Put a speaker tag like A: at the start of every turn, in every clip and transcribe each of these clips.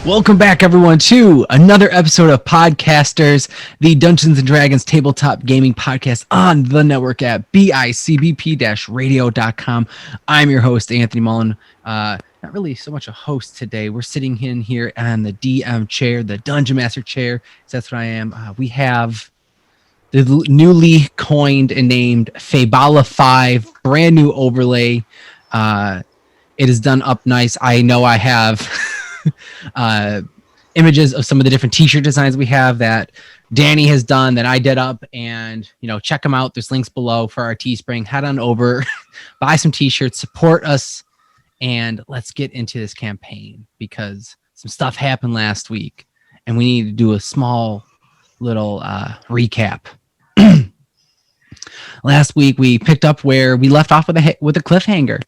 A: Welcome back, everyone, to another episode of Podcasters, the Dungeons and Dragons tabletop gaming podcast on the network at bicbp-radio.com. I'm your host, Anthony Mullen. Not really so much a host today. We're sitting in here on the DM chair, the Dungeon Master chair. So that's what I am. We have the newly coined and named Faybala 5, brand new overlay. It is done up nice. I know I have... images of some of the different t-shirt designs we have that Danny has done that I did up, and check them out. There's links below for our Teespring. Head on over, buy some t-shirts, support us, and let's get into this campaign because some stuff happened last week and we need to do a small little recap. Last week we picked up where we left off with a cliffhanger.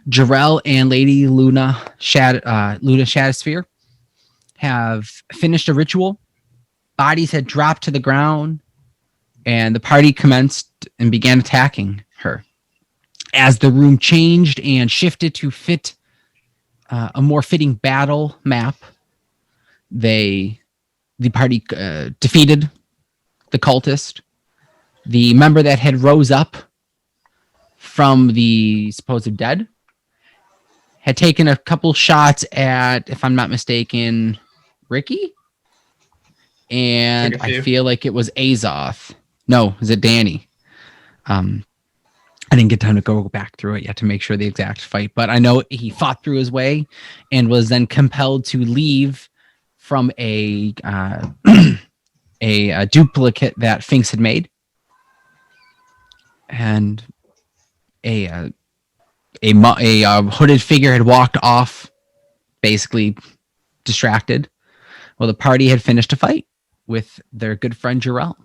A: Jerel and Lady Luna Shadowsphere have finished a ritual. Bodies had dropped to the ground, and the party commenced and began attacking her. As the room changed and shifted to fit a more fitting battle map, the party defeated the cultist. The member that had rose up from the supposed dead had taken a couple shots at, if I'm not mistaken, Ricky? And I feel like it was Azoth. No, is it Danny? I didn't get time to go back through it yet to make sure the exact fight, but I know he fought through his way and was then compelled to leave from a duplicate that Finks had made. And a hooded figure had walked off, basically distracted. Well, the party had finished a fight with their good friend Jerel.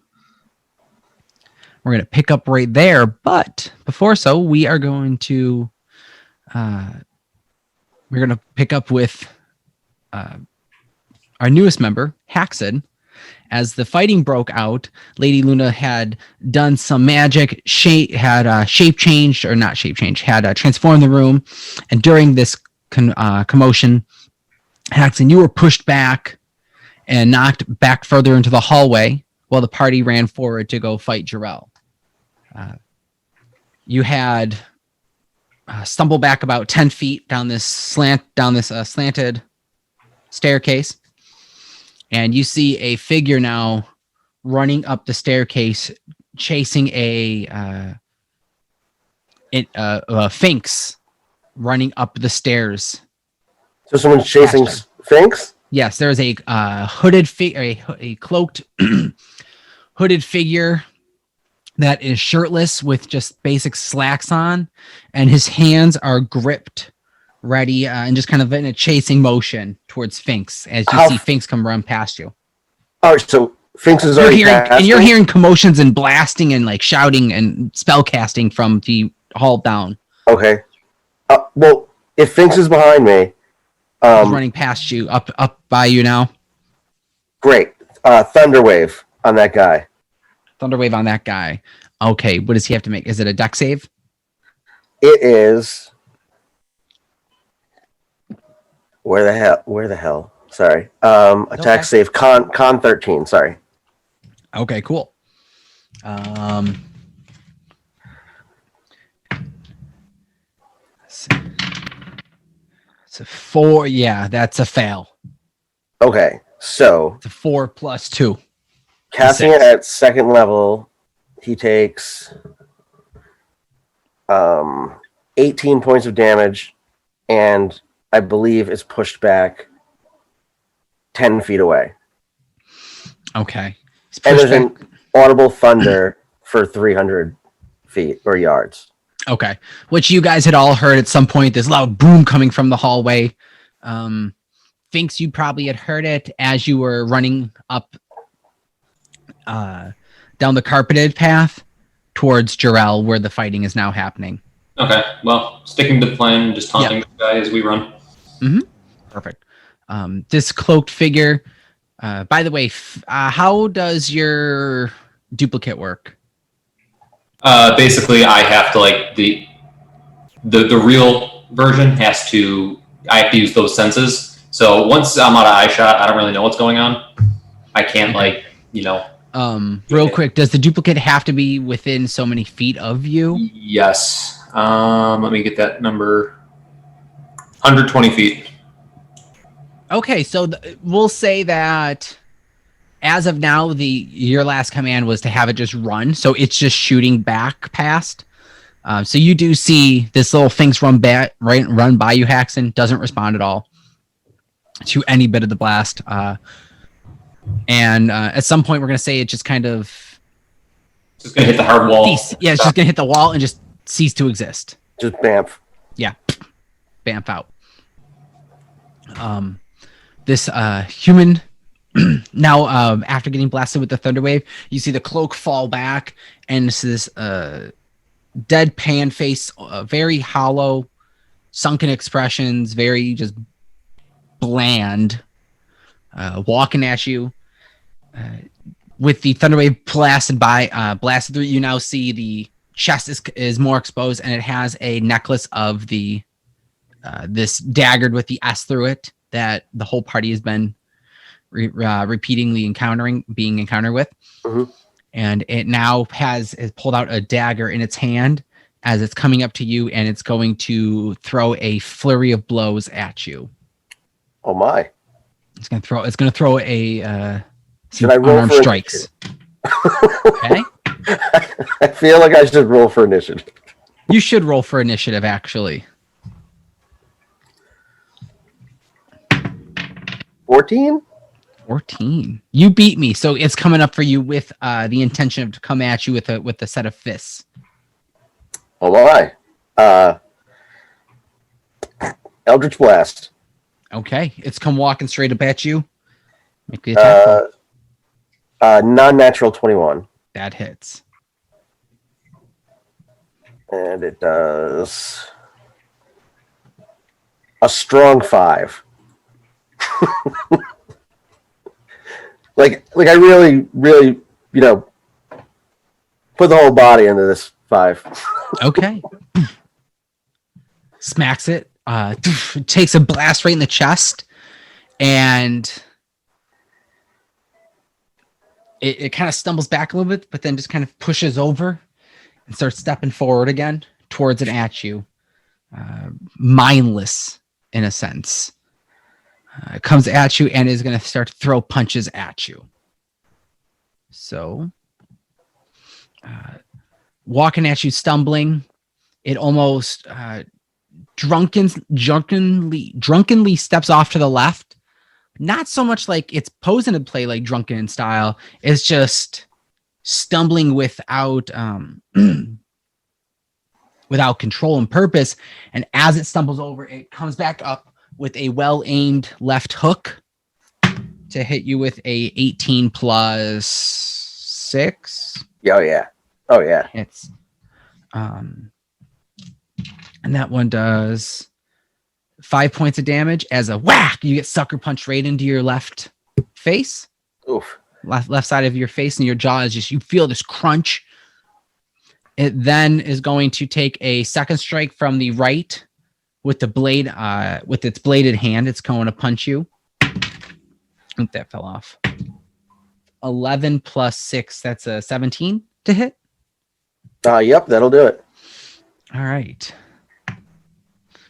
A: We're going to pick up right there, but before so, we are going to pick up with our newest member, Haxid. As the fighting broke out, Lady Luna had done some magic, had transformed the room. And during this commotion, Haxin, you were pushed back and knocked back further into the hallway while the party ran forward to go fight Jerel. You had stumbled back about 10 feet down this slanted staircase. And you see a figure now running up the staircase, chasing a Finks running up the stairs.
B: So someone's chasing Finks?
A: Yes, there's a hooded a cloaked hooded figure that is shirtless with just basic slacks on, and his hands are gripped, ready, and just kind of in a chasing motion towards Finks as you see Finks come run past you.
B: All right, so Finks is already
A: and you're hearing commotions and blasting and like shouting and spell casting from the hall down.
B: Okay. Well, if Finks is behind me,
A: he's running past you, up by you now.
B: Great. Thunderwave on that guy.
A: Thunderwave on that guy. Okay, what does he have to make? Is it a dex save?
B: It is. Where the hell? Sorry. Attack save con 13, sorry.
A: Okay, cool. It's a 4. Yeah, that's a fail.
B: Okay, so
A: it's a 4 plus 2.
B: Casting it at second level, he takes 18 points of damage, and I believe is pushed back 10 feet away.
A: Okay.
B: And there's an audible thunder for 300 feet or yards.
A: Okay. Which you guys had all heard at some point, this loud boom coming from the hallway. Finks, you probably had heard it as you were running up down the carpeted path towards Jerel, where the fighting is now happening.
C: Okay. Well, sticking to the plan, just taunting the guy as we run.
A: Mm-hmm. Perfect. This cloaked figure. By the way, how does your duplicate work?
C: Basically, I have to like the real version has to. I have to use those senses, So once I'm out of eye shot, I don't really know what's going on. I can't
A: Real quick, does the duplicate have to be within so many feet of you?
C: Yes. Let me get that number. 120 feet.
A: Okay, so we'll say that as of now, your last command was to have it just run, so it's just shooting back past. So you do see this little thing's run by you, Haxon. Doesn't respond at all to any bit of the blast. And at some point, we're going to say it just kind of...
C: It's just going to hit the hard wall.
A: It's just going to hit the wall and just cease to exist.
B: Just bamf.
A: Yeah. Bamf out. This human... now, after getting blasted with the thunder wave, you see the cloak fall back, and this deadpan face, very hollow, sunken expressions, very just bland, walking at you. With the thunder wave blasted through, you now see the chest is more exposed, and it has a necklace of the this daggered with the S through it that the whole party has been repeatedly being encountered with.
B: Mm-hmm.
A: And it now has pulled out a dagger in its hand as it's coming up to you, and it's going to throw a flurry of blows at you.
B: Oh my!
A: It's gonna throw a
B: should I roll for
A: strikes? Okay.
B: I feel like I should roll for initiative.
A: You should roll for initiative, actually.
B: 14.
A: 14. You beat me, so it's coming up for you with the intention of to come at you with a set of fists.
B: Oh my! Eldritch Blast.
A: Okay, it's come walking straight up at you. Make the attack.
B: Non-natural 21.
A: That hits.
B: And it does a strong 5. like I really, put the whole body into this 5.
A: Okay. Smacks it. Takes a blast right in the chest, and it kind of stumbles back a little bit, but then just kind of pushes over and starts stepping forward again towards it at you. Mindless, in a sense. It comes at you and is going to start to throw punches at you. So, walking at you, stumbling, it almost drunkenly steps off to the left. Not so much like it's posing to play like drunken in style. It's just stumbling without without control and purpose. And as it stumbles over, it comes back up with a well-aimed left hook to hit you with a 18 plus 6.
B: Oh yeah.
A: It's and that one does 5 points of damage. As a whack, you get sucker punched right into your left face.
B: Oof.
A: Left side of your face, and your jaw is just, you feel this crunch. It then is going to take a second strike from the right with the blade, with its bladed hand. It's going to punch you. Oop, that fell off. 11 plus 6, that's a 17 to hit.
B: Yep, that'll do it.
A: All right.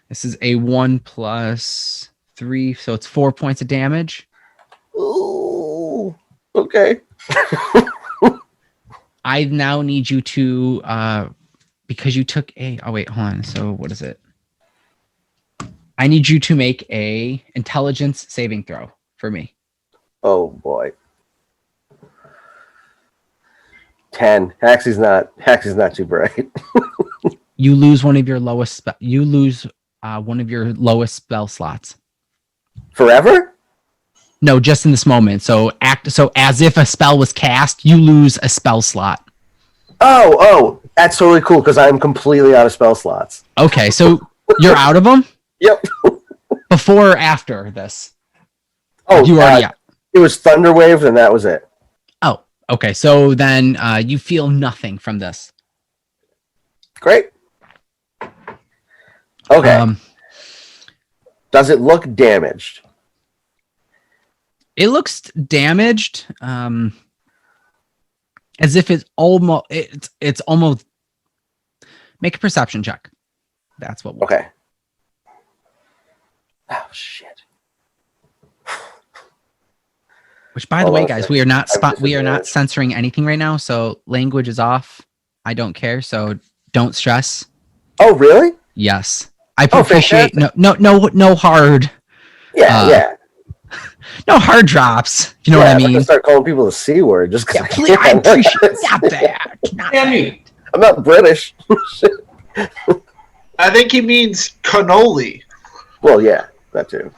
A: This is a 1 plus 3, so it's 4 points of damage.
B: Ooh, okay.
A: I now need you to, because you took a, oh wait, hold on. So what is it? I need you to make a intelligence saving throw for me.
B: Oh boy. 10. Haxie's not too bright.
A: You lose one of your lowest, one of your lowest spell slots.
B: Forever?
A: No, just in this moment. So as if a spell was cast, you lose a spell slot.
B: Oh, that's totally cool because I'm completely out of spell slots.
A: Okay, so you're out of them?
B: Yep.
A: Before or after this?
B: Oh,
A: you already out.
B: It was Thunderwave, and that was it.
A: Oh, okay. So then you feel nothing from this.
B: Great. Okay. Does it look damaged?
A: It looks damaged, as if it's almost. Make a perception check. That's what.
B: Okay. Oh shit.
A: Which, by the way, guys, we are not censoring anything right now, so language is off. I don't care, so don't stress.
B: Oh really?
A: Yes, I appreciate no hard.
B: Yeah.
A: No hard drops. You know what I mean?
B: I'm gonna start calling people the C word just because
A: I appreciate not that.
B: I'm not British.
D: I think he means cannoli.
B: Well, yeah, that too.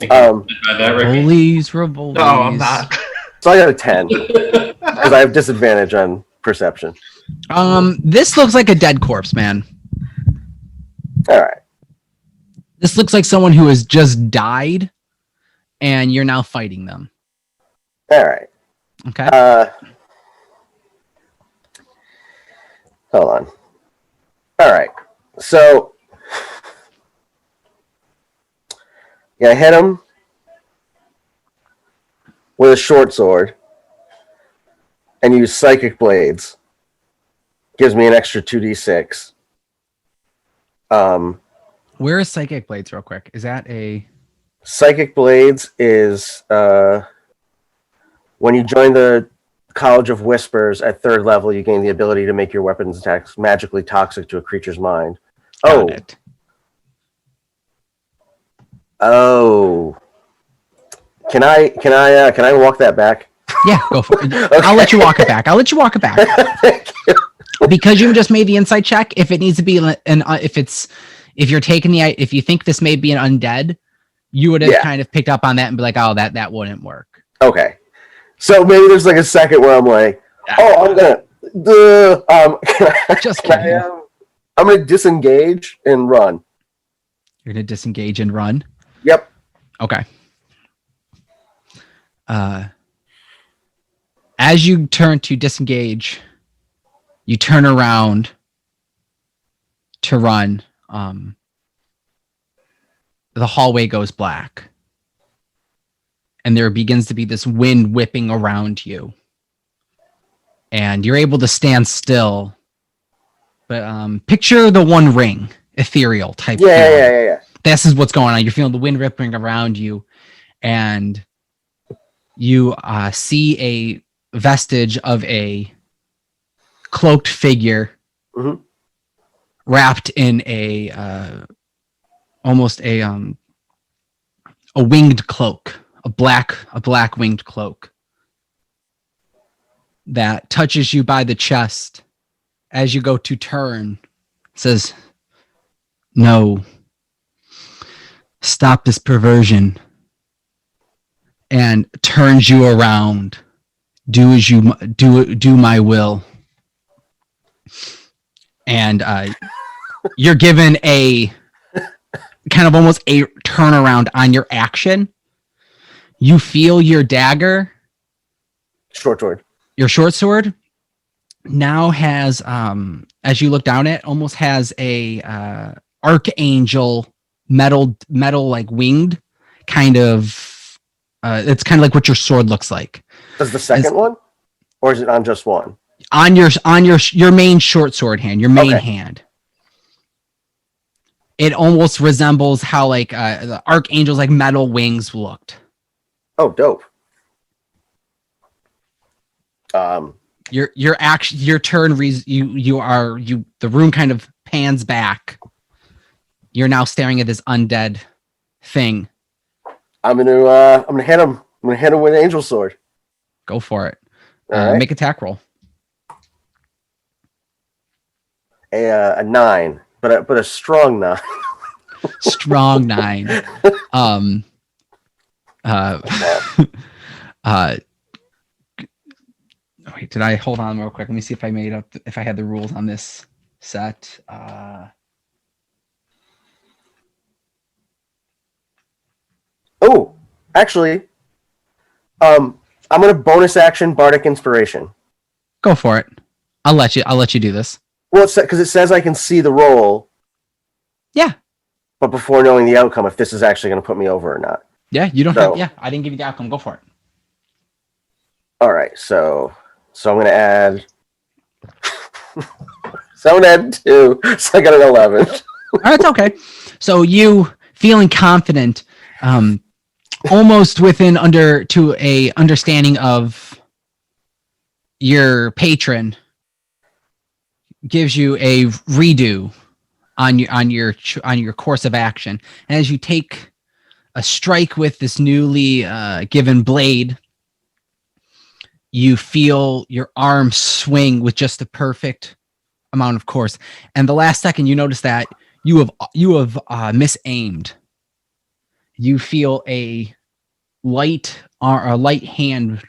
A: Rivolies.
D: No, I'm not.
B: So I got a 10 because I have disadvantage on perception.
A: This looks like a dead corpse, man.
B: All right.
A: This looks like someone who has just died, and you're now fighting them.
B: All right.
A: Okay.
B: Hold on. All right. So, yeah, I hit him with a short sword and use psychic blades. Gives me an extra 2d6.
A: Where is Psychic Blades, real quick? Is that a...
B: Psychic Blades is when you join the College of Whispers at 3rd level, you gain the ability to make your weapons attacks magically toxic to a creature's mind.
A: Got it.
B: Oh. Can I walk that back?
A: Yeah, go for it.
B: Okay.
A: I'll let you walk it back.
B: Thank you.
A: Because you just made the insight check. If it needs to be if you think this may be an undead, you would have kind of picked up on that and be like, oh, that wouldn't work.
B: Okay. So maybe there's like a second where I'm like, oh, I'm gonna disengage and run.
A: You're gonna disengage and run?
B: Yep.
A: Okay. As you turn to disengage, you turn around to run. The hallway goes black, and there begins to be this wind whipping around you, and you're able to stand still. But picture the One Ring, ethereal type.
B: Yeah.
A: This is what's going on. You're feeling the wind ripping around you, and you see a vestige of a cloaked figure wrapped in a almost a winged cloak, a black winged cloak that touches you by the chest as you go to turn. It says, "No, stop this perversion," and turns you around. Do as you do my will. And you're given a kind of almost a turnaround on your action. You feel your dagger, your short sword, now has, as you look down it, almost has a archangel metal like winged kind of. It's kind of like what your sword looks like.
B: Does the second one, or is it on just one?
A: On your main short sword hand, your main hand. It almost resembles how like the archangel's like metal wings looked.
B: Oh, dope.
A: Your turn. The room kind of pans back. You're now staring at this undead thing.
B: I'm gonna hit him. I'm gonna hit him with an angel sword.
A: Go for it.
B: Right.
A: Make attack roll.
B: A 9, but a strong 9.
A: Strong 9. Wait, did I hold on real quick? Let me see if I had the rules on this set.
B: Oh, actually, I'm gonna bonus action Bardic Inspiration.
A: Go for it. I'll let you do this.
B: Well, it's because it says I can see the roll.
A: Yeah.
B: But before knowing the outcome, if this is actually going to put me over or not.
A: Yeah, you don't
B: So-
A: have. Yeah, I didn't give you the outcome. Go for it.
B: All right, so I'm going to add. So I'm going to add 2. So I got an 11.
A: All right, it's okay. So you feeling confident, almost within to a understanding of your patron, gives you a redo on your course of action, and as you take a strike with this newly given blade, you feel your arm swing with just the perfect amount of course, and the last second you notice that you have misaimed. You feel a light hand,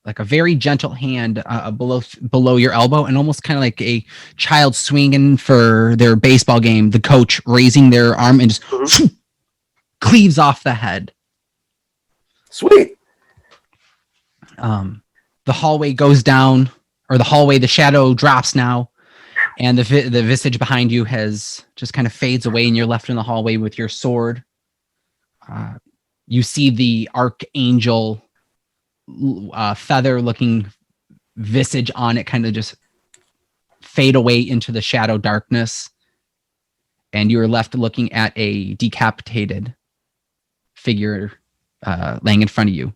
A: like a very gentle hand below your elbow, and almost kind of like a child swinging for their baseball game, the coach raising their arm and just cleaves off the head.
B: Sweet.
A: The hallway goes down, or the shadow drops now, and the visage behind you has just kind of fades away, and you're left in the hallway with your sword. You see the archangel feather-looking visage on it kind of just fade away into the shadow darkness, and you are left looking at a decapitated figure laying in front of you.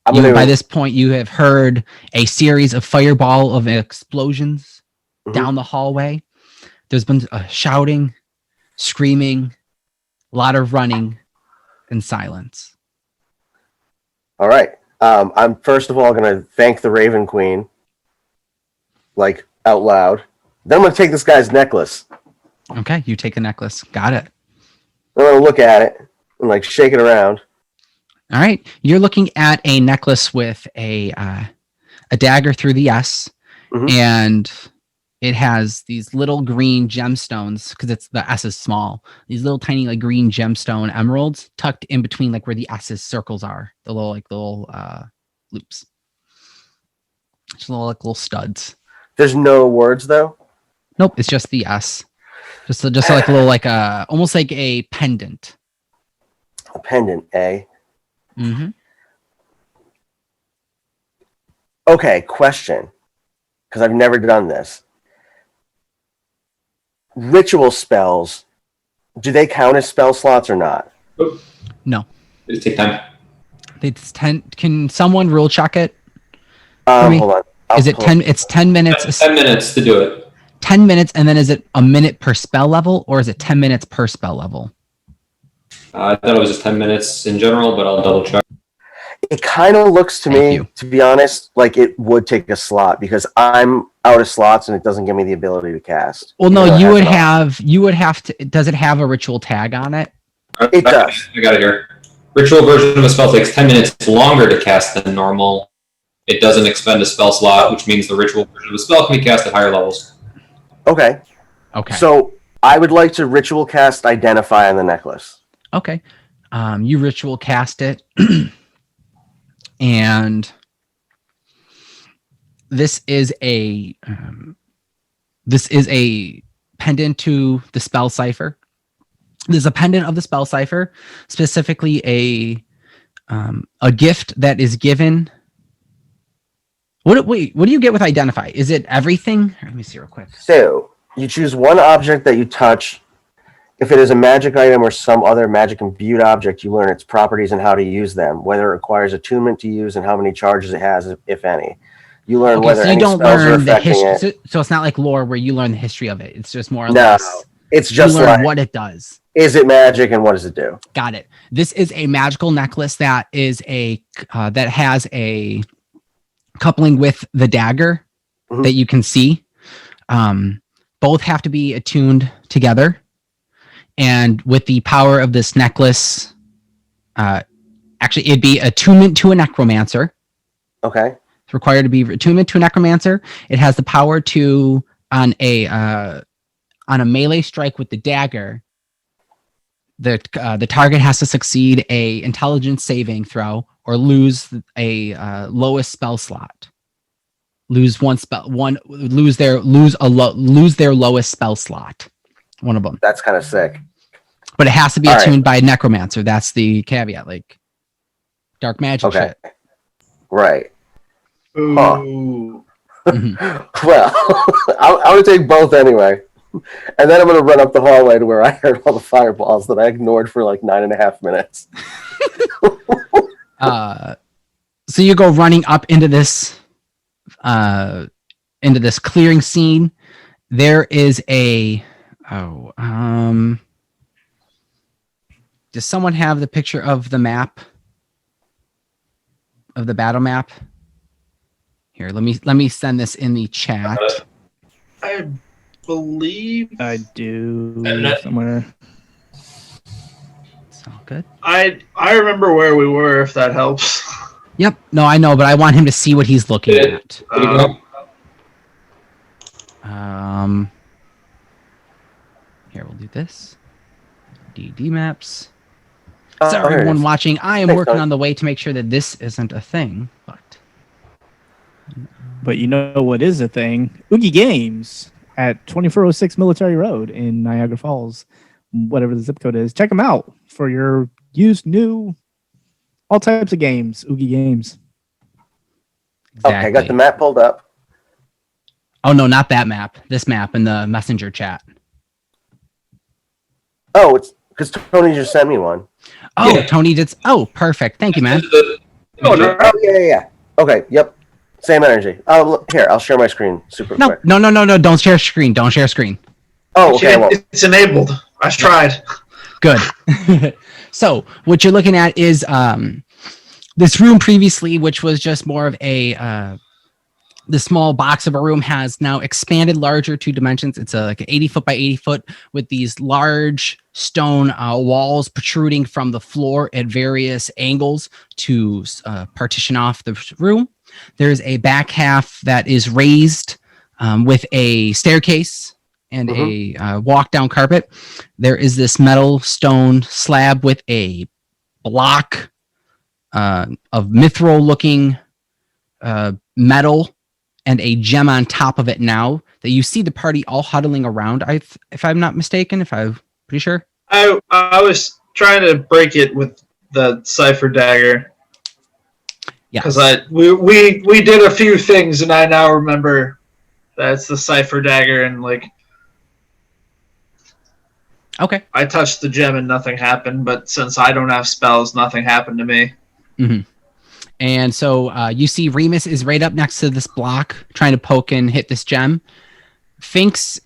A: By this point, you have heard a series of fireball of explosions down the hallway. There's been shouting, screaming, a lot of running, and silence.
B: All right. I'm first of all going to thank the Raven Queen, like out loud. Then I'm going to take this guy's necklace.
A: Okay, you take the necklace. Got it.
B: I'm going to look at it and like shake it around.
A: All right, you're looking at a necklace with a dagger through the S, and it has these little green gemstones because the S is small. These little tiny like green gemstone emeralds tucked in between like where the S's circles are. The little loops. Just little studs.
B: There's no words though.
A: Nope, it's just the S. Just like a little almost like a pendant.
B: A pendant, eh?
A: Mm-hmm.
B: Okay, question. Because I've never done this. Ritual spells, do they count as spell slots or not?
A: No.
C: Just take time.
A: Can someone rule check it?
B: Hold on.
A: Is it 10? It's 10 minutes.
C: 10 minutes to do it.
A: 10 minutes, and then is it a minute per spell level, or is it 10 minutes per spell level?
C: I thought it was just 10 minutes in general, but I'll double check.
B: It kind of looks to me, to be honest, like it would take a slot because I'm out of slots and it doesn't give me the ability to cast.
A: Well, no, you would have to. Does it have a ritual tag on it?
B: It does.
C: I got it here. Ritual version of a spell takes 10 minutes longer to cast than normal. It doesn't expend a spell slot, which means the ritual version of a spell can be cast at higher levels.
B: Okay. So I would like to ritual cast Identify on the necklace.
A: Okay. You ritual cast it. And this is a pendant to the spell cipher. There's a pendant of the spell cipher, specifically a gift that is given. What do you get with Identify? Is it everything? Let me see real quick.
B: So you choose one object that you touch. If it is a magic item or some other magic imbued object, you learn its properties and how to use them, whether it requires attunement to use and how many charges it has, if any. You learn whether any spells are affecting it.
A: So it's not like lore where you learn the history of it. It's just more or less.
B: It's just
A: you learn
B: like
A: what it does.
B: Is it magic and what does it do?
A: Got it. This is a magical necklace that is that has a coupling with the dagger that you can see. Both have to be attuned together. And with the power of this necklace, actually, it'd be attunement to a necromancer.
B: Okay.
A: It's required to be attunement to a necromancer. It has the power to, on a melee strike with the dagger, the target has to succeed a intelligence saving throw or lose a lowest spell slot. Lose their lowest spell slot. One of them.
B: That's kind of sick.
A: But it has to be
B: All right.
A: attuned by a necromancer. That's the caveat, like dark magic
B: Okay.
A: shit.
B: Right.
D: Ooh.
B: Well, I'm going to take both anyway. And then I'm going to run up the hallway to where I heard all the fireballs that I ignored for like 9.5 minutes.
A: So you go running up into this clearing scene. There is a does someone have the picture of the map of the battle map? Here, let me send this in the chat.
D: I believe
E: I do
C: And
E: somewhere.
A: It's all good.
D: I remember where we were, if that helps.
A: Yep. No, I know, but I want him to see what he's looking at.
C: There you go.
A: Here, we'll do this. DD maps.
B: Oh,
A: Sorry,
B: here it
A: everyone
B: is.
A: watching. I am
B: Thanks,
A: working
B: Tony.
A: on the way to make sure that this isn't a thing.
E: But you know what is a thing? Oogie Games at 2406 Military Road in Niagara Falls, whatever the zip code is. Check them out for your used, new, all types of games. Oogie Games.
A: Exactly.
B: Okay, I got the map pulled up.
A: Oh no, not that map. This map in the messenger chat.
B: Oh, it's because Tony just sent me one.
A: Oh,
C: Yeah.
A: Tony did. Oh, perfect. Thank you, man.
B: Oh, yeah. Okay, yep. Same energy. Oh, look, here, I'll share my screen super
A: No,
B: quick.
A: no. Don't share screen. Don't share screen.
B: Oh, okay, well,
D: It's enabled. I tried.
A: Good. So what you're looking at is this room previously, which was just more of a the small box of a room, has now expanded larger 2 dimensions. It's like an 80 foot by 80 foot with these large stone walls protruding from the floor at various angles to partition off the room. There's a back half that is raised with a staircase and a walk down carpet. There is this metal stone slab with a block of mithril looking metal and a gem on top of it now that you see the party all huddling around. If I'm not mistaken, if I'm pretty sure.
D: I was trying to break it with the cipher dagger
A: Yeah.
D: because we did a few things and I now remember that it's the cipher dagger and like
A: Okay.
D: I touched the gem and nothing happened, but since I don't have spells, nothing happened to me.
A: Mm-hmm. And so you see Remus is right up next to this block trying to poke and hit this gem. Finks,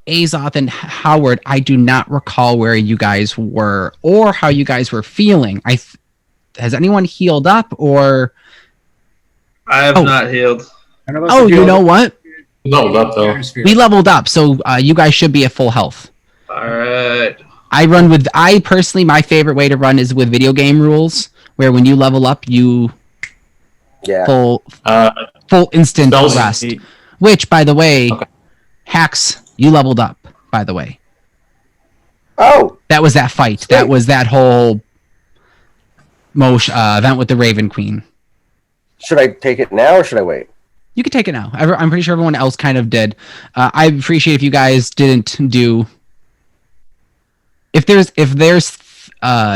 A: Azoth, and Howard, I do not recall where you guys were or how you guys were feeling. Has anyone healed up or...
D: I have not healed.
A: Oh, you know what?
C: Leveled up though.
A: We leveled up, so you guys should be at full health.
D: All right.
A: I personally, my favorite way to run is with video game rules, where when you level up, you
B: yeah.
A: full instant
C: Spells.
A: rest. Which, by the way,
C: Okay.
A: Hax, you leveled up, by the way.
B: Oh,
A: That was that fight.
B: Sweet.
A: That was that whole event with the Raven Queen.
B: should I take it now or should I wait?
A: You could take it now. I'm pretty sure everyone else kind of did. I appreciate if you guys didn't do... If there's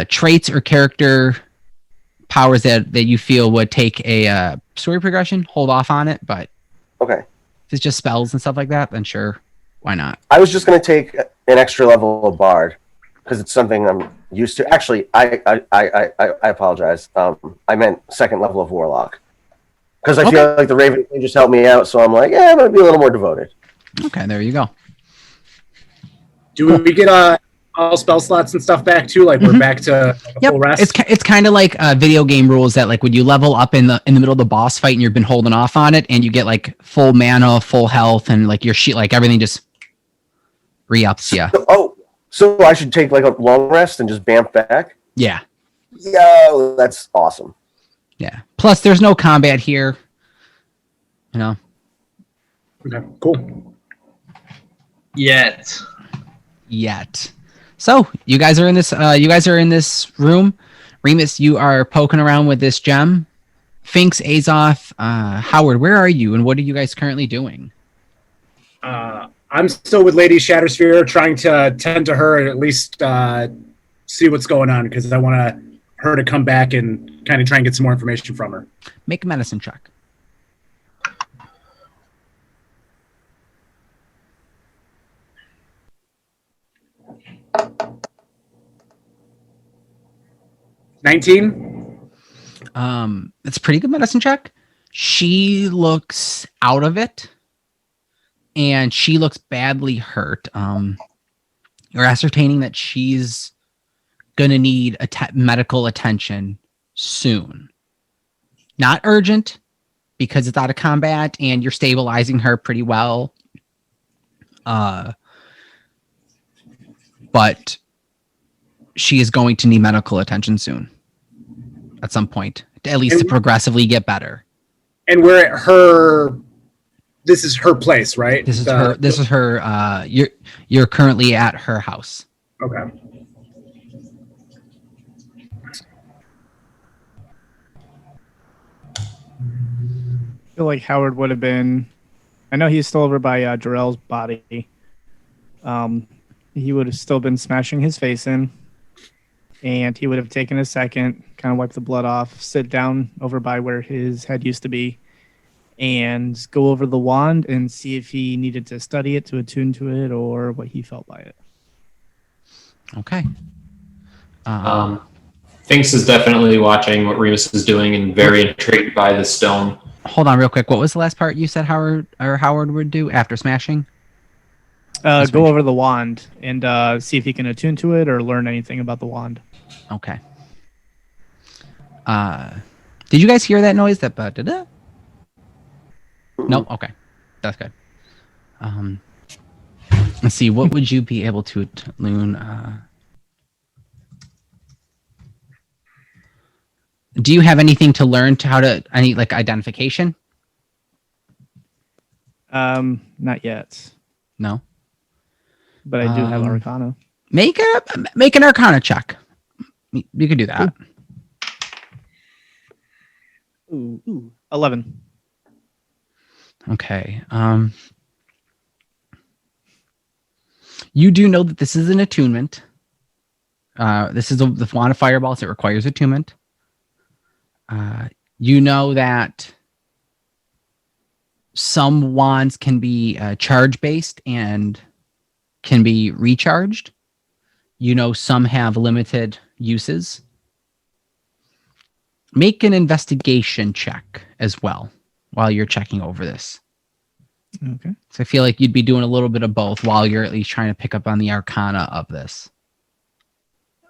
A: traits or character powers that you feel would take a story progression, hold off on it. But
B: Okay.
A: if it's just spells and stuff like that, then sure, why not?
B: I was just going to take an extra level of Bard because it's something I'm used to. Actually, I apologize. I meant second level of Warlock because I feel like the Raven Queen just helped me out. So I'm like, yeah, I'm going to be a little more devoted.
A: Okay, there you go.
F: Do we get all spell slots and stuff back too? Like we're back to
A: Yep.
F: full rest?
A: It's kind of like video game rules that like when you level up in the middle of the boss fight and you've been holding off on it and you get like full mana, full health, and like your sheet, like everything just re-ups. Yeah.
B: So I should take like a long rest and just bamf back?
A: Yeah.
B: Yo, that's awesome.
A: Yeah. Plus, there's no combat here. You know.
F: Okay, cool.
D: Yet.
A: So you guys are in this. You guys are in this room. Remus, you are poking around with this gem. Finks, Azoth, Howard, where are you, and what are you guys currently doing?
F: I'm still with Lady Shattersphere, trying to tend to her and at least see what's going on because I want her to come back and kind of try and get some more information from her.
A: Make a medicine check.
F: $19.
A: It's a pretty good medicine check. She looks out of it, and she looks badly hurt. You're ascertaining that she's gonna need medical attention soon. Not urgent, because it's out of combat, and you're stabilizing her pretty well. But she is going to need medical attention soon. At some point, at least to progressively get better.
F: And we're at her. This is her place, right?
A: This is her. This is her. You're currently at her house.
F: Okay.
E: I feel like Howard would have been. I know he's still over by Jerel's body. He would have still been smashing his face in, and he would have taken a second, kind of wipe the blood off, sit down over by where his head used to be, and go over the wand and see if he needed to study it to attune to it or what he felt by it.
A: Okay.
C: Finks is definitely watching what Remus is doing and very intrigued by the stone.
A: Hold on, real quick. What was the last part you said Howard would do after smashing?
E: Go over the wand and see if he can attune to it or learn anything about the wand.
A: Okay. Did you guys hear that noise? That da-da? No. Okay, that's good. Let's see. What would you be able to Loon? Do you have anything to learn to how to any like identification?
E: Not yet,
A: No.
E: but I do have Arcana.
A: Make an Arcana check. You could do that.
E: Ooh, 11.
A: Okay. You do know that this is an attunement. This is the wand of fireballs. It requires attunement. You know that some wands can be charge based and can be recharged. You know some have limited uses. Make an investigation check as well while you're checking over this.
E: Okay.
A: So I feel like you'd be doing a little bit of both while you're at least trying to pick up on the arcana of this.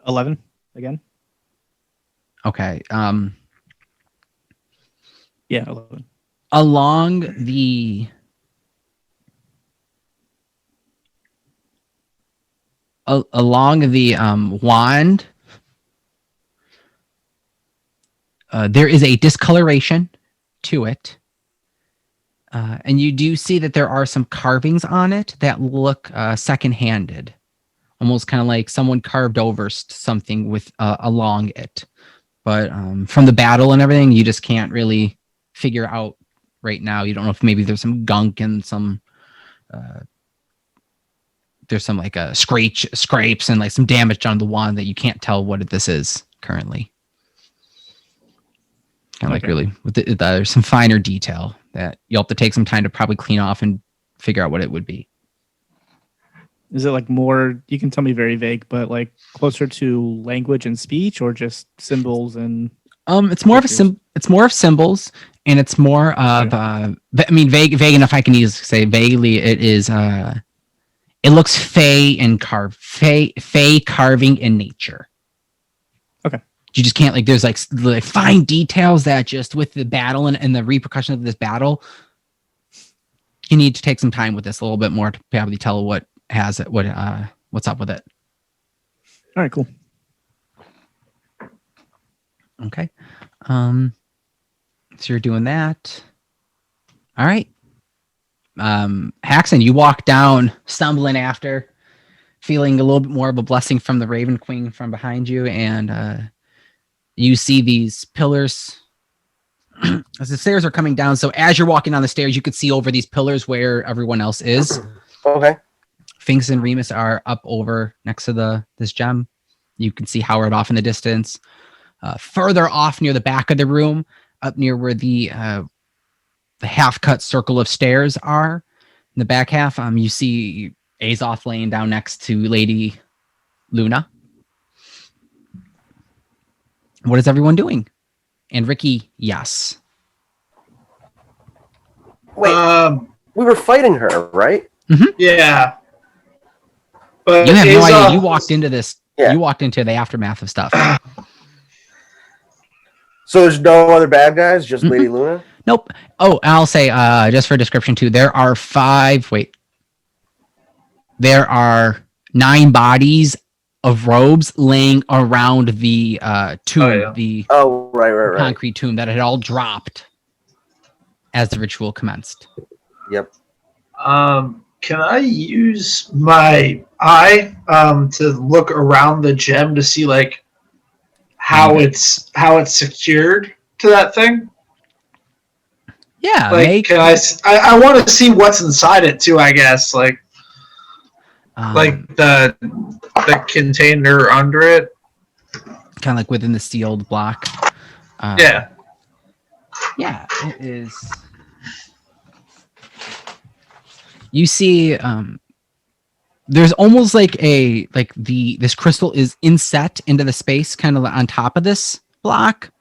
E: 11 again.
A: Okay.
E: Yeah, 11.
A: Along the wand, there is a discoloration to it. And you do see that there are some carvings on it that look second-handed. Almost kind of like someone carved over something with along it. But from the battle and everything, you just can't really figure out right now. You don't know if maybe there's some gunk and some there's some like scrapes and like some damage on the wand that you can't tell what this is currently. Kind of like really, there's some finer detail that you'll have to take some time to probably clean off and figure out what it would be.
E: Is it like more, you can tell me very vague, but like closer to language and speech or just symbols and...
A: It's more of symbols, and it's more of vague enough I can say vaguely. It is it looks fey and fey carving in nature.
E: Okay.
A: You just can't there's like fine details that just with the battle and the repercussion of this battle, you need to take some time with this a little bit more to probably tell what's up with it.
E: All right, cool.
A: Okay. So you're doing that. All right. Haxon, you walk down, stumbling after, feeling a little bit more of a blessing from the Raven Queen from behind you, and you see these pillars as the stairs are coming down. So as you're walking down the stairs, you could see over these pillars where everyone else is.
B: Okay.
A: Finks and Remus are up over next to this gem. You can see Howard off in the distance. Further off near the back of the room, up near where the half-cut circle of stairs are, in the back half, you see Azoth laying down next to Lady Luna. What is everyone doing? And Ricky, yes.
B: Wait, we were fighting her, right?
D: Yeah. But
A: You have no idea. You
D: Azoth-
A: walked into this.
B: Yeah.
A: You walked into the aftermath of stuff.
B: So there's no other bad guys, just
A: Mhm.
B: Lady Luna?
A: Nope. Oh, I'll say, just for description too, there are 9 bodies of robes laying around the tomb,
D: Oh, yeah.
A: the
B: Oh, right.
A: concrete tomb that had all dropped as the ritual commenced.
B: Yep.
D: Can I use my eye to look around the gem to see like how it's secured to that thing?
A: Yeah,
D: Like, can I want to see what's inside it too. I guess like the container under it.
A: kind of like within the sealed block.
D: Yeah.
A: Yeah, it is. You see, there's almost like this crystal is inset into the space, kind of on top of this block,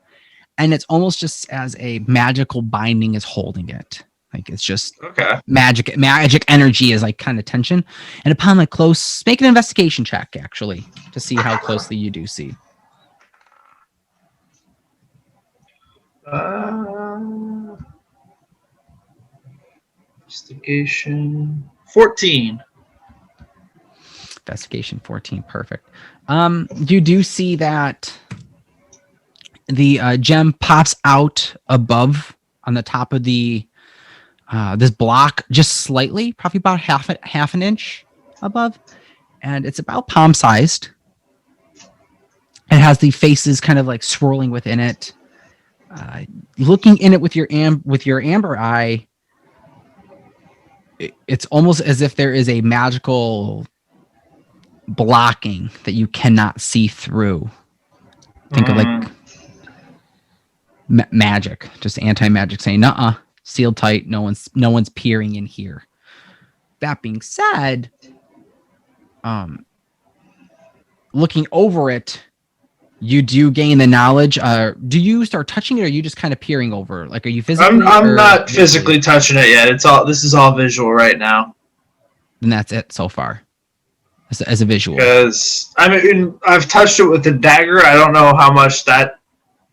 A: and it's almost just as a magical binding is holding it. Like it's just
D: Okay.
A: magic energy is like kind of tension. And upon like close, make an investigation check actually to see how closely you do see.
D: Investigation 14.
A: Investigation 14, perfect. You do see that the gem pops out above on the top of the this block just slightly, probably about half an inch above, and it's about palm sized. It has the faces kind of like swirling within it. Looking in it with your amber eye, it's almost as if there is a magical blocking that you cannot see through. Think of like magic, just anti-magic saying, "Nuh-uh, sealed tight. No one's peering in here." That being said, looking over it, you do gain the knowledge. Do you start touching it, or are you just kind of peering over? Like, are you physically?
D: I'm not physically touching it yet. This is all visual right now.
A: And that's it so far, as a visual.
D: Because I mean, I've touched it with the dagger. I don't know how much that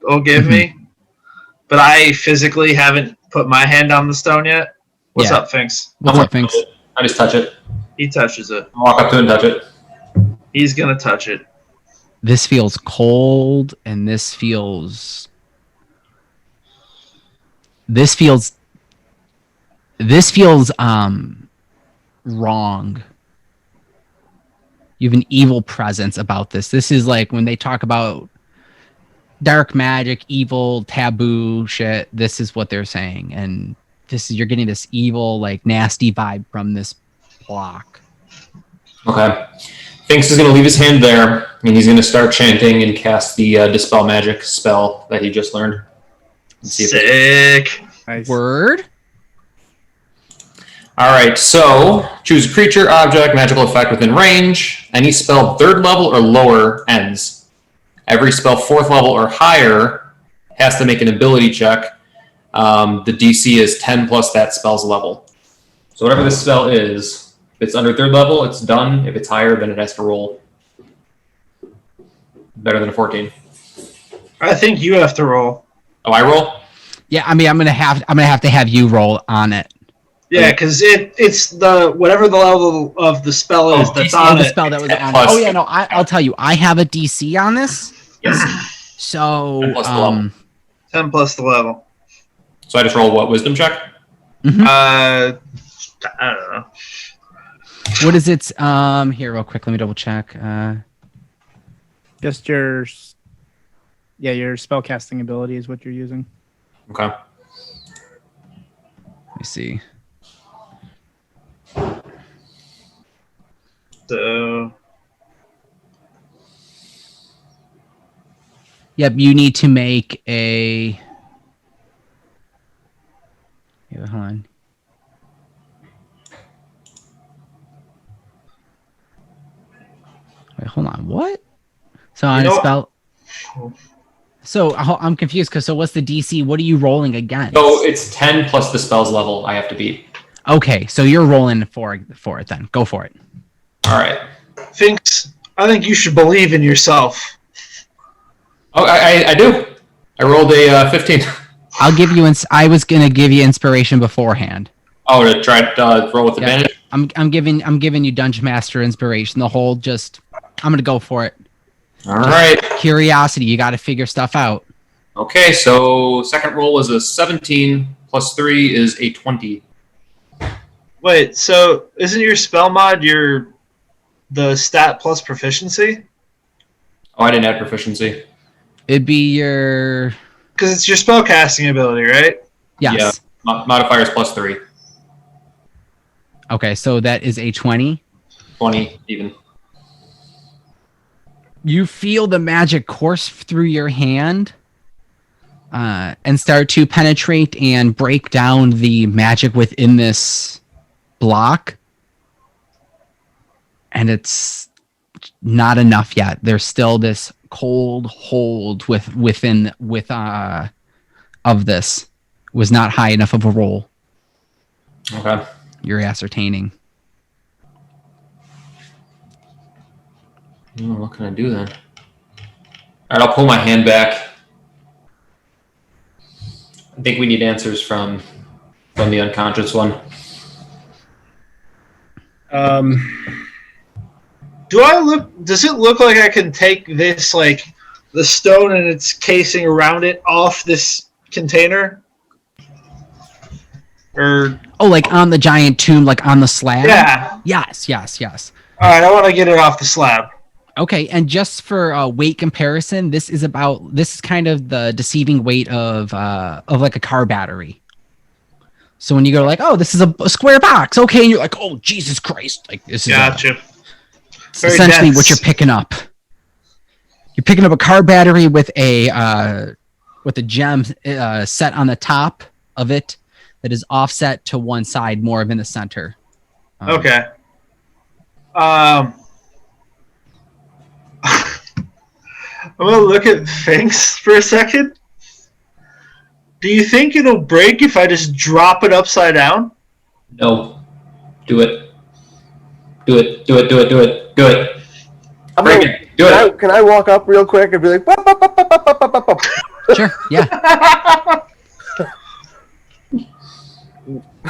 D: will give me, but I physically haven't put my hand on the stone yet. What's
A: Yeah.
D: up, Finks?
A: What's up, Finks?
C: I just touch it.
D: He touches it.
C: Walk up to it and touch it.
D: He's gonna touch it.
A: This feels cold, and this feels wrong. You have an evil presence about this. This is like when they talk about dark magic, evil, taboo shit. This is what they're saying, and you're getting this evil, like nasty vibe from this block.
C: Okay. Finks is going to leave his hand there, and he's going to start chanting and cast the Dispel Magic spell that he just learned. Let's see if
D: Sick.
E: Nice.
A: Word.
C: All right, so choose a creature, object, magical effect within range. Any spell 3rd level or lower ends. Every spell 4th level or higher has to make an ability check. The DC is 10 plus that spell's level. So whatever this spell is, if it's under 3rd level, it's done. If it's higher, then it has to roll better than a 14.
D: I think you have to roll.
C: Oh, I roll?
A: Yeah, I mean, I'm gonna have to have you roll on it.
D: Yeah, because it's the whatever the level of the spell is that's
A: DC
D: on
A: the
D: it.
A: spell that was on.
C: Plus-
A: Oh yeah, no, I'll tell you, I have a DC on this.
C: Yes.
A: So
C: 10 plus the level.
D: 10 plus the level.
C: So I just roll what, wisdom check?
D: I don't know.
A: what is it? Here, real quick, let me double check.
E: Just your spellcasting ability is what you're using.
C: Okay.
A: Let me see.
D: So
A: Yep, you need to make a. Here, hold on. Wait, hold on. What? So on a spell. So I'm confused because what's the DC? What are you rolling against?
C: So it's 10 plus the spell's level I have to beat.
A: Okay, so you're rolling for it then. Go for it.
C: All right.
D: Finks, I think you should believe in yourself.
C: Oh, I do. I rolled a 15.
A: I'll give you. I was gonna give you inspiration beforehand.
C: Oh, to try to roll with advantage.
A: I'm giving you Dungeon Master inspiration. The whole I'm gonna go for it.
C: All right.
A: Curiosity. You got to figure stuff out.
C: Okay, so second roll is a 17 plus 3 is a 20.
D: Wait, so isn't your spell mod the stat plus proficiency?
C: Oh, I didn't add proficiency.
A: It'd be your.
D: Because it's your spellcasting ability, right?
A: Yes.
C: Yeah. Modifiers plus 3.
A: Okay, so that is a 20.
C: 20 even.
A: You feel the magic course through your hand and start to penetrate and break down the magic within this block. And it's not enough yet. There's still this cold hold of this. Was not high enough of a roll.
C: Okay.
A: You're ascertaining.
C: Oh, what can I do then? All right, I'll pull my hand back. I think we need answers from the unconscious one.
D: Does it look like I can take this, like, the stone and its casing around it off this container? Or
A: like on the giant tomb, like on the slab?
D: Yeah.
A: Yes.
D: Alright, I want to get it off the slab.
A: Okay, and just for weight comparison, this is kind of the deceiving weight of like a car battery. So when you go like, oh, this is a square box, okay, and you're like, oh, Jesus Christ, like this is
D: Gotcha.
A: essentially
D: dense.
A: what you're picking up. You're picking up a car battery with a gem set on the top of it that is offset to one side, more of in the center.
D: Okay. I'm gonna look at Finks for a second. Do you think it'll break if I just drop it upside down?
C: No. Do it. Do it.
B: I'm
C: Break
B: gonna,
C: it. Do it.
B: Can I walk up real quick and be like, "Pop, pop, pop, pop, pop, pop, pop, pop."
A: Sure, yeah.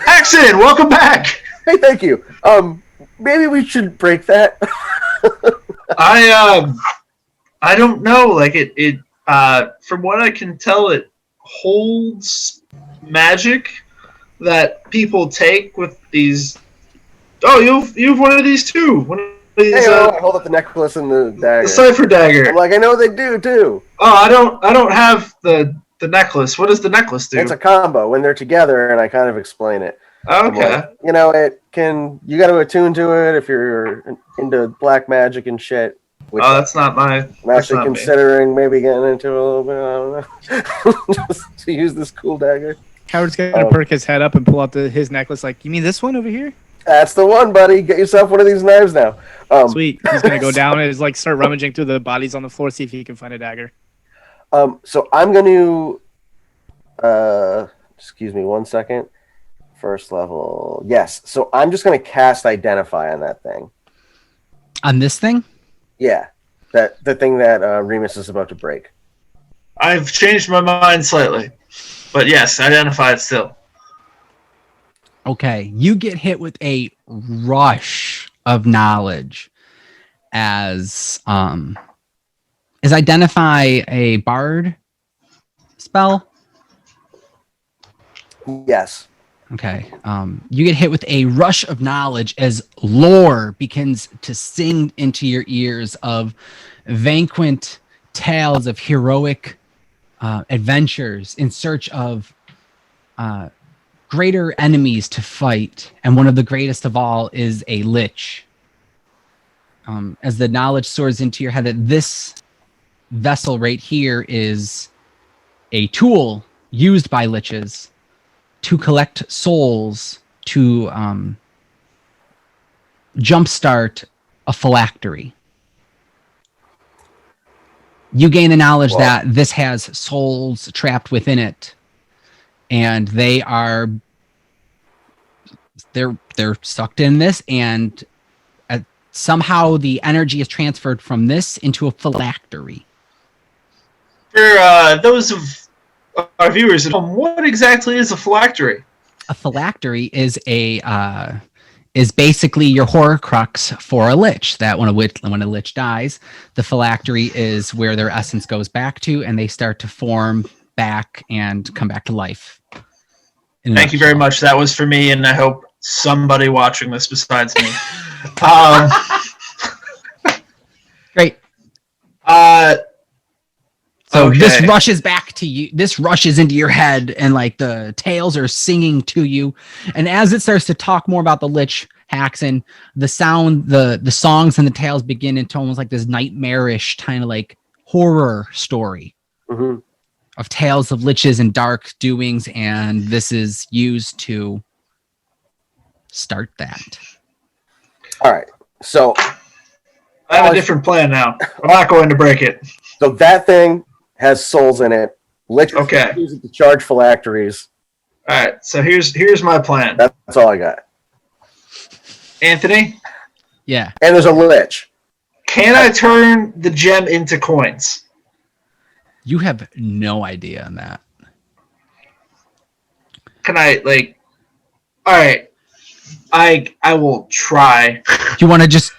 D: Axon, welcome back.
B: Hey, thank you. Maybe we should break that.
D: I don't know. Like it from what I can tell, it holds magic that people take with these. Oh, you've one of these too. One of these.
B: Hey, I hold up the necklace and the dagger.
D: The cipher dagger.
B: I'm like, I know they do too.
D: Oh, I don't have the necklace. What does the necklace do?
B: It's a combo when they're together, and I kind of explain it.
D: Okay.
B: Like, it can. You got to attune to it if you're into black magic and shit. Which
D: That's not my.
B: I'm actually considering maybe getting into a little bit. I don't know. Just to use this cool dagger.
E: Howard's gonna perk his head up and pull out his necklace. Like, you mean this one over here?
B: That's the one, buddy. Get yourself one of these knives now.
E: Sweet. He's gonna go down and like start rummaging through the bodies on the floor, see if he can find a dagger.
B: So I'm going to. Excuse me 1 second. First level. Yes. So I'm just going to cast Identify on that thing.
A: On this thing?
B: Yeah. The thing that Remus is about to break.
D: I've changed my mind slightly, but yes, Identify it still.
A: Okay, you get hit with a rush of knowledge as Identify a bard spell?
B: Yes.
A: Okay. You get hit with a rush of knowledge as lore begins to sing into your ears of vanquished tales of heroic adventures in search of greater enemies to fight. And one of the greatest of all is a lich. As the knowledge soars into your head that this vessel right here is a tool used by liches to collect souls to jumpstart a phylactery. You gain the knowledge that this has souls trapped within it, and they're sucked in this, and somehow the energy is transferred from this into a phylactery.
D: For those of our viewers at home, what exactly is a phylactery?
A: A phylactery is is basically your Horcrux for a lich. That when a lich dies, the phylactery is where their essence goes back to, and they start to form back and come back to life.
D: Thank you very much. That was for me, and I hope somebody watching this besides me.
A: Great. So this rushes back to you. This rushes into your head, and like the tales are singing to you. And as it starts to talk more about the lich, Haxon, the sound, the songs and the tales begin into almost like this nightmarish kind of like horror story of tales of liches and dark doings. And this is used to start that.
B: All right. So
D: I have a different plan now. I'm not going to break it.
B: So that thing has souls in it. Liches use it to charge phylacteries.
D: All right. So here's my plan.
B: That's all I got.
D: Anthony?
A: Yeah.
B: And there's a lich.
D: Can I turn the gem into coins?
A: You have no idea on that.
D: Can I all right. I will try.
A: You want to just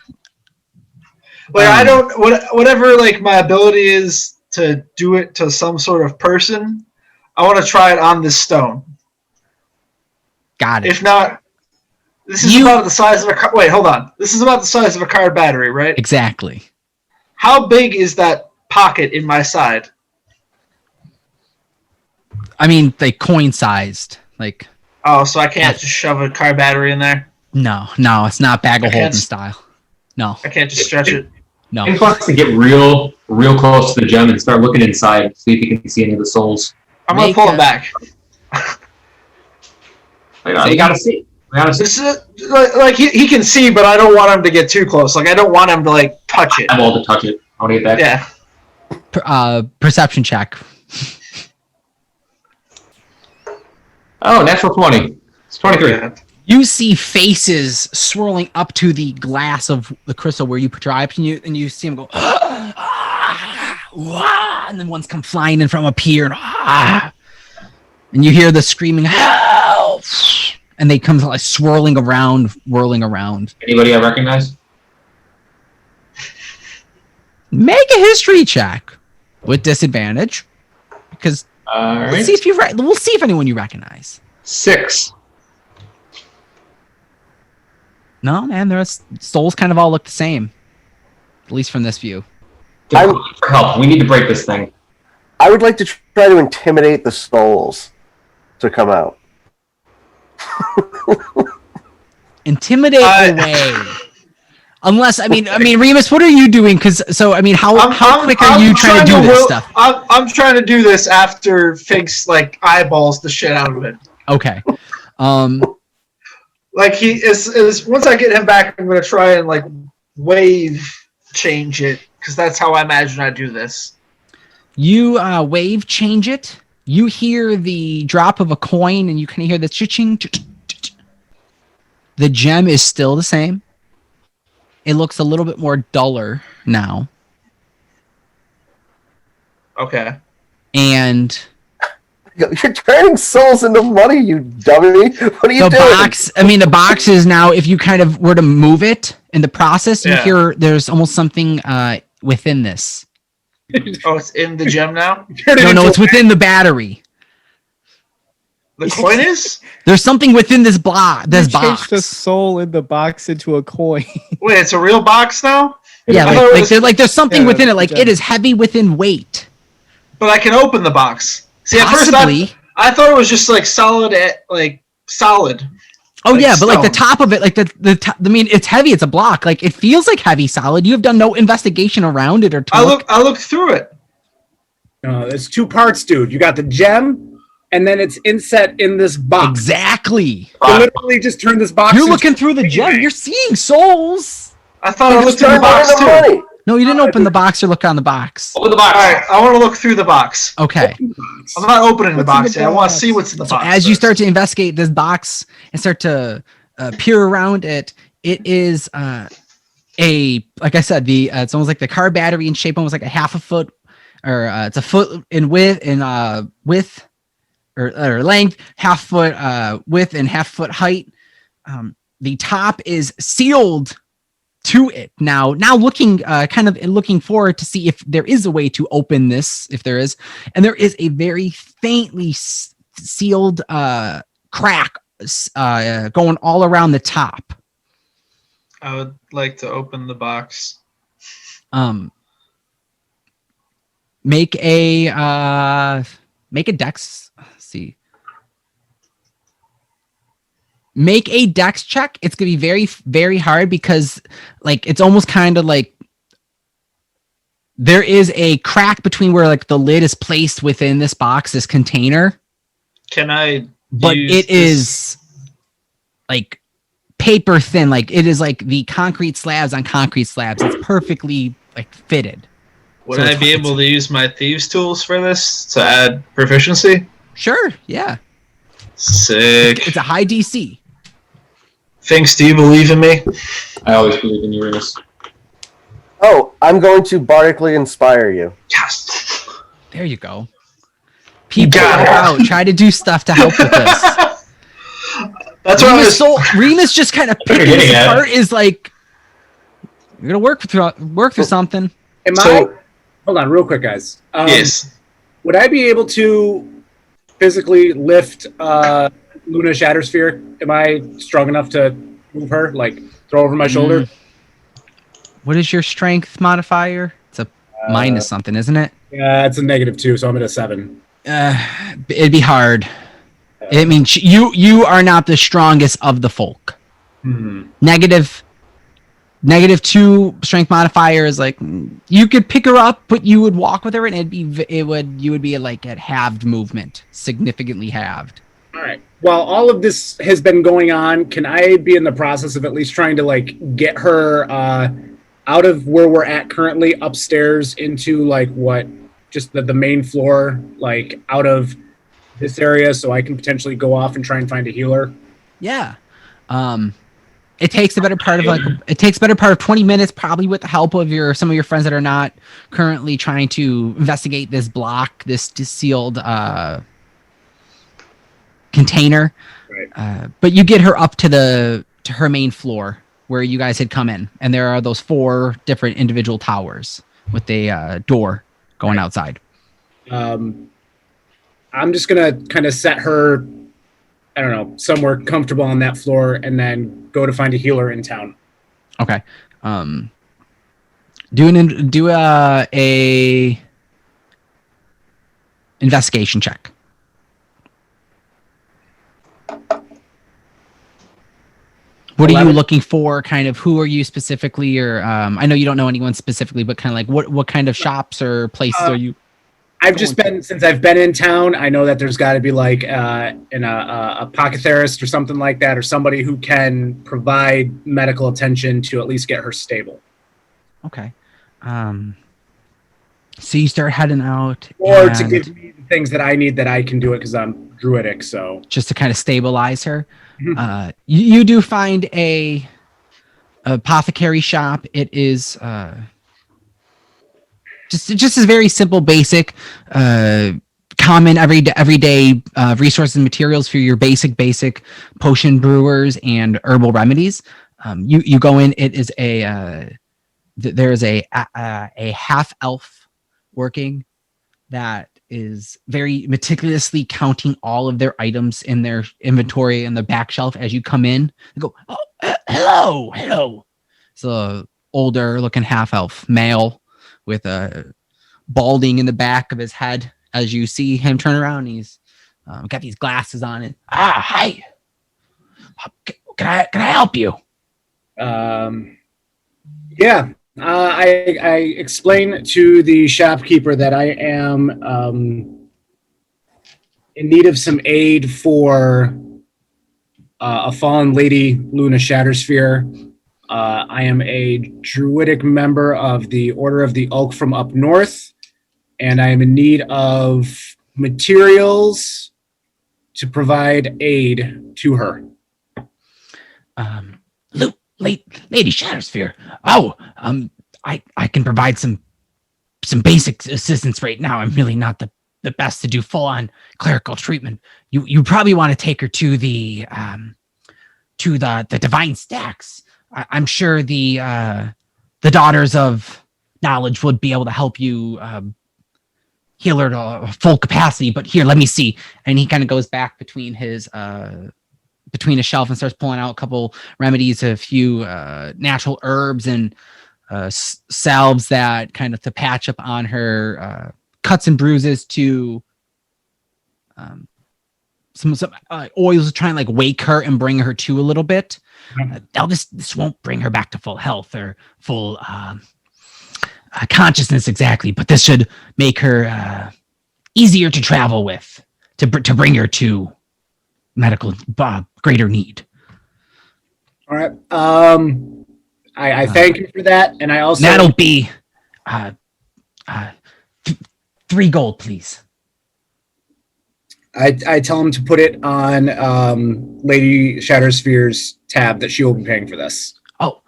D: I don't whatever my ability is to do it to some sort of person, I want to try it on this stone.
A: Got it.
D: If not, this is about the size of a wait, hold on. This is about the size of a card battery, right?
A: Exactly.
D: How big is that pocket in my side?
A: I mean, coin sized.
D: Oh, so I can't just shove a card battery in there?
A: No, it's not bag of holding style. No.
D: I can't just stretch it.
A: No.
C: He wants to get real close to the gem and start looking inside, see if he can see any of the souls.
D: I'm gonna pull him back.
C: You gotta see.
D: This is he can see, but I don't want him to get too close. I don't want him to touch it.
C: I'm able to touch it. I want to get that.
D: Yeah.
A: Perception check.
C: Oh, natural 20. It's 23.
D: Okay.
A: You see faces swirling up to the glass of the crystal where you drive, and you see them go, and then ones come flying in from up here, and you hear the screaming, help! And they come swirling around, whirling around.
C: Anybody I recognize?
A: Make a history check with disadvantage, because we'll see if anyone you recognize.
C: 6.
A: No, man, their souls kind of all look the same, at least from this view.
C: For help. We need to break this thing.
B: I would like to try to intimidate the souls to come out.
A: Intimidate away. Unless, I mean, Remus, what are you doing? How quick are you trying to do this stuff?
D: I'm trying to do this after Fig's eyeballs the shit out of it.
A: Okay.
D: He is once I get him back, I'm gonna try and wave change it, because that's how I imagine I do this.
A: You wave change it. You hear the drop of a coin, and you can hear the cha-ching. The gem is still the same. It looks a little bit more duller now.
D: Okay.
A: And
B: you're turning souls into money, you dummy. What are you doing?
A: The box is now, if you kind of were to move it in the process, you hear there's almost something within this.
D: Oh, it's in the gem now?
A: No, it's within the battery.
D: The coin is?
A: There's something within this box.
E: Changed the soul in the box into a coin.
D: Wait, it's a real box now?
A: Yeah, there's something within it. It is heavy within weight.
D: But I can open the box. See,
A: possibly.
D: At first I thought it was just solid, solid.
A: Oh yeah, but
D: stone.
A: the top of it, it's heavy. It's a block. It feels like heavy solid. You have done no investigation around it or.
D: I looked through it.
F: There's two parts, dude. You got the gem, and then it's inset in this box.
A: Exactly.
F: You literally just turn this box.
A: You're looking through the gem. You're seeing souls.
D: I thought I
B: Just
D: looked in the
B: turn
D: box
B: the
D: too.
B: money.
A: No, you didn't open the box or look on the box.
C: Open the box.
D: All right, I want to look through the box.
A: Okay.
D: I'm not opening the
E: What's in
D: box
E: the
D: yet. I want to
E: box?
D: see what's in the
A: So
D: box.
A: as you
D: first.
A: start to investigate this box and start to peer around it, it is like I said, it's almost like the car battery in shape, almost like a half a foot, or it's a foot in width or length, half foot width and half foot height. The top is sealed to it. Now looking kind of looking forward to see if there is a way to open this, if there is, and there is a very faintly sealed crack going all around the top.
D: I would like to open the box.
A: Make a dex. Let's see. Make a dex check. It's gonna be very, very hard because, like, it's almost kind of like there is a crack between where like the lid is placed within this box, this container.
D: Can I?
A: But it is like paper thin. Like it is like the concrete slabs on concrete slabs. It's perfectly like fitted.
D: Would
A: So
D: I
A: it's-
D: be able to use my thieves' tools for this to add proficiency?
A: Sure. Yeah.
D: Sick.
A: It's a high DC.
D: Thanks. Do you believe in me?
C: I always believe in you, Remus.
B: Oh, I'm going to bardically inspire you.
D: Yes.
A: There you go. People
D: Got
A: help
D: it.
A: out. Try to do stuff to help with this.
D: That's what I was.
A: Remus just kind of
C: What you're
A: picking this
C: getting at.
A: apart is like, you're gonna work through something.
F: Am
D: So-
F: I? Hold on, real quick, guys.
D: Yes.
F: Would I be able to physically lift Luna Shattersphere? Am I strong enough to move her? Like throw over my shoulder?
A: What is your strength modifier? It's a minus something, isn't it?
F: Yeah, it's a -2, so I'm at a 7.
A: It'd be hard. It means you are not the strongest of the folk. -2 strength modifier is like you could pick her up, but you would walk with her, and you would be like at halved movement, significantly halved.
F: All right. While all of this has been going on, can I be in the process of at least trying to like get her out of where we're at currently upstairs into like just the main floor, like out of this area, so I can potentially go off and try and find a healer?
A: Yeah. It takes a better part of 20 minutes, probably with the help of some of your friends that are not currently trying to investigate this block, this sealed container.
F: Right.
A: But you get her up to her main floor where you guys had come in, and there are those 4 different individual towers with a door going outside.
F: I'm just gonna kind of set her, I don't know, somewhere comfortable on that floor, and then go to find a healer in town.
A: Okay. Do a investigation check. What are you
F: 11.
A: looking for? Kind of who are you specifically, or I know you don't know anyone specifically, but kind of like what kind of shops or places are you?
F: Since I've been in town, I know that there's got to be like a apothecist or something like that, or somebody who can provide medical attention to at least get her stable.
A: Okay. So you start heading out,
F: Or to
A: and
F: give me the things that I need that I can do it because I'm druidic, so.
A: just to kind of stabilize her.
F: Mhm.
A: You do find a apothecary shop. It is just a very simple, basic, common everyday resources and materials for your basic potion brewers and herbal remedies. You go in. It is there is a half elf working that is very meticulously counting all of their items in their inventory in the back shelf as you come in. They go, "Oh, hello." It's a older looking half elf male with a balding in the back of his head. As you see him turn around, he's got these glasses on. And hi. Can I help you?
F: Yeah. I explain to the shopkeeper that I am in need of some aid for a fallen lady, Luna Shattersphere. I am a druidic member of the Order of the Oak from up north, and I am in need of materials to provide aid to her.
A: Lady Shattersphere. Oh, I can provide some basic assistance right now. I'm really not the best to do full on clerical treatment. You probably want to take her to the divine stacks. I'm sure the daughters of knowledge would be able to help you heal her to full capacity. But here, let me see. And he kind of goes back between his shelf and starts pulling out a couple remedies, a few natural herbs and salves that kind of to patch up on her cuts and bruises, to some oils to try and like wake her and bring her to a little bit. Now this won't bring her back to full health or full consciousness exactly, but this should make her easier to travel with, to bring her to medical greater need.
F: All right. I thank you for that, and I also
A: that'll be 3 gold, please.
F: I tell him to put it on Lady Shattersphere's tab that she will be paying for this.
A: Oh,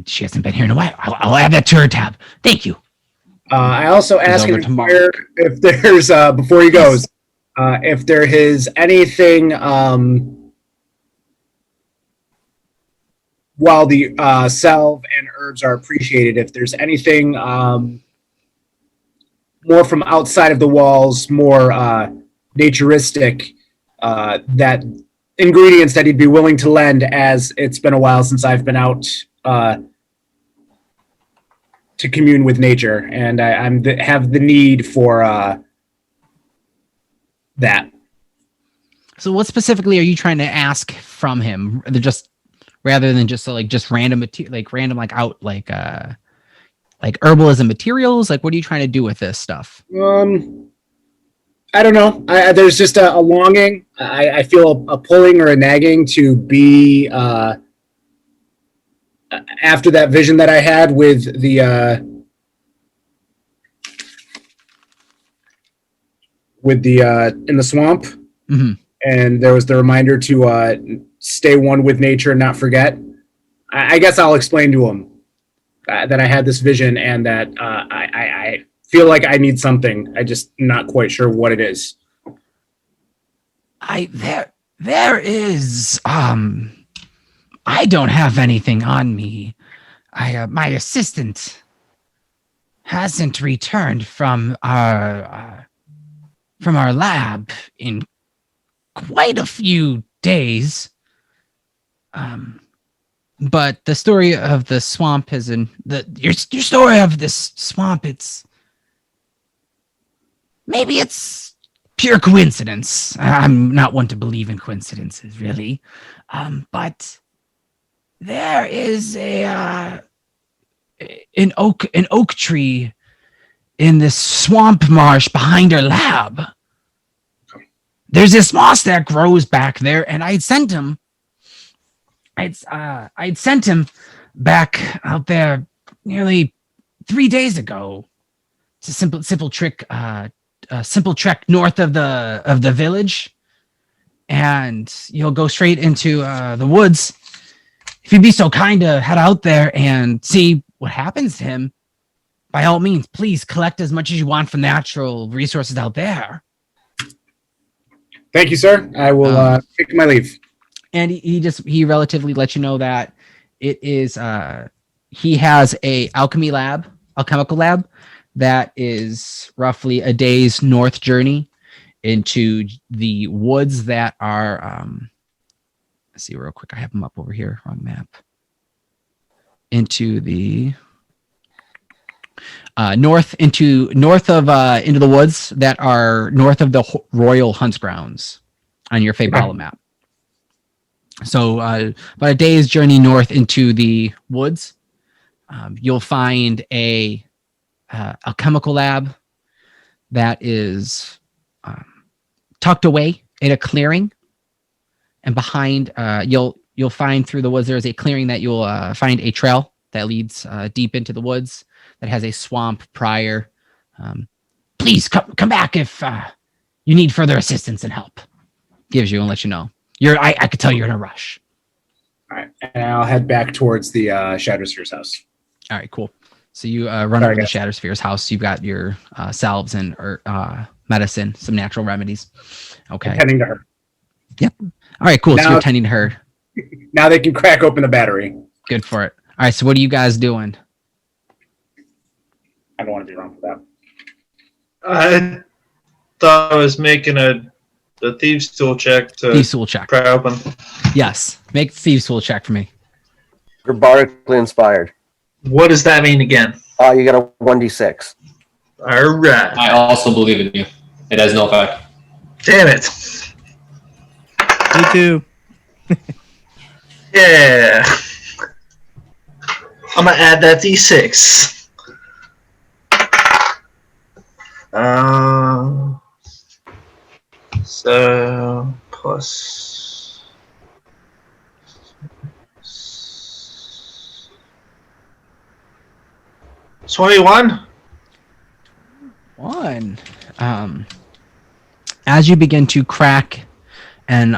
A: she hasn't been here in a while. I'll add that to her tab. Thank you.
F: I also ask him if there's before he goes, if there is anything while the salve and herbs are appreciated, if there's anything more from outside of the walls, more naturistic, that ingredients that he'd be willing to lend, as it's been a while since I've been out to commune with nature, and I have the need for that.
A: So what specifically are you trying to ask from him? Rather than just random like herbalism materials? Like, what are you trying to do with this stuff?
F: I don't know. There's just a longing. I feel a pulling or a nagging to be after that vision that I had with the in the swamp.
A: Mm-hmm.
F: And there was the reminder to stay one with nature and not forget. I guess I'll explain to him that I had this vision and that I feel like I need something. I just not quite sure what it is.
A: There is I don't have anything on me. My assistant hasn't returned from our lab in quite a few days. But the story of the swamp your story of this swamp, maybe it's pure coincidence. I'm not one to believe in coincidences, really. But there is an oak tree in this swamp marsh behind our lab. There's this moss that grows back there, and I'd sent him back out there nearly 3 days ago. It's a simple trek north of the village, and you'll go straight into the woods. If you'd be so kind to head out there and see what happens to him, by all means, please collect as much as you want from natural resources out there.
F: Thank you, sir. I will take my leave.
A: And he relatively lets you know that it is he has a alchemical lab that is roughly a day's north journey into the woods that are let's see real quick. I have them up over here. Wrong map. Into the into the woods that are north of the Royal Hunts Grounds on your Faybala map. So about a day's journey north into the woods. You'll find a chemical lab that is tucked away in a clearing, and behind you'll find through the woods there's a clearing that you'll find a trail that leads deep into the woods that has a swamp prior. Please come back if you need further assistance and help. Gives you and lets you know. I could tell you're in a rush.
F: All right, and I'll head back towards the Shattersphere's house.
A: All right, cool. So you run over to Shattersphere's house. You've got your salves and medicine, some natural remedies. Okay.
F: I'm tending to her.
A: Yep. All right, cool. So you're tending to her.
F: Now they can crack open the battery.
A: Good for it. All right, so what are you guys doing?
F: I don't want to be wrong for that.
D: I thought I was making a thieves tool check to
A: Thieves tool check.
D: pry open.
A: Yes. Make thieves tool check for me.
B: You're bardically inspired.
D: What does that mean again?
B: You got a 1d6.
D: All right.
C: I also believe in you. It has no effect.
D: Damn it.
E: Me too.
D: Yeah. I'm gonna add that d6. So plus 21.
A: One. As you begin to crack, and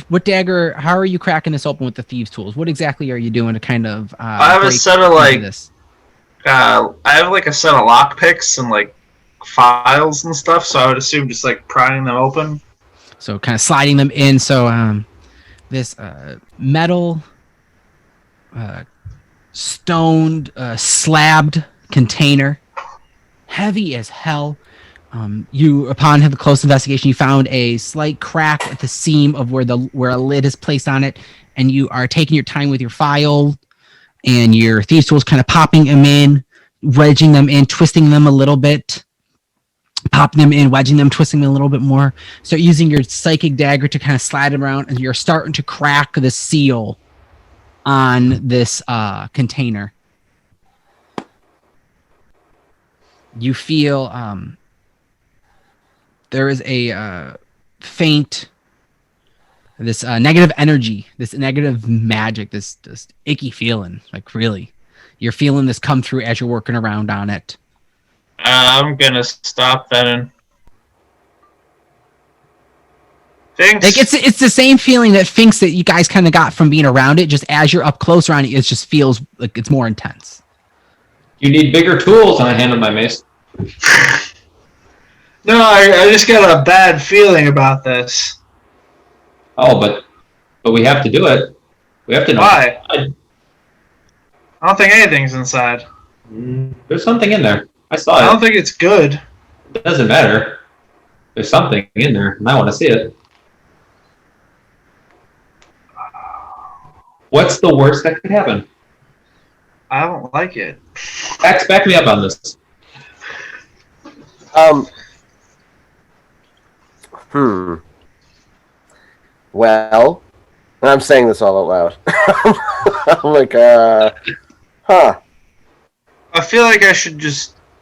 A: what dagger? How are you cracking this open with the thieves' tools? What exactly are you doing to kind of?
D: I have a set of this. I have like a set of lock picks and like files and stuff, so I would assume just like prying them open.
A: So kind of sliding them in. So this metal, stoned, slabbed container, heavy as hell. Upon the close investigation, you found a slight crack at the seam of where a lid is placed on it, and you are taking your time with your file and your thieves' tools, kind of popping them in, wedging them in, twisting them a little bit, popping them in, wedging them, twisting them a little bit more. Start using your psychic dagger to kind of slide them around, and you're starting to crack the seal on this container. You feel there is a faint, this negative energy, this negative magic, this icky feeling. Like really, you're feeling this come through as you're working around on it.
D: I'm gonna stop then. Thanks.
A: Like it's the same feeling that Finks that you guys kind of got from being around it. Just as you're up closer on it, it just feels like it's more intense.
C: You need bigger tools, and I handed my mace.
D: No, I just got a bad feeling about this.
C: Oh, but we have to do it. We have to know.
D: Why? I don't think anything's inside.
C: There's something in there. I saw it.
D: I don't think it's good.
C: It doesn't matter. There's something in there, and I want to see it. What's the worst that could happen?
D: I don't like it.
C: Back me up on this.
B: Well, and I'm saying this all out loud. I'm like,
D: I feel like I should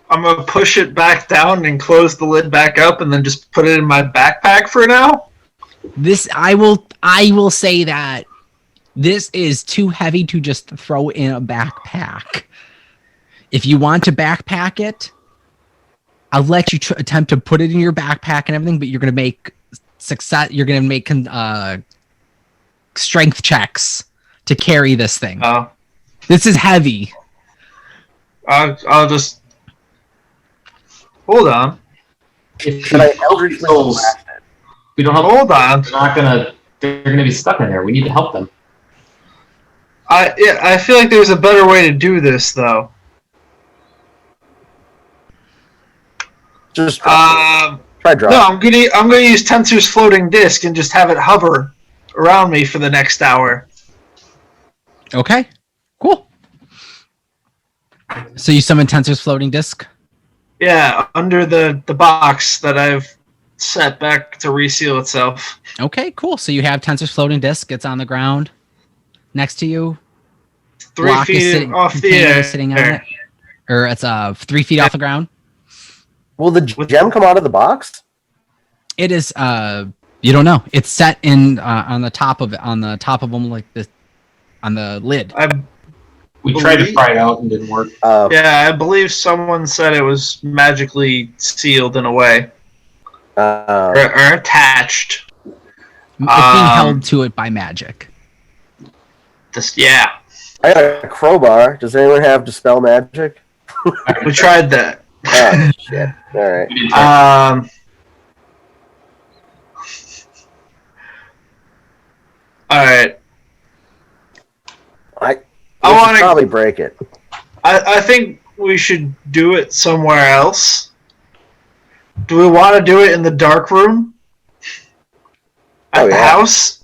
D: I'm gonna push it back down and close the lid back up and then just put it in my backpack for now.
A: I will say that this is too heavy to just throw in a backpack. If you want to backpack it, I'll let you attempt to put it in your backpack and everything, but you're going to make strength checks to carry this thing.
D: Oh.
A: This is heavy.
D: I'll just hold on.
C: If we don't help,
D: Hold on.
C: they're gonna be stuck in there. We need to help them.
D: I feel like there's a better way to do this though.
B: just try drop.
D: No, I'm gonna use Tensor's floating disc and just have it hover around me for the next hour.
A: Okay, cool. So you summon Tensor's floating disc?
D: Yeah, under the box that I've set back to reseal itself.
A: Okay, cool. So you have Tensor's floating disc. It's on the ground next to you. block is sitting,
D: off the
A: container
D: air.
A: is sitting on it, or it's 3 feet off the ground.
B: Will the gem come out of the box?
A: It is. You don't know. It's set in on the top of it, on the top of them, like this, on the lid.
C: We tried to pry it out and didn't work.
D: Yeah, I believe someone said it was magically sealed in a way, or attached.
A: It's being held to it by magic.
D: Yeah,
B: I got a crowbar. Does anyone have Dispel Magic?
D: we tried that.
B: Oh, shit. All right.
D: All right.
B: I want to probably break it.
D: I think we should do it somewhere else. Do we want to do it in the dark room? At the house?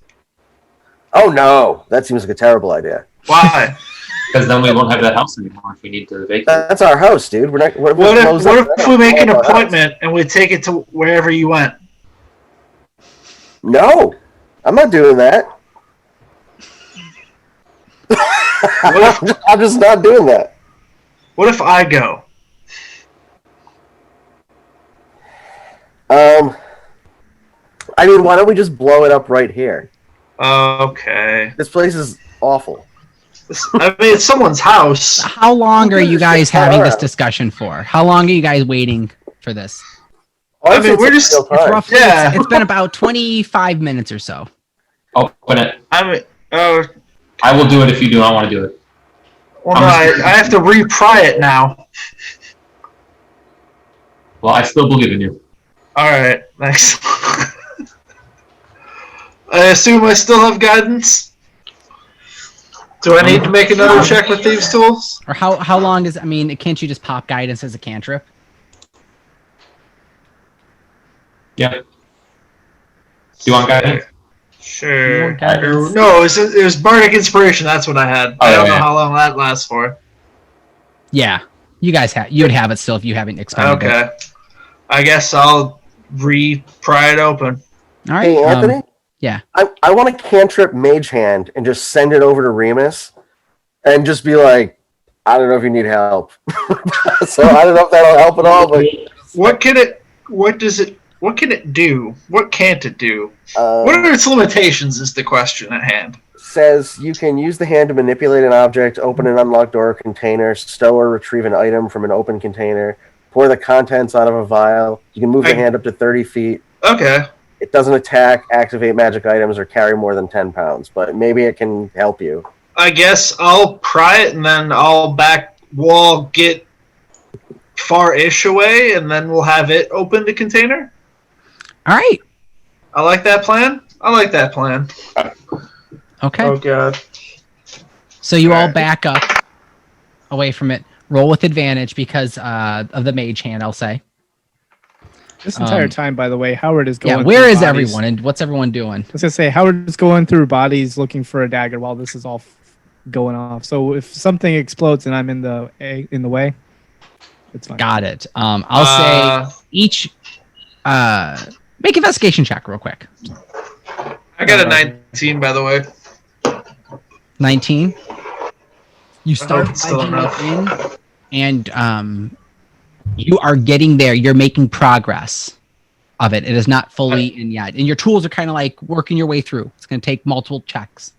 B: Oh no, that seems like a terrible idea.
D: Why?
C: Because then we won't have that house anymore if we need to vacate.
B: That's our house, dude. We're not.
D: What if we make an appointment and we take it to wherever you went?
B: No, I'm not doing that. I'm just not doing that.
D: What if I go?
B: I mean, why don't we just blow it up right here?
D: Okay.
B: This place is awful.
D: I mean, it's someone's house.
A: How long are you guys having this discussion for? How long are you guys waiting for this?
D: I mean, we're just
A: It's roughly, it's been about 25 minutes or so.
C: Open it.
D: I mean,
C: I will do it if you do not want to do it.
D: well, no, I have to re-pry it now.
C: Well, I still believe in you.
D: All right, thanks. I assume I still have guidance. Do I need to make another check with thieves' tools?
A: Or how long does, I mean, can't you just pop guidance as a cantrip?
C: Yeah. Do you want guidance?
D: Sure.
A: Guidance.
D: No, it was bardic inspiration. That's what I had. I don't know how long that lasts for.
A: Yeah, you guys you'd have it still if you haven't expended it.
D: Okay. I guess I'll re-pry it open.
A: All right.
B: Hey, Anthony?
A: Yeah.
B: I want to cantrip Mage Hand and just send it over to Remus and just be like, I don't know if you need help. So I don't know if that'll help at all, but
D: What can it do? What can't it do? What are its limitations is the question at hand.
B: says you can use the hand to manipulate an object, open an unlocked door or container, stow or retrieve an item from an open container, pour the contents out of a vial. You can move the hand up to 30 feet.
D: Okay.
B: It doesn't attack, activate magic items, or carry more than 10 pounds, but maybe it can help you.
D: I guess I'll pry it and then we'll get far-ish away and then we'll have it open the container.
A: All right.
D: I like that plan.
A: Okay.
D: Oh, God.
A: So you all back up away from it. Roll with advantage because of the mage hand, I'll say.
E: This entire time, by the way, Howard is going.
A: Yeah, where is
E: bodies.
A: everyone and what's everyone doing?
E: I was gonna say Howard is going through bodies looking for a dagger while this is all going off. So if something explodes and I'm in the way, it's fine.
A: Got it. I'll say each make an investigation check real quick.
D: I got a 19, by the way.
A: 19. You start
D: That's still
A: diving in, and you are getting there. You're making progress of it. It is not fully in yet, and your tools are kind of like working your way through. It's going to take multiple checks.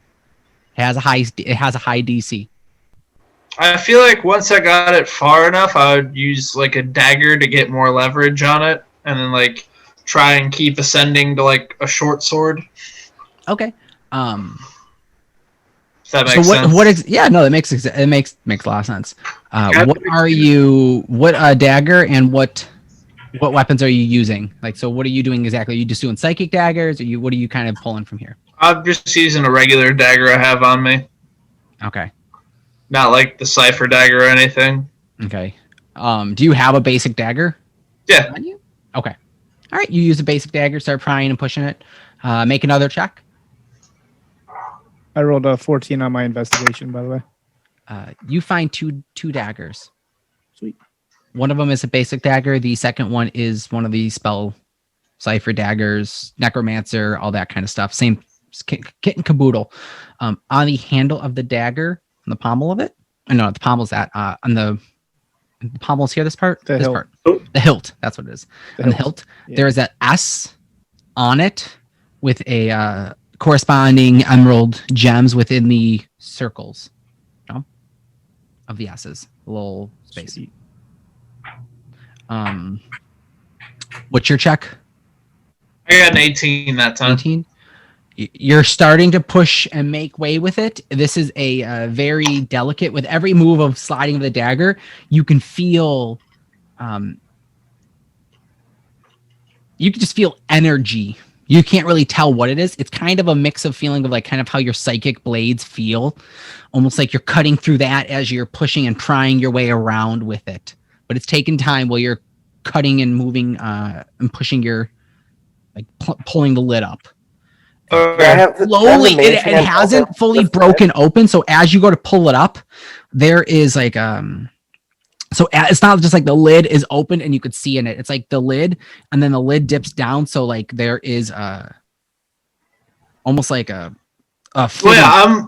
A: It has a high DC.
D: I feel like once I got it far enough, I would use like a dagger to get more leverage on it, and then like try and keep ascending to like a short sword.
A: Okay.
D: If that makes sense.
A: What is? Yeah, no, that makes a lot of sense. What are you? What dagger and what weapons are you using? Like, so what are you doing exactly? Are you just doing psychic daggers, or what are you kind of pulling from here?
D: I'm just using a regular dagger I have on me,
A: Okay.
D: not like the cipher dagger or anything.
A: Okay. Do you have a basic dagger?
D: Yeah.
A: On you? Okay. All right. You use a basic dagger, start prying and pushing it. Make another check.
E: I rolled a 14 on my investigation, by the way.
A: You find two daggers.
E: Sweet.
A: One of them is a basic dagger. The second one is one of the spell cipher daggers, necromancer, all that kind of stuff. Same kit and caboodle. On the handle of the dagger, the pommel of it. No, the pommel's at on the pommel's here. This part,
E: The
A: this
E: hilt.
A: part,
D: Oh.
A: the hilt. That's what it is. On the hilt,
E: Yeah.
A: there is that S on it with a corresponding emerald gems within the circles, of the S's, the little space.
E: Sweet.
A: What's your check?
D: I got an 18 that time.
A: 18. You're starting to push and make way with it. This is a very delicate. With every move of sliding of the dagger, you can feel, you can just feel energy. You can't really tell what it is. It's kind of a mix of feeling of like kind of how your psychic blades feel, almost like you're cutting through that as you're pushing and prying your way around with it. But it's taken time while you're cutting and moving and pushing your, like pulling the lid up. Slowly, it hasn't fully broken open. So as you go to pull it up, there is like so it's not just like the lid is open and you could see in it. It's like the lid, and then the lid dips down. So like there is almost like a.
D: Well, yeah,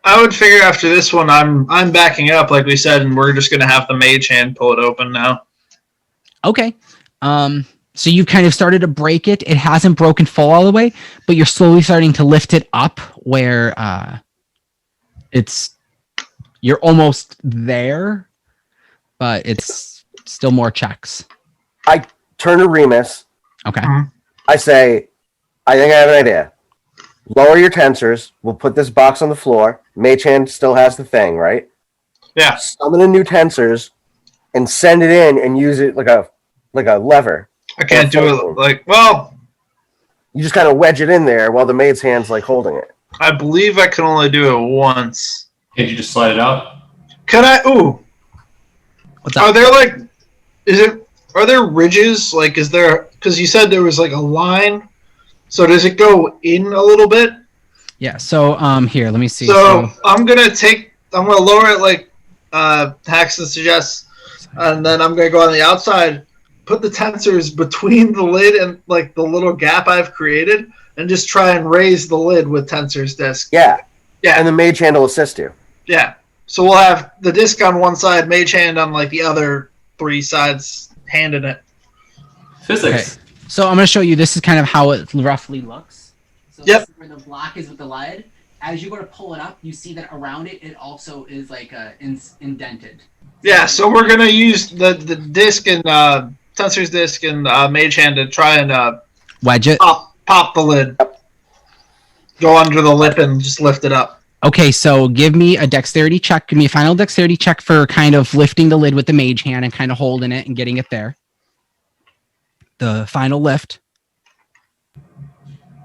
D: I would figure after this one, I'm backing up, like we said, and we're just gonna have the mage hand pull it open now.
A: Okay. So you've kind of started to break it. It hasn't broken full all the way, but you're slowly starting to lift it up where you're almost there, but it's still more checks.
B: I turn to Remus.
A: Okay.
B: I say, I think I have an idea. Lower your tensors. We'll put this box on the floor. Mage hand still has the thing, right?
D: Yeah.
B: Summon the new tensors and send it in and use it like a lever.
D: I can't do it like, well,
B: You just kind of wedge it in there while the maid's hand's like holding it.
D: I believe I can only do it once.
C: Can't you just slide it out?
D: Can I? Ooh.
A: What's up?
D: Are there like, are there ridges? Like, is there, because you said there was like a line. So does it go in a little bit?
A: Yeah. So here, let me see.
D: So I'm going to lower it like Haxton suggests. And then I'm going to go on the outside, put the tensors between the lid and like the little gap I've created, and just try and raise the lid with tensors disc.
B: Yeah.
D: Yeah.
B: And the mage hand will assist you.
D: Yeah. So we'll have the disc on one side, mage hand on like the other three sides, hand in it.
C: Physics.
A: Okay. So I'm going to show you. This is kind of how it roughly looks. So
D: Yep.
A: This is where the block is with the lead. As you go to pull it up, you see that around it, it also is like indented.
D: Yeah. So we're gonna use the disc and tensors disc and mage hand to try and
A: Wedge it.
D: pop the lid. Go under the lip and just lift it up.
A: Okay, so give me a dexterity check. Give me a final dexterity check for kind of lifting the lid with the mage hand and kind of holding it and getting it there. The final lift.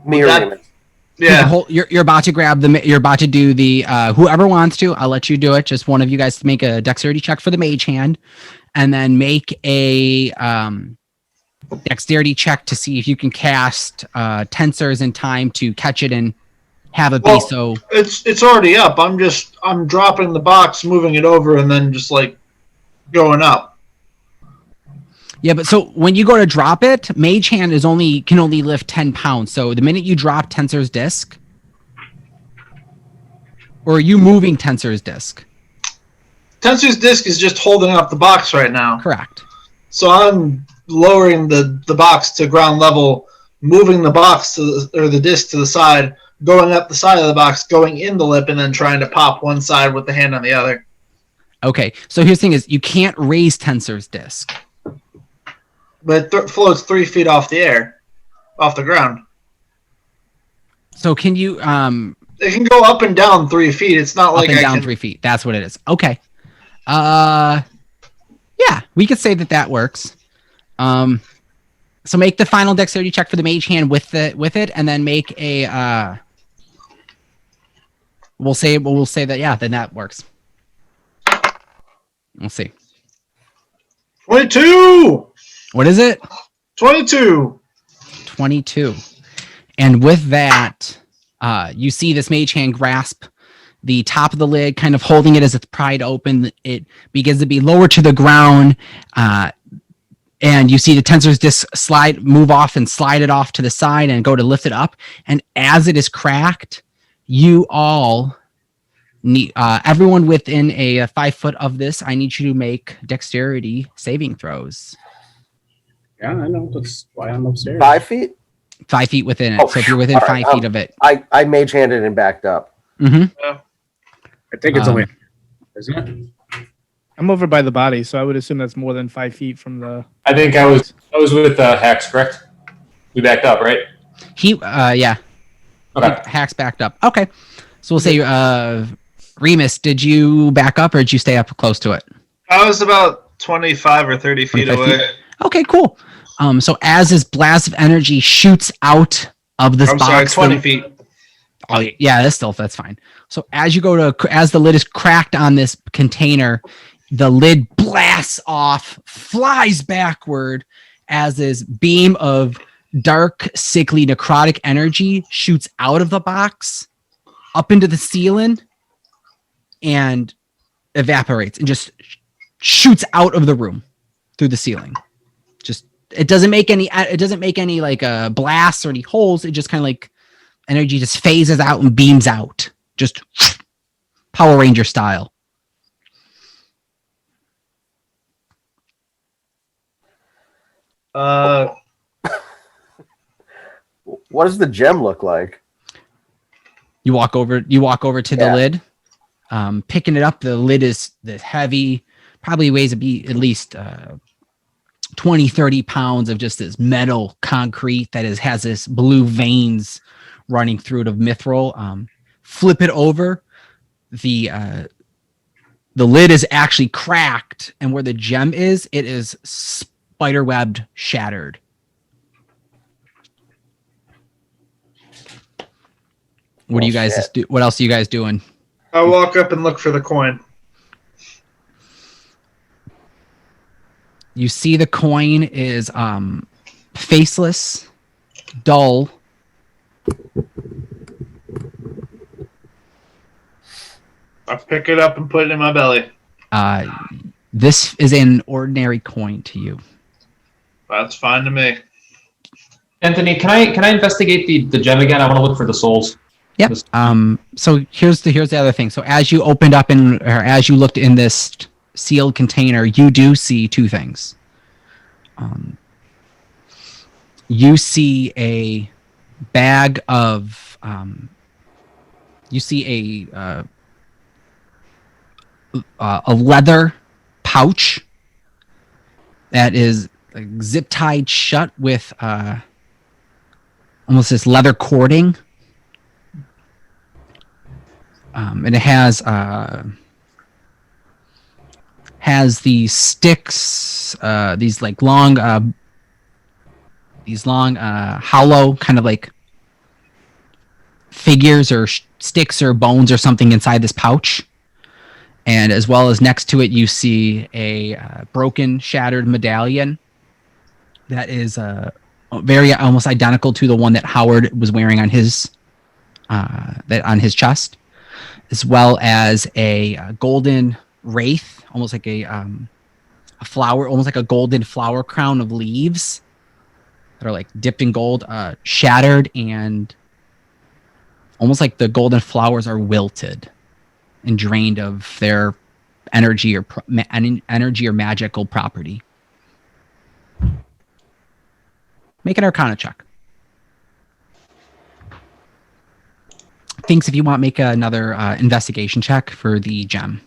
B: Me or Remus.
D: Yeah.
A: You're about to grab you're about to do the whoever wants to, I'll let you do it. Just one of you guys to make a dexterity check for the mage hand, and then make a dexterity check to see if you can cast tensors in time to catch it and have it be so.
D: It's already up. I'm dropping the box, moving it over, and then just like going up.
A: Yeah, but so when you go to drop it, mage hand can only lift 10 pounds. So the minute you drop tensor's disc, or are you moving tensor's disc?
D: Tensor's disc is just holding up the box right now.
A: Correct.
D: So I'm lowering the box to ground level, moving the box or the disc to the side, going up the side of the box, going in the lip, and then trying to pop one side with the hand on the other.
A: Okay, so here's the thing: is you can't raise tensor's disc.
D: But it floats 3 feet off the ground.
A: So can you
D: It can go up and down 3 feet. It's not like
A: up and down 3 feet? That's what it is. Okay. Yeah, we could say that works. So make the final dexterity check for the mage hand with it, and then make a. We'll say that then that works. We'll see.
D: 22.
A: What is it?
D: 22.
A: 22. And with that, you see this mage hand grasp the top of the lid, kind of holding it as it's pried open. It begins to be lower to the ground, and you see the tensor's disc move off and slide it off to the side and go to lift it up. And as it is cracked, you all Everyone within a 5 foot of this, I need you to make dexterity saving throws.
F: Yeah, I know. That's why I'm upstairs.
B: 5 feet?
A: 5 feet within it.
B: Oh,
A: So if you're within
B: all right,
A: 5 feet of it.
B: I mage handed and backed up.
A: Mm-hmm.
F: I think it's only, isn't it?
E: I'm over by the body, so I would assume that's more than 5 feet from the.
C: I think I was with Hex, correct? We backed up, right?
A: Yeah.
C: Okay.
A: Hacks backed up. Okay. So we'll say, Remus, did you back up or did you stay up close to it?
D: I was about 25 or 30 feet
A: 25
D: away.
A: feet? Okay, cool. So as this blast of energy shoots out of this
D: I'm
A: box,
D: sorry, 20 feet.
A: Oh yeah, that's fine. So as the lid is cracked on this container, the lid blasts off, flies backward as this beam of dark, sickly, necrotic energy shoots out of the box, up into the ceiling, and evaporates and just shoots out of the room through the ceiling. It doesn't make any like blasts or any holes. It just kind of like energy just phases out and beams out, just Power Ranger style.
B: What does the gem look like?
A: You walk over to the lid, picking it up. The lid is this heavy, probably weighs at least 20, 30 pounds of just this metal concrete that has this blue veins running through it of mithril. Flip it over. The lid is actually cracked, and where the gem is, it is spiderwebbed, shattered. What do you guys do? What else are you guys doing?
D: I walk up and look for the coin.
A: You see the coin is faceless, dull.
D: I pick it up and put it in my belly.
A: This is an ordinary coin to you.
D: That's fine to me.
C: Anthony, can I investigate the gem again? I want to look for the souls.
A: Yep. So here's the other thing. So as you opened up as you looked in this sealed container, you do see two things. You see a bag of you see a leather pouch that is like zip tied shut with almost this leather cording. And it has these sticks, these long hollow kind of like figures or sticks or bones or something inside this pouch. And as well as next to it, you see a broken, shattered medallion that is very almost identical to the one that Howard was wearing on his chest, as well as a golden wraith, almost like a flower, almost like a golden flower crown of leaves that are like dipped in gold, shattered, and almost like the golden flowers are wilted and drained of their energy or magical property. Make an Arcana check. Thinks if you want, make another investigation check for the gem.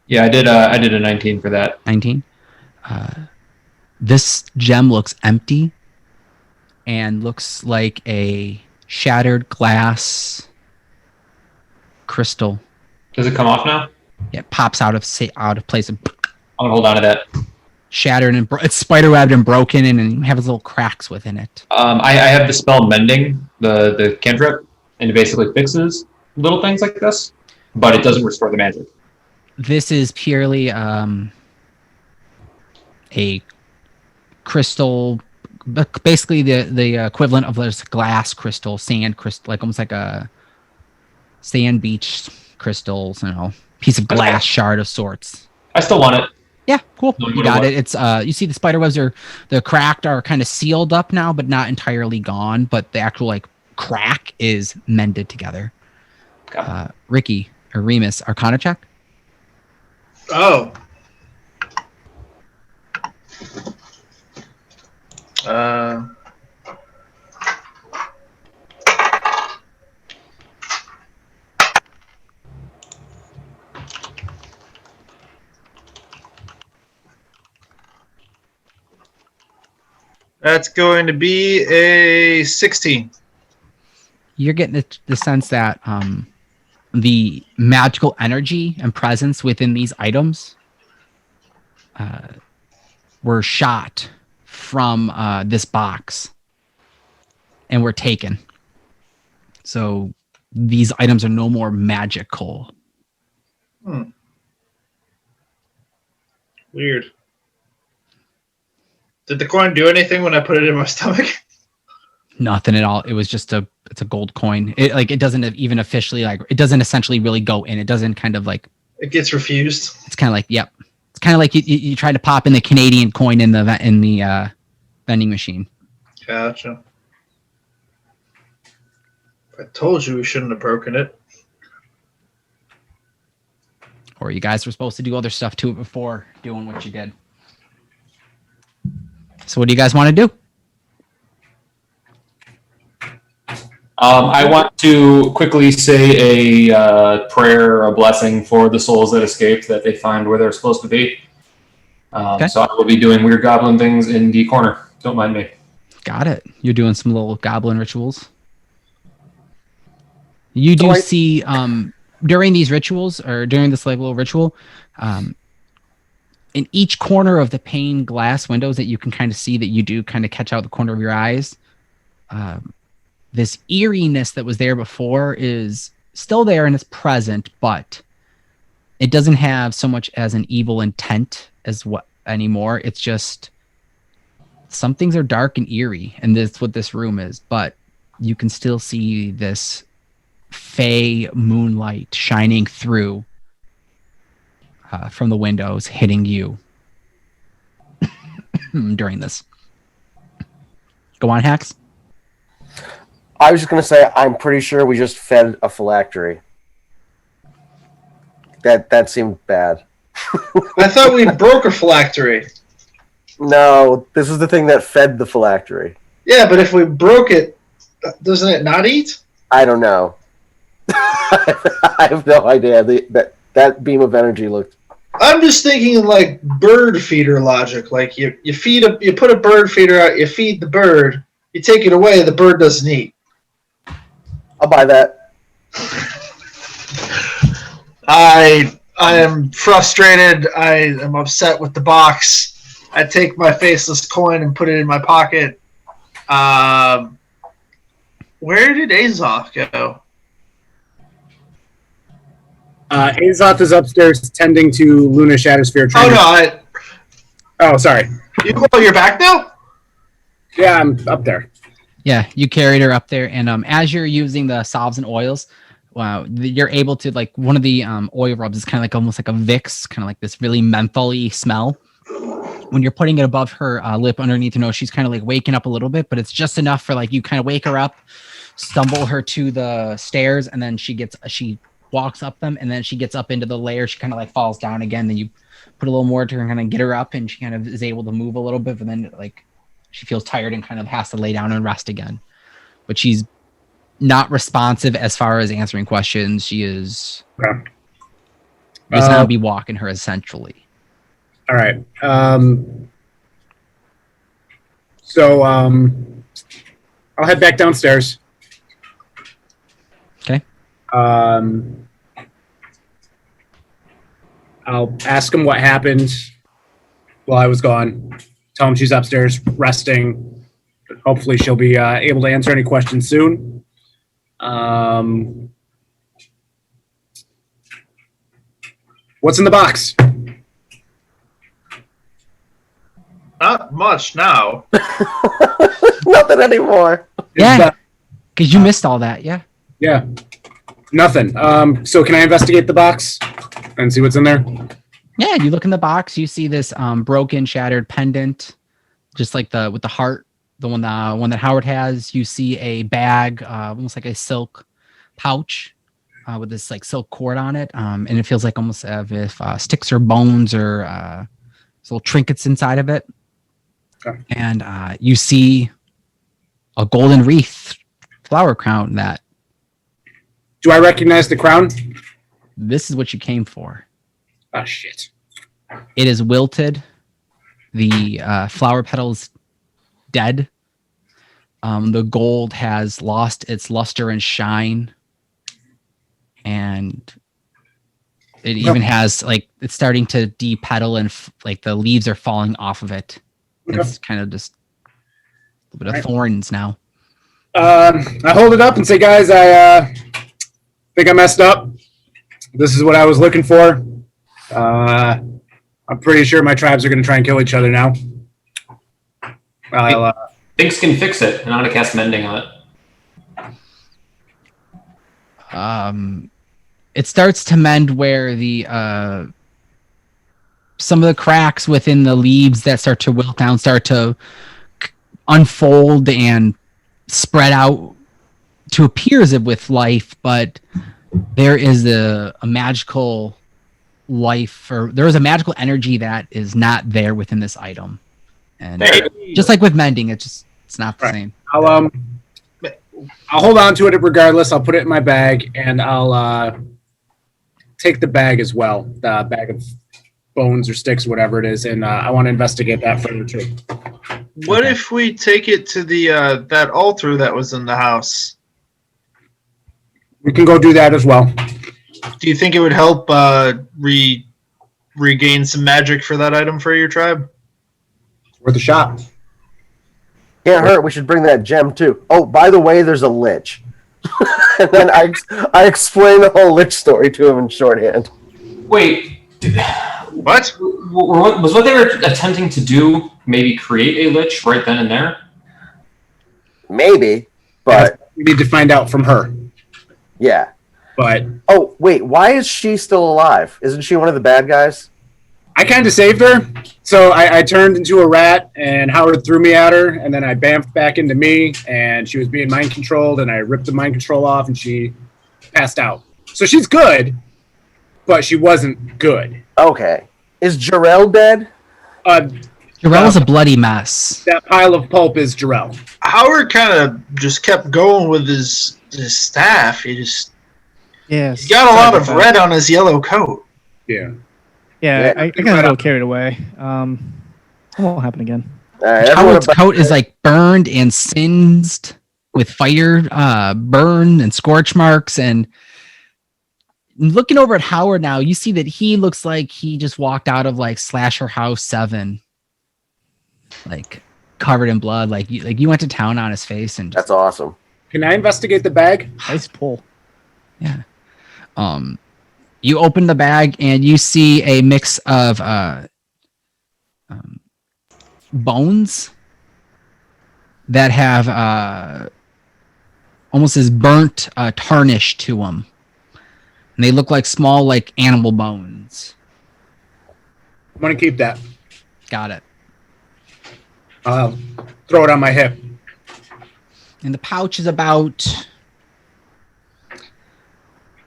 C: Yeah, I did a 19 for that.
A: 19. This gem looks empty and looks like a shattered glass crystal.
C: Does it come off now?
A: Yeah, it pops out of place. And
C: I'm gonna hold on to that.
A: Shattered and it's spiderwebbed and broken, and has little cracks within it.
C: I have the spell Mending, the cantrip, and it basically fixes little things like this, but it doesn't restore the magic.
A: This is purely a crystal, basically the equivalent of this glass crystal, sand crystal, like almost like a sand beach crystals, piece of glass shard of sorts.
C: I still want it.
A: Yeah, cool. You got it. It's you see the spiderwebs the cracked are kind of sealed up now, but not entirely gone. But the actual like crack is mended together. Ricky, or Remus Arcana check.
D: Oh. That's going to be a 16.
A: You're getting the sense that the magical energy and presence within these items were shot from this box and were taken. So these items are no more magical.
D: Weird. Did the coin do anything when I put it in my stomach?
A: Nothing at all. It was just it's a gold coin. It doesn't even officially it doesn't essentially really go in. It doesn't kind of like
D: It gets refused.
A: It's kind of like yep. It's kind of like you try to pop in the Canadian coin in the vending machine.
D: Gotcha. I told you we shouldn't have broken it.
A: Or you guys were supposed to do other stuff to it before doing what you did. So what do you guys want to do?
C: I want to quickly say a prayer or a blessing for the souls that escaped, that they find where they're supposed to be.
A: Okay.
C: So I will be doing weird goblin things in the corner. Don't mind me.
A: Got it. You're doing some little goblin rituals. You do see during these rituals, or during this little ritual, in each corner of the pane glass windows that you can kind of see, that you do kind of catch out the corner of your eyes, this eeriness that was there before is still there and it's present, but it doesn't have so much as an evil intent as what anymore. It's just some things are dark and eerie, and that's what this room is, but you can still see this fey moonlight shining through from the windows, hitting you during this. Go on, Hax.
B: I was just going to say, I'm pretty sure we just fed a phylactery. That seemed bad.
D: I thought we broke a phylactery.
B: No, this is the thing that fed the phylactery.
D: Yeah, but if we broke it, doesn't it not eat?
B: I don't know. I have no idea. That beam of energy looked...
D: I'm just thinking like bird feeder logic. Like you put a bird feeder out, you feed the bird, you take it away, the bird doesn't eat.
B: I'll buy that.
D: I am frustrated. I am upset with the box. I take my faceless coin and put it in my pocket. Where did Azoth go?
F: Azoth is upstairs tending to Luna Shadowsphere. Oh, sorry.
D: You're back now?
F: Yeah, I'm up there.
A: Yeah, you carried her up there, and as you're using the salves and oils, wow, you're able to, like, one of the oil rubs is kind of like almost like a Vicks, kind of like this really menthol-y smell. When you're putting it above her lip underneath her nose, she's kind of like waking up a little bit, but it's just enough for like you kind of wake her up, stumble her to the stairs, and then she walks up them, and then she gets up into the layer. She kind of like falls down again. Then you put a little more to her and kind of get her up, and she kind of is able to move a little bit, but then like she feels tired and kind of has to lay down and rest again. But she's not responsive as far as answering questions. She is just zombie walking her essentially.
F: All right. So I'll head back downstairs.
A: Okay.
F: I'll ask him what happened while I was gone. Tell him she's upstairs resting. Hopefully she'll be able to answer any questions soon. What's in the box?
D: Not much now.
B: Nothing anymore.
A: Yeah, because you missed all that. Yeah.
F: Yeah. Nothing. So can I investigate the box and see what's in there?
A: Yeah, you look in the box, you see this broken, shattered pendant, just like with the heart, the one that Howard has. You see a bag, almost like a silk pouch, with this like silk cord on it, and it feels like almost as if sticks or bones or little trinkets inside of it.
F: Okay.
A: And you see a golden wreath flower crown that.
F: Do I recognize the crown?
A: This is what you came for.
F: Oh, shit.
A: It is wilted. The flower petals dead. The gold has lost its luster and shine. And it even has like it's starting to de-petal and like the leaves are falling off of it.
F: Okay.
A: It's kind of just a little bit of thorns now.
F: I hold it up and say, guys, I think I messed up. This is what I was looking for. I'm pretty sure my tribes are going to try and kill each other now.
C: Things can fix it, and I'm going to cast Mending on it.
A: It starts to mend where the some of the cracks within the leaves that start to wilt down start to unfold and spread out to appear as if with life, but there is a magical life, or there is a magical energy that is not there within this item. And just like with mending, it's not the same.
F: I'll hold on to it regardless. I'll put it in my bag, and I'll take the bag as well, the bag of bones or sticks, whatever it is, and I want to investigate that further too.
D: What if we take it to the that altar that was in the house?
F: We can go do that as well.
D: Do you think it would help regain some magic for that item for your tribe?
F: Worth a shot.
B: Can't hurt. We should bring that gem too. Oh, by the way, there's a lich. And then I explain the whole lich story to him in shorthand.
C: Wait.
D: What?
C: Was what they were attempting to do maybe create a lich right then and there?
B: Maybe, but
F: we need to find out from her.
B: Yeah.
F: But
B: oh wait, why is she still alive? Isn't she one of the bad guys?
F: I kind of saved her, so I turned into a rat, and Howard threw me at her, and then I bamfed back into me, and she was being mind controlled, and I ripped the mind control off, and she passed out. So she's good, but she wasn't good.
B: Okay. Is Jerel dead?
A: Jerel's a bloody mess.
F: That pile of pulp is Jerel.
D: Howard kind of just kept going with his staff. He got a lot of red on his yellow coat.
F: Yeah.
E: Yeah, I kind of got carried away. It won't happen again.
A: Howard's coat is like burned and singed with fire, burn and scorch marks. And looking over at Howard now, you see that he looks like he just walked out of like Slasher House 7, like covered in blood. Like you went to town on his face, and
B: that's awesome.
F: Can I investigate the bag?
E: Nice pull.
A: Yeah. You open the bag and you see a mix of bones that have almost as burnt tarnish to them. And they look like small, like animal bones.
F: I'm going to keep that.
A: Got it.
F: Throw it on my hip.
A: And the pouch is about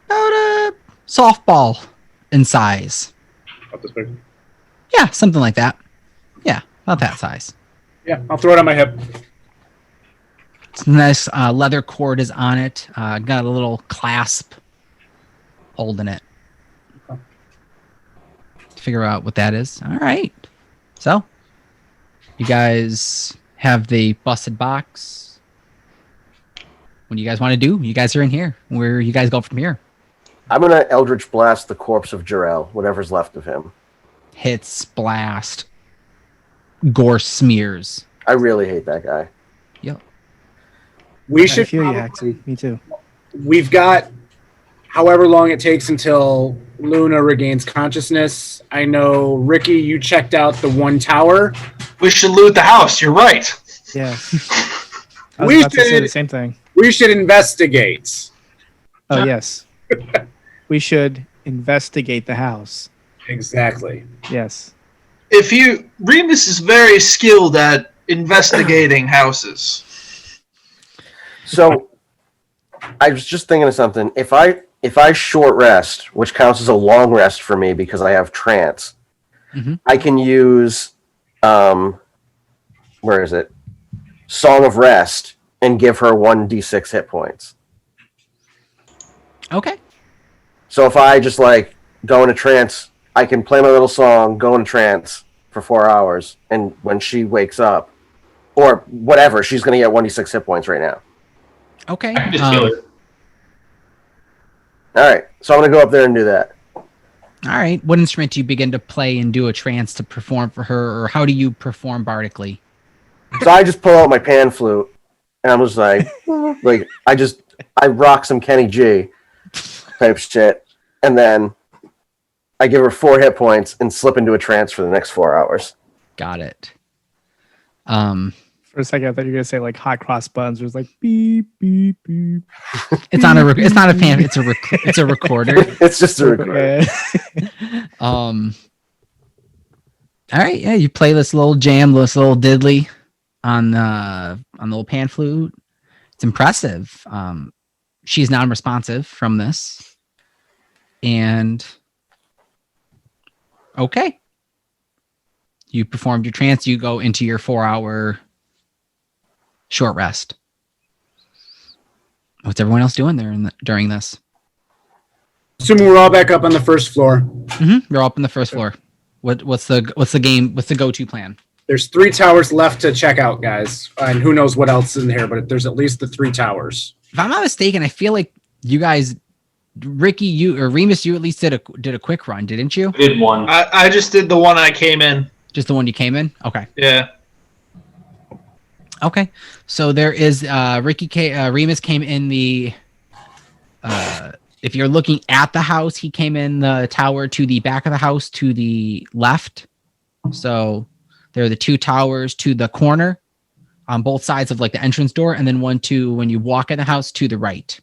A: a softball in size.
F: About this big?
A: Yeah, something like that. Yeah, about that size.
F: Yeah, I'll throw it on my hip.
A: It's nice leather cord is on it. Got a little clasp holding it. Figure out what that is. All right. So, you guys have the busted box. What do you guys want to do? You guys are in here. Where you guys go from here?
B: I'm going to Eldritch Blast the corpse of Jerel, whatever's left of him.
A: Hits, blast, gore smears.
B: I really hate that guy.
A: Yep.
F: We
E: I
F: should
E: feel you, actually. Me too.
F: We've got however long it takes until Luna regains consciousness. I know, Ricky, you checked out the one tower.
D: We should loot the house. You're right.
E: Yeah. I was about to say the same thing.
F: We should investigate.
E: Oh, yes. We should investigate the house.
F: Exactly.
E: Yes.
D: Remus is very skilled at investigating houses.
B: So, I was just thinking of something. If I if I short rest, which counts as a long rest for me because I have trance, I can use where is it? Song of Rest and give her 1d6 hit points.
A: Okay.
B: So if I just like go into trance, I can play my little song, go in trance for 4 hours, and when she wakes up, or whatever, she's going to get 1d6 hit points right now.
A: Okay.
C: I can just heal her.
B: All right, so I'm going to go up there and do that.
A: All right. What instrument do you begin to play and do a trance to perform for her, or how do you perform bardically?
B: So I just pull out my pan flute, and I'm just like I rock some Kenny G type shit, and then I give her 4 hit points and slip into a trance for the next 4 hours.
A: Got it.
E: For a second, I thought you were gonna say like hot cross buns. It was like beep beep beep.
A: It's not a. It's not a pan. It's a. It's a recorder.
B: It's just a recorder.
A: All right. Yeah, you play this little jam, this little diddly on the little pan flute. It's impressive. She's non-responsive from this, and okay. You performed your trance. You go into your 4-hour short rest. What's everyone else doing there during this?
F: Assuming we're all back up on the first floor.
A: You're up on the first floor. What's the go-to plan?
F: There's 3 towers left to check out, guys. And who knows what else is in here, but there's at least the 3 towers.
A: If I'm not mistaken, I feel like you guys, Ricky, you or Remus, you at least did a quick run, didn't you?
C: I did one.
D: I just did the one I came in.
A: Just the one you came in? Okay.
D: Yeah.
A: Okay. So there is Remus came in the if you're looking at the house, he came in the tower to the back of the house to the left. So there are the 2 towers to the corner on both sides of like the entrance door, and then one to when you walk in the house to the right.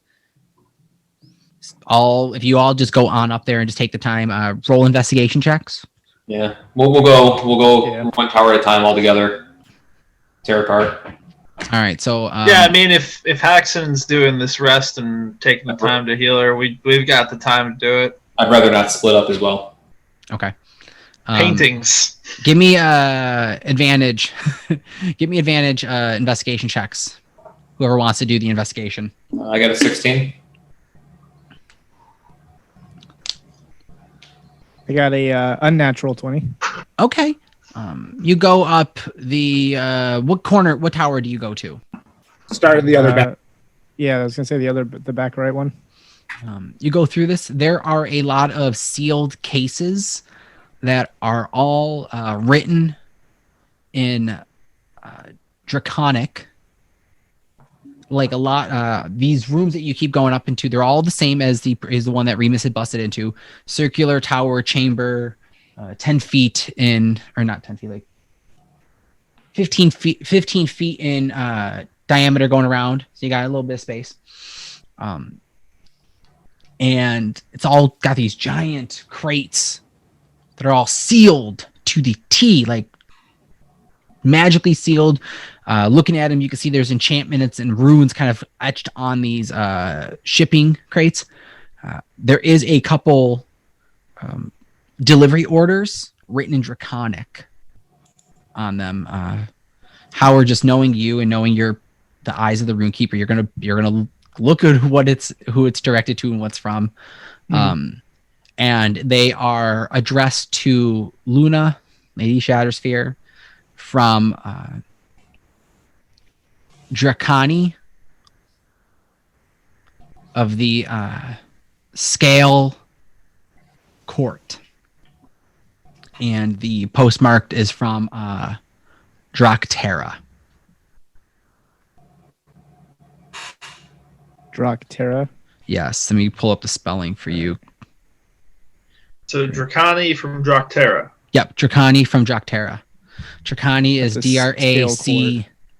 A: If you all just go on up there and just take the time, roll investigation checks.
C: Yeah, we'll go
E: Yeah.
C: one tower at a time all together. Tear apart.
A: All right, so
D: Yeah, I mean, if Haxon's doing this rest and taking the time to heal her, we've got the time to do it.
C: I'd rather not split up as well.
A: okay.
D: Paintings.
A: Give me advantage. Give me advantage investigation checks. Whoever wants to do the investigation.
C: I got a 16.
E: I got a unnatural 20.
A: Okay. You go up the what tower do you go to?
F: Started the other back.
E: Yeah, I was gonna say the back right one.
A: You go through this. There are a lot of sealed cases that are all written in Draconic. Like a lot, these rooms that you keep going up into, they're all the same as the one that Remus had busted into. Circular tower chamber, 10 feet in, or not 10 feet, like 15 feet in diameter going around. So you got a little bit of space. And it's all got these giant crates that are all sealed to the T, like magically sealed. Looking at them, you can see there's enchantments and runes kind of etched on these shipping crates. There is a couple delivery orders written in Draconic on them. Howard, just knowing you and knowing the eyes of the Runekeeper, you're gonna look at who it's directed to and what's from. And they are addressed to Luna, Lady Shattersphere, from Dracani of the Scale Court. And the postmarked is from Dractera.
E: Dractera.
A: Yes, let me pull up the spelling for you.
D: So Dracani from Dractera.
A: Yep, Dracani from Dractera. Dracani is
E: That's a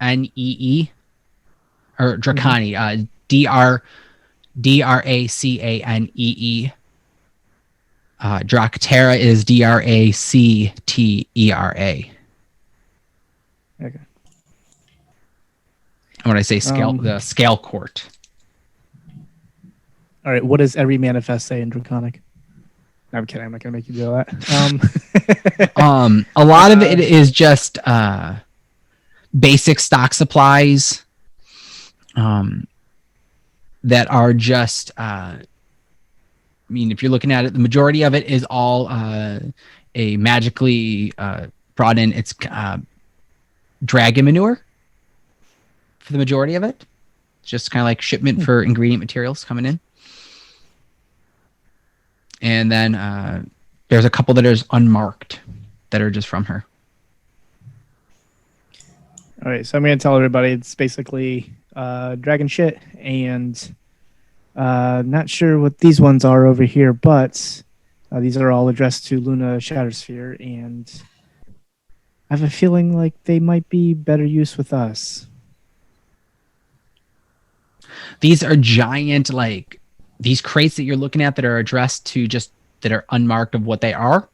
A: Dracnee, or Dracani, Dracanee. Dractera is Dractera.
E: Okay.
A: And when I say scale, the Scale Court.
E: All right, what does every manifest say in Draconic? No, I'm kidding. I'm not gonna make you do that.
A: A lot of it is just basic stock supplies that are just I mean, if you're looking at it, the majority of it is all a magically brought in. It's dragon manure for the majority of it. It's just kind of like shipment for ingredient materials coming in. And then there's a couple that are unmarked that are just from her.
E: All right, so I'm going to tell everybody it's basically dragon shit, and not sure what these ones are over here, but these are all addressed to Luna Shattersphere, and I have a feeling like they might be better use with us.
A: These are giant, like these crates that you're looking at that are addressed to just that are unmarked of what they are.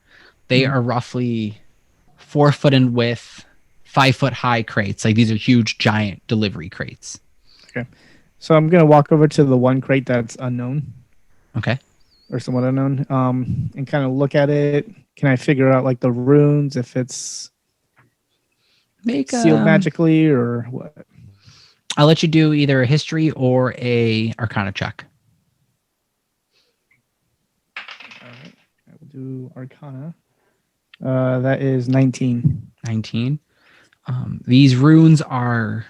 A: They are roughly 4 foot in width, 5 foot high crates. Like these are huge, giant delivery crates.
E: Okay. So I'm going to walk over to the one crate that's unknown.
A: Okay.
E: Or somewhat unknown. And kind of look at it. Can I figure out like the runes, if it's
A: Make
E: sealed magically or what?
A: I'll let you do either a history or a arcana check.
E: All right. I will do arcana. That is 19.
A: 19. These runes are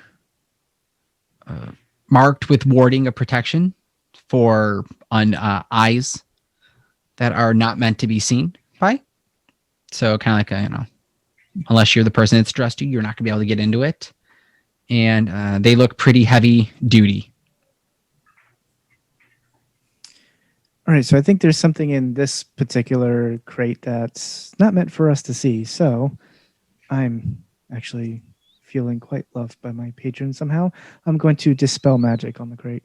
A: marked with warding of protection for eyes that are not meant to be seen by. So kind of like unless you're the person that's dressed you, you're not gonna be able to get into it. And they look pretty heavy duty.
E: All right, so I think there's something in this particular crate that's not meant for us to see. So I'm actually feeling quite loved by my patron somehow. I'm going to dispel magic on the crate.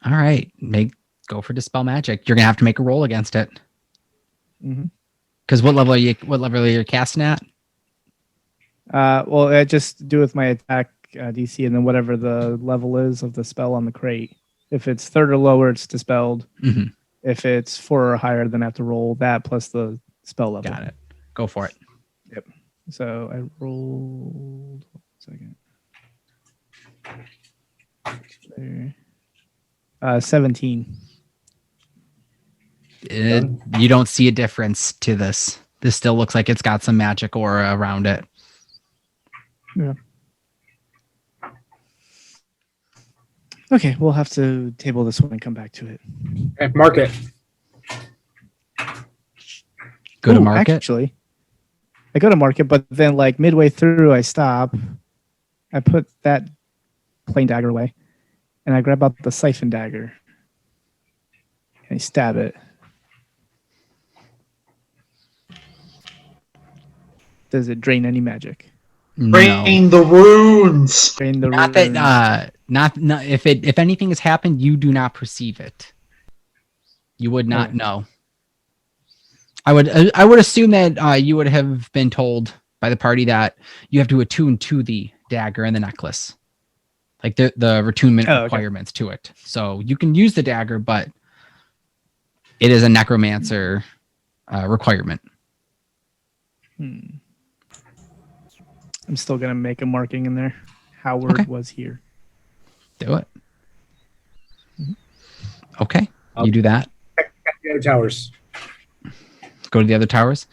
A: All right, go for dispel magic. You're gonna have to make a roll against it. Because what level are you casting at?
E: Well, I just do with my attack DC, and then whatever the level is of the spell on the crate. If it's 3rd or lower, it's dispelled.
A: Mm-hmm.
E: If it's 4 or higher, then I have to roll that plus the spell level.
A: Got it. Go for it.
E: Yep. So I rolled. 1 second. There. 17.
A: You don't see a difference to this. This still looks like it's got some magic aura around it.
E: Yeah. Okay, we'll have to table this one and come back to it.
F: Okay, mark it.
A: Go to market.
E: Actually, I go to market, but then like midway through, I stop. I put that plain dagger away, and I grab out the siphon dagger, and I stab it. Does it drain any magic?
D: Drain the runes.
E: Drain the
A: Not
E: runes.
A: that. Not if anything has happened, you do not perceive it. You would not know. I would assume that you would have been told by the party that you have to attune to the dagger and the necklace, like the attunement requirements to it. So you can use the dagger, but it is a necromancer requirement.
E: I'm still gonna make a marking in there. Howard was here.
A: Do it. Okay, you do that.
F: The other towers.
A: Go to the other towers.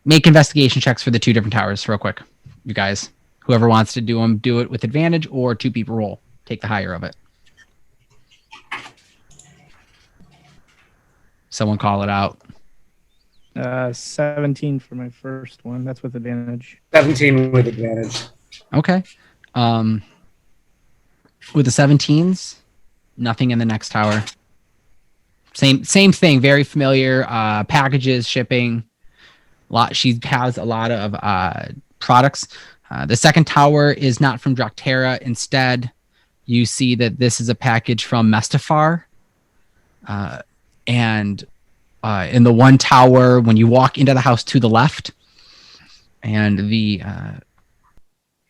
A: Make investigation checks for the 2 different towers real quick. You guys, whoever wants to do them, do it with advantage, or 2 people roll. Take the higher of it. Someone call it out.
E: 17 for my first one. That's with advantage.
F: 17 with advantage.
A: Okay. With the 17s, nothing in the next tower. Same thing. Very familiar. Packages, shipping. She has a lot of products. The second tower is not from Drakterra. Instead, you see that this is a package from Mestafar. And in the one tower, when you walk into the house to the left, and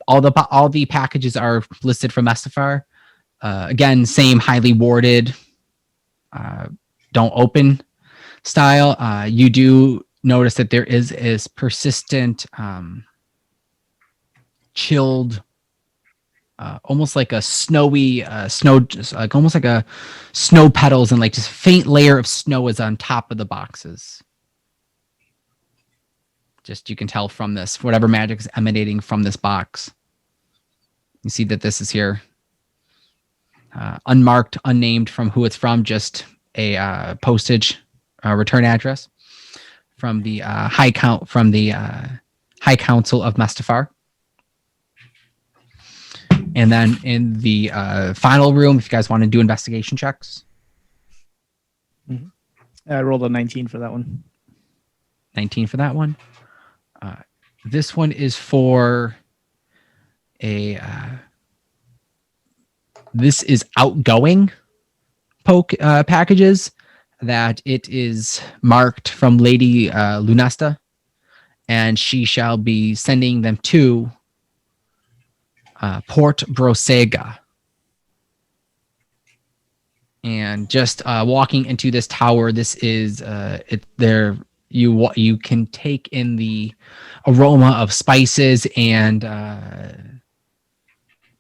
A: all the packages are listed from Mestafar. Again, same highly warded, don't open style. You do notice that there is persistent, chilled, almost like a snowy snow, like almost like a snow petals, and like just faint layer of snow is on top of the boxes. Just you can tell from this, whatever magic is emanating from this box. You see that this is here, unmarked, unnamed from who it's from, just a postage return address from the High Council of Mustafar. And then in the final room, if you guys want to do investigation checks.
E: I rolled a 19 for that one.
A: 19 for that one. This one is for a this is outgoing packages that it is marked from Lady Lunesta, and she shall be sending them to Port Brosega. And just walking into this tower, this is there. You can take in the aroma of spices and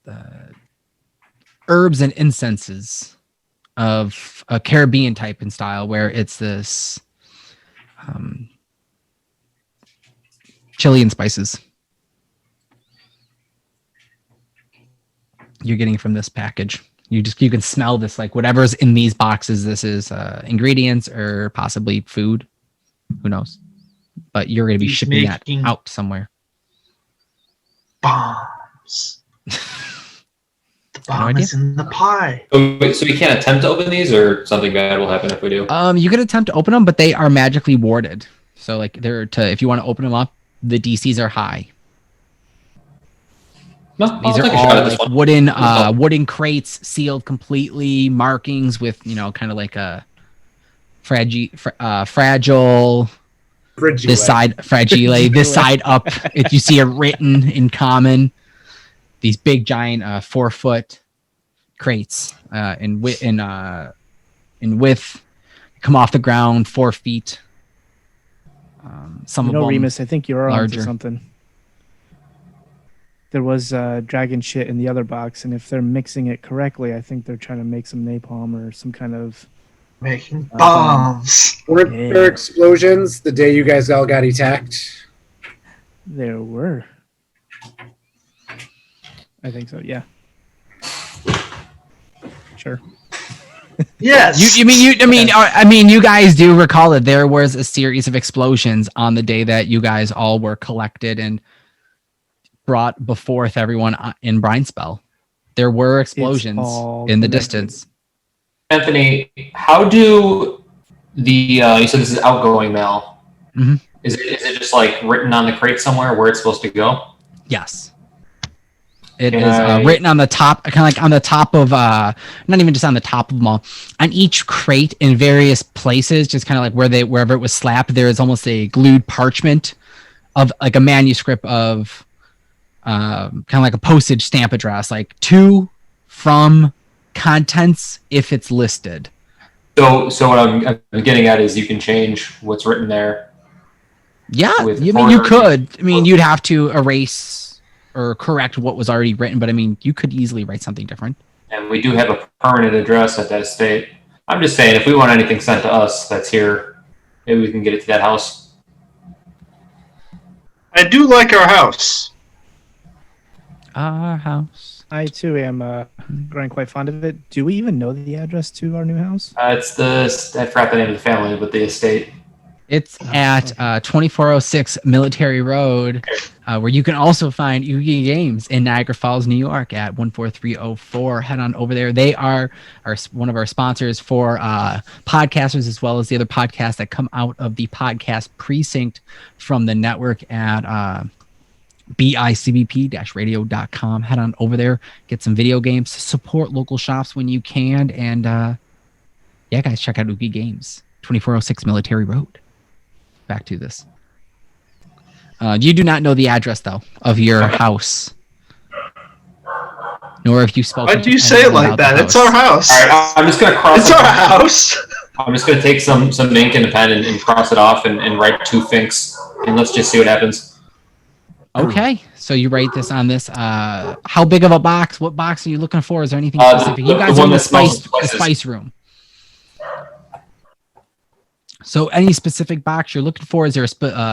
A: the herbs and incenses of a Caribbean type in style, where it's this Chilean spices you're getting from this package. You can smell this, like whatever's in these boxes. This is ingredients or possibly food. Who knows? But you're going to be
D: He's
A: shipping that
D: making
A: out somewhere.
D: Bombs. The bomb
A: idea.
D: is in the pie.
C: So we can't attempt to open these, or something bad will happen if we do?
A: You can attempt to open them, but they are magically warded. So like if you want to open them up, the DCs are high.
C: No,
A: These
C: I'll
A: are
C: take a shot at
A: all
C: this
A: like
C: one.
A: wooden crates, sealed completely, markings with kind of like a fragile. This side fragile. This side up. If you see it written in common, these big giant 4-foot crates in width, come off the ground 4 feet. Some of them
E: Remus, I think you're
A: larger.
E: onto something. There was dragon shit in the other box, and if they're mixing it correctly, I think they're trying to make some napalm or some kind of
D: Making bombs.
F: Weren't there explosions the day you guys all got attacked?
E: There were. I think so. Yeah. Sure.
D: Yes.
A: You guys do recall that there was a series of explosions on the day that you guys all were collected and brought before everyone in Brindspell. There were explosions in the distance.
C: Anthony, how do you said this is outgoing mail?
A: Mm-hmm.
C: Is it just like written on the crate somewhere where it's supposed to go?
A: Yes. It is written on the top, kind of like on the top of, not even just on the top of them all, on each crate in various places, just kind of like wherever it was slapped, there is almost a glued parchment of like a manuscript of kind of like a postage stamp address, like to, from, contents if it's listed.
C: So what I'm getting at is you can change what's written there.
A: Yeah, you could. I mean, you'd have to erase or correct what was already written, but I mean, you could easily write something different.
C: And we do have a permanent address at that estate. I'm just saying, if we want anything sent to us that's here, maybe we can get it to that house.
D: I do like our house.
A: Our house.
E: I too am growing quite fond of it. Do we even know the address to our new house?
C: It's I forgot the name of the family, but the estate.
A: It's at 2406 Military Road, where you can also find Yugi Games in Niagara Falls, New York at 14304. Head on over there. They are one of our sponsors for podcasters, as well as the other podcasts that come out of the podcast precinct from the network at bicbp-radio.com. Head on over there, get some video games, support local shops when you can, and yeah, guys, check out Yugi Games, 2406 Military Road. Back to this. You do not know the address, though, of your house. nor have you spoken.
D: Why do you say it like that? It's our house.
C: All right, I'm just gonna cross.
D: It's our house.
C: I'm just gonna take some ink and a pen and cross it off and write 2 finks, and let's just see what happens.
A: Okay, so you write this on this. How big of a box? What box are you looking for? Is there anything specific? You guys are in the spice room. So any specific box you're looking for? Is there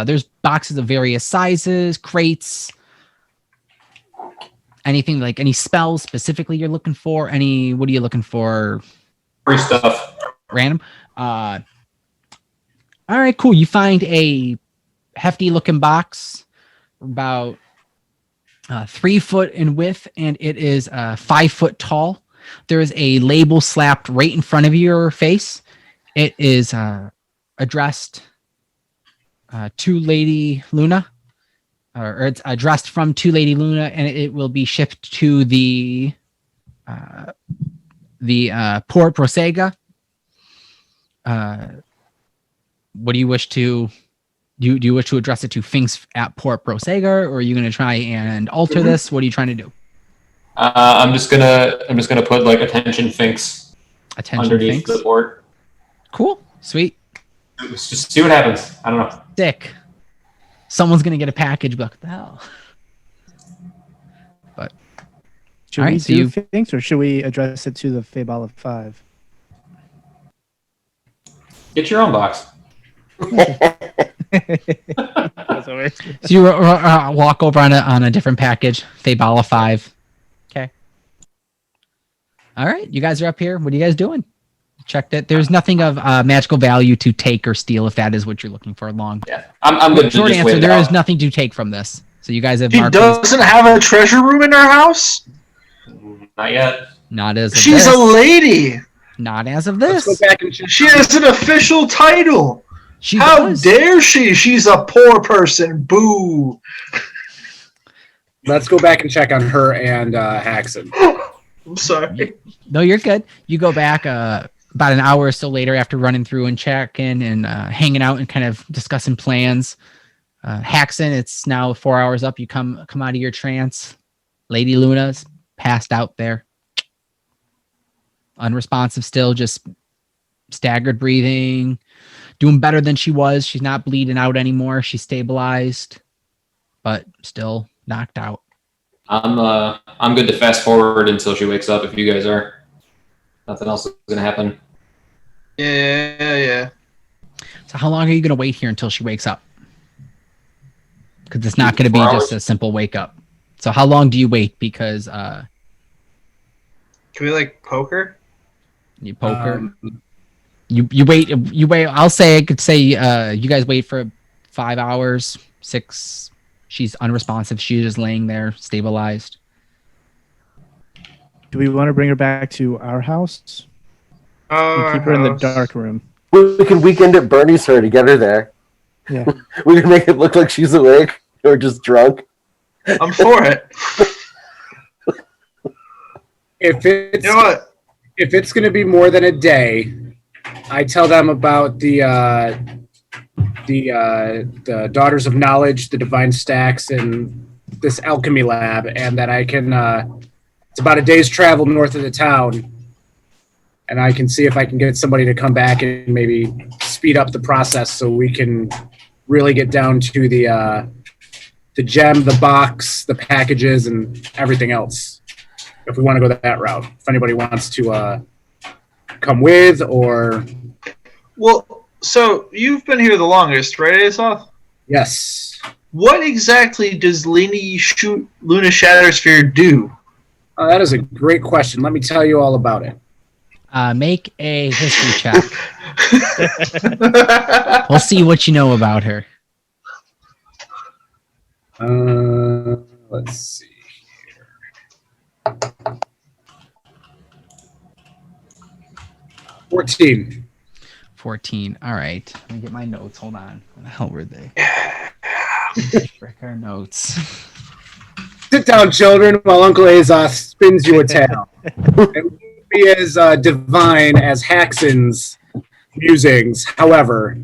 A: there's boxes of various sizes, crates, anything like any spells specifically you're looking for? What are you looking for?
C: Free stuff.
A: Random. All right, cool. You find a hefty looking box, about 3 foot in width, and it is 5 foot tall. There is a label slapped right in front of your face. It is addressed to Lady Luna, or it's addressed from to Lady Luna, and it will be shipped to the Port Prosega. What do you wish to do? You wish to address it to Finks at Port Prosega, or are you going to try and alter this? What are you trying to do?
C: I'm just gonna put like attention Finks underneath
A: Finks.
C: the port.
A: Cool, sweet.
C: Let's just see what happens. I don't know.
A: Sick. Someone's going to get a package, but what the hell? But
E: should we do things, or should we address it to the Faybala 5?
C: Get your own box.
A: So you walk over on a different package, Faybala 5. Okay. All right, you guys are up here. What are you guys doing? Checked it. There's nothing of magical value to take or steal if that is what you're looking for.
C: Yeah, I'm good.
A: Short answer: there is nothing to take from this. So you guys have.
D: She doesn't have a treasure room in her house.
C: Not yet.
A: Not as.
D: She's a lady.
A: Not as of this.
F: Let's go back and check.
D: She has an official title. How dare she? She's a poor person. Boo.
F: Let's go back and check on her and Haxon.
D: I'm sorry.
A: No, you're good. You go back about an hour or so later after running through and checking and hanging out and kind of discussing plans. Haxon, it's now 4 hours up. You come out of your trance. Lady Luna's passed out there. Unresponsive still, just staggered breathing. Doing better than she was. She's not bleeding out anymore. She's stabilized, but still knocked out.
C: I'm good to fast forward until she wakes up if you guys are. Nothing else is gonna happen.
D: Yeah.
A: So how long are you gonna wait here until she wakes up? Because it's not gonna be just a simple wake up. So how long do you wait? Because
D: can we like poke her?
A: You poke her. You wait. I could say you guys wait for 5 hours, 6. She's unresponsive. She's just laying there, stabilized.
E: Do we want to bring her back to our house? And keep her in the dark room.
B: We can weekend at Bernie's her to get her there.
E: Yeah.
B: We can make it look like she's awake or just drunk.
D: I'm for it.
F: If it's,
D: you know what?
F: If it's going to be more than a day, I tell them about the Daughters of Knowledge, the Divine Stacks, and this alchemy lab, and that I can. It's about a day's travel north of the town, and I can see if I can get somebody to come back and maybe speed up the process so we can really get down to the gem, the box, the packages, and everything else. If we want to go that route, if anybody wants to come with, or
D: well, so you've been here the longest, right, Azoth?
F: Yes.
D: What exactly does Luna Shattersphere do?
F: That is a great question. Let me tell you all about it.
A: Make a history check. We'll see what you know about her.
F: Let's see. 14.
A: All right. Let me get my notes. Hold on. Where the hell were they? Frick our notes.
F: Sit down, children, while Uncle Azoth spins you a tale. It won't be as divine as Haxon's musings. However,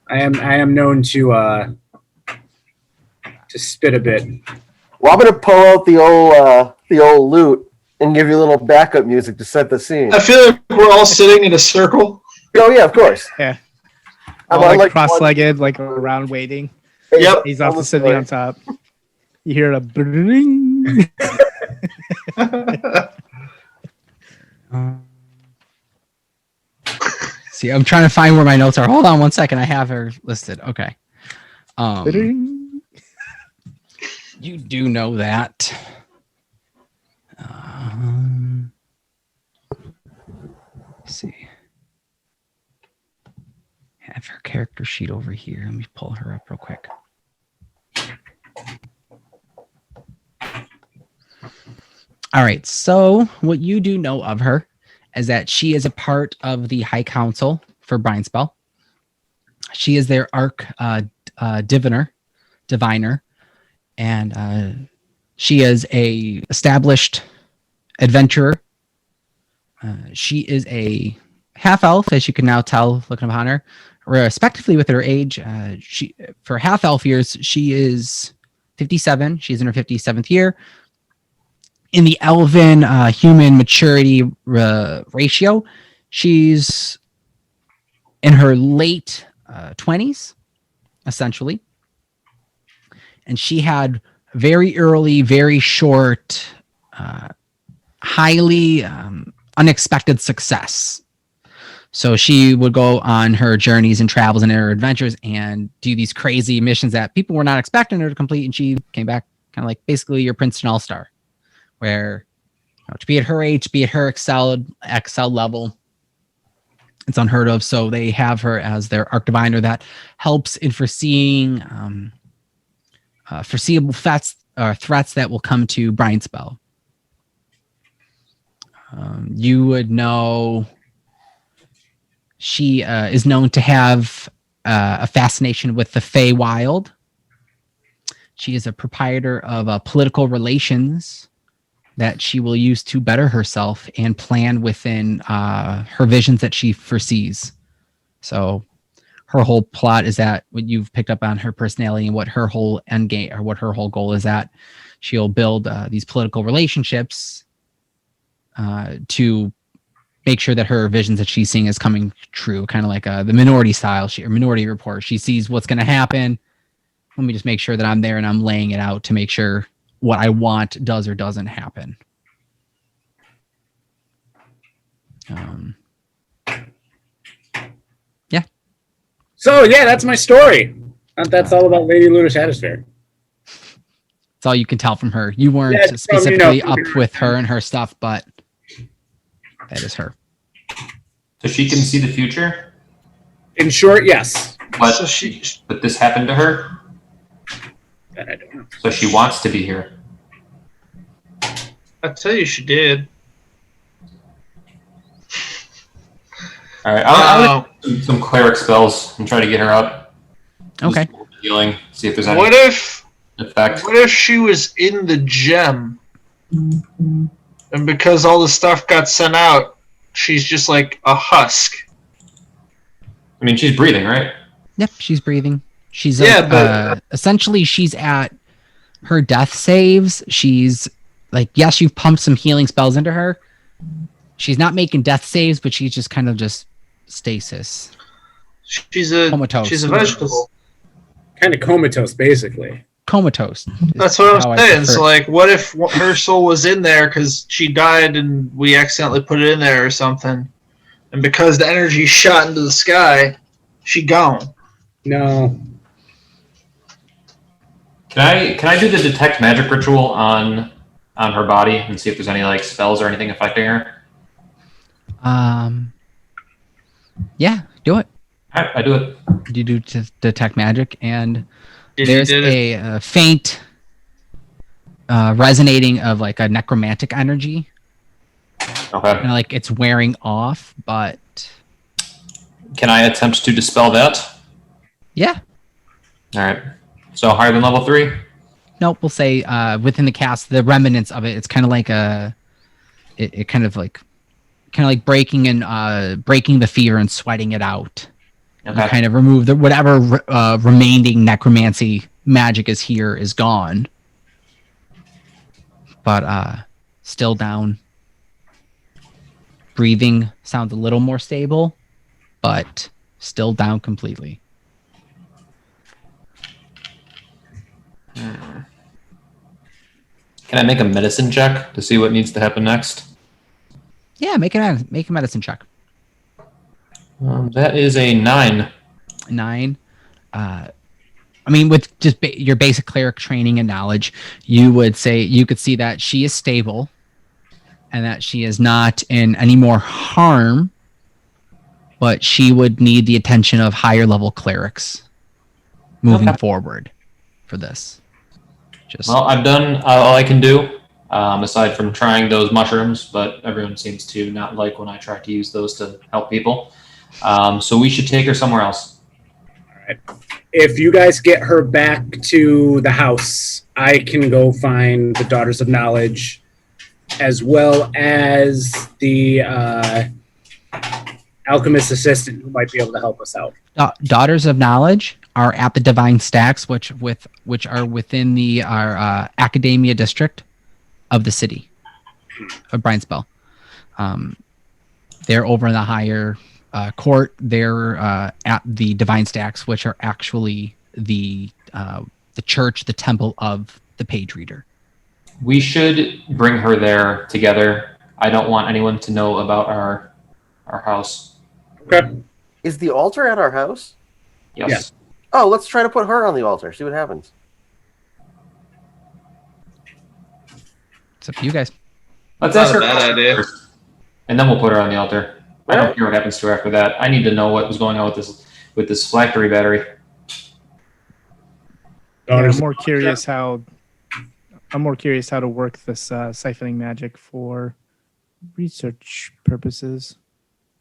F: I am known to spit a bit.
B: Well, I'm gonna pull out the old the old loot and give you a little backup music to set the scene.
D: I feel like we're all sitting in a circle.
B: Oh yeah, of course.
E: Yeah.
B: I'm
E: All
B: on,
E: like
B: one-
E: cross-legged, like around waiting.
D: Yep.
E: He's off to
B: Almost
E: sitting
B: right.
E: on top. You hear a bring.
A: See, I'm trying to find where my notes are. Hold on one second. I have her listed. Okay. You do know that. Let's see. Have her character sheet over here. Let me pull her up real quick. All right. So, what you do know of her is that she is a part of the High Council for Brindspell. She is their diviner, and she is a established adventurer. She is a half elf, as you can now tell looking upon her, respectively with her age. She for half elf years, she is 57. She's in her 57th year. In the elven human maturity ratio, she's in her late 20s, essentially. And she had very early, very short, highly unexpected success. So she would go on her journeys and travels and her adventures and do these crazy missions that people were not expecting her to complete. And she came back kind of like basically your Princeton All-Star, where to be at her age, be at her excel level, it's unheard of. So they have her as their arc diviner that helps in foreseeing foreseeable threats that will come to Brindspell. You would know she is known to have a fascination with the Feywild. She is a proprietor of political relations that she will use to better herself and plan within her visions that she foresees. So her whole plot is that what you've picked up on her personality and what her whole end game or what her whole goal is, that she'll build these political relationships to make sure that her visions that she's seeing is coming true, kind of like the Minority style, or Minority Report. She sees what's going to happen. Let me just make sure that I'm there and I'm laying it out to make sure what I want does or doesn't happen. Yeah.
F: So yeah, that's my story. That's all about Lady Luna Shadowsphere.
A: That's all you can tell from her. You weren't
F: Yeah, from,
A: specifically up with her and her stuff, but that is her.
C: So she can see the future,
F: In short, yes.
C: but
D: So
C: but this happened to her,
F: That I don't know.
C: so she wants to be here.
D: I tell you, she did.
C: All right, I'll do some cleric spells and try to get her up.
A: Okay.
C: Healing. See if there's any
D: What if
C: effect.
D: she was in the gem, and because all the stuff got sent out, she's just like a husk?
C: I mean, she's breathing, right?
A: Yep, she's breathing. She's
D: but
A: essentially she's at her death saves. She's like, yes, you've pumped some healing spells into her. She's not making death saves, but she's just kind of just stasis.
D: she's a
A: Comatose.
D: she's a vegetable.
F: Kind of comatose, basically.
A: Comatose.
D: That's what
A: how I
D: I'm saying.
A: prefer
D: So,
A: it.
D: like, what if her soul was in there because she died and we accidentally put it in there or something, and because the energy shot into the sky, she gone?
F: No.
C: Can I do the detect magic ritual on her body and see if there's any like spells or anything affecting her?
A: Yeah, do it.
C: All right, I do it.
A: You do detect magic, and
D: Did
A: there's
D: you did it?
A: a faint resonating of like a necromantic energy,
C: Okay.
A: and like it's wearing off, but
C: Can I attempt to dispel that?
A: yeah.
C: All right. So higher than level 3?
A: Nope, we'll say within the cast, the remnants of it, it's kind of like it kind of like breaking and breaking the fear and sweating it out.
C: Okay.
A: You kind of remove whatever remaining necromancy magic is here is gone. But still down. Breathing sounds a little more stable, but still down completely.
C: Can I make a medicine check to see what needs to happen next?
A: Yeah, make a medicine check.
C: That is a 9.
A: 9. I mean, with just your basic cleric training and knowledge, you could see that she is stable and that she is not in any more harm, but she would need the attention of higher level clerics moving forward for this.
C: Well, I've done all I can do, aside from trying those mushrooms, but everyone seems to not like when I try to use those to help people. So we should take her somewhere else.
F: All right. If you guys get her back to the house, I can go find the Daughters of Knowledge, as well as the alchemist assistant who might be able to help us out.
A: Daughters of Knowledge are at the Divine Stacks, which are within our Academia district of the city of Bryansbell. They're over in the higher court. They're at the Divine Stacks, which are actually the church, the temple of the Page Reader.
C: We should bring her there together. I don't want anyone to know about our house.
F: Okay.
B: Is the altar at our house?
C: Yes.
F: Yes.
B: Oh, let's try to put her on the altar. See what happens.
A: It's up to you guys.
C: Let's
D: Not
C: ask
D: a
C: her
D: bad idea.
C: first, and then we'll put her on the altar. I don't care what happens to her after that. I need to know what was going on with this phylactery battery.
F: Daughters
E: I'm more curious how to work this siphoning magic for research purposes.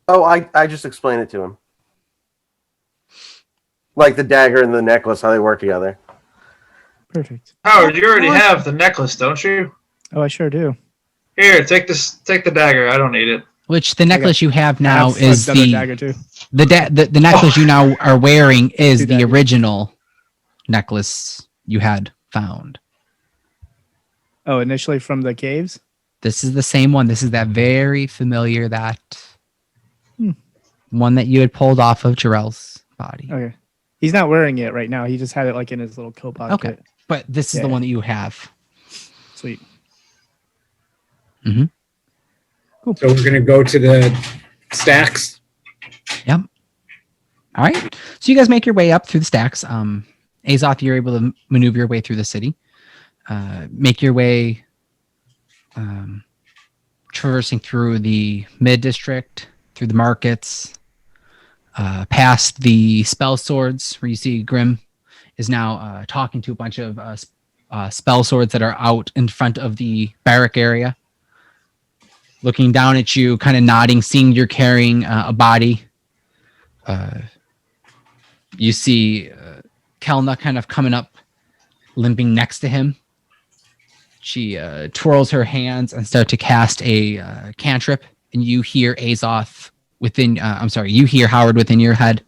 B: Oh, I just explained it to him. Like the dagger and the necklace, how they work together.
E: Perfect.
D: Howard, you already have the necklace, don't you?
E: Oh, I sure do.
D: Here, take the dagger. I don't need it.
A: Which the necklace you have now
E: I've
A: is
E: done the dagger too.
A: the necklace you now are wearing is
E: Two
A: the
E: daggers.
A: original necklace you had found.
E: Oh, initially from the caves?
A: This is the same one. This is that very familiar one that you had pulled off of Jerel's body.
E: Okay. He's not wearing it right now. He just had it like in his little coat pocket.
A: Okay. But this is the
E: Yeah.
A: one that you have.
E: Sweet.
A: Mm-hmm.
E: Cool.
F: So we're going to go to the stacks.
A: Yep. All right. So you guys make your way up through the stacks. Azoth, you're able to maneuver your way through the city. Make your way traversing through the mid-district, through the markets, past the spell swords, where you see Grim is now talking to a bunch of spell swords that are out in front of the barrack area, looking down at you, kind of nodding, seeing you're carrying a body. You see Kelna kind of coming up, limping next to him. She twirls her hands and starts to cast a cantrip, and you hear Azoth you hear Howard within your head.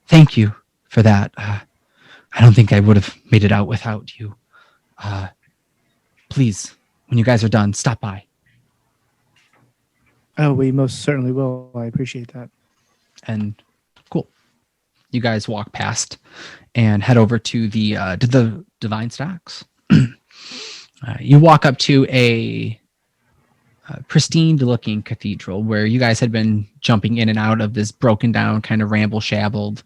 A: Thank you for that. I don't think I would have made it out without you. Please, when you guys are done, stop by.
E: Oh, we most certainly will. I appreciate that.
A: And cool. You guys walk past and head over to the Divine Stacks. You walk up to a pristine-looking cathedral where you guys had been jumping in and out of this broken down, kind of ramble-shambled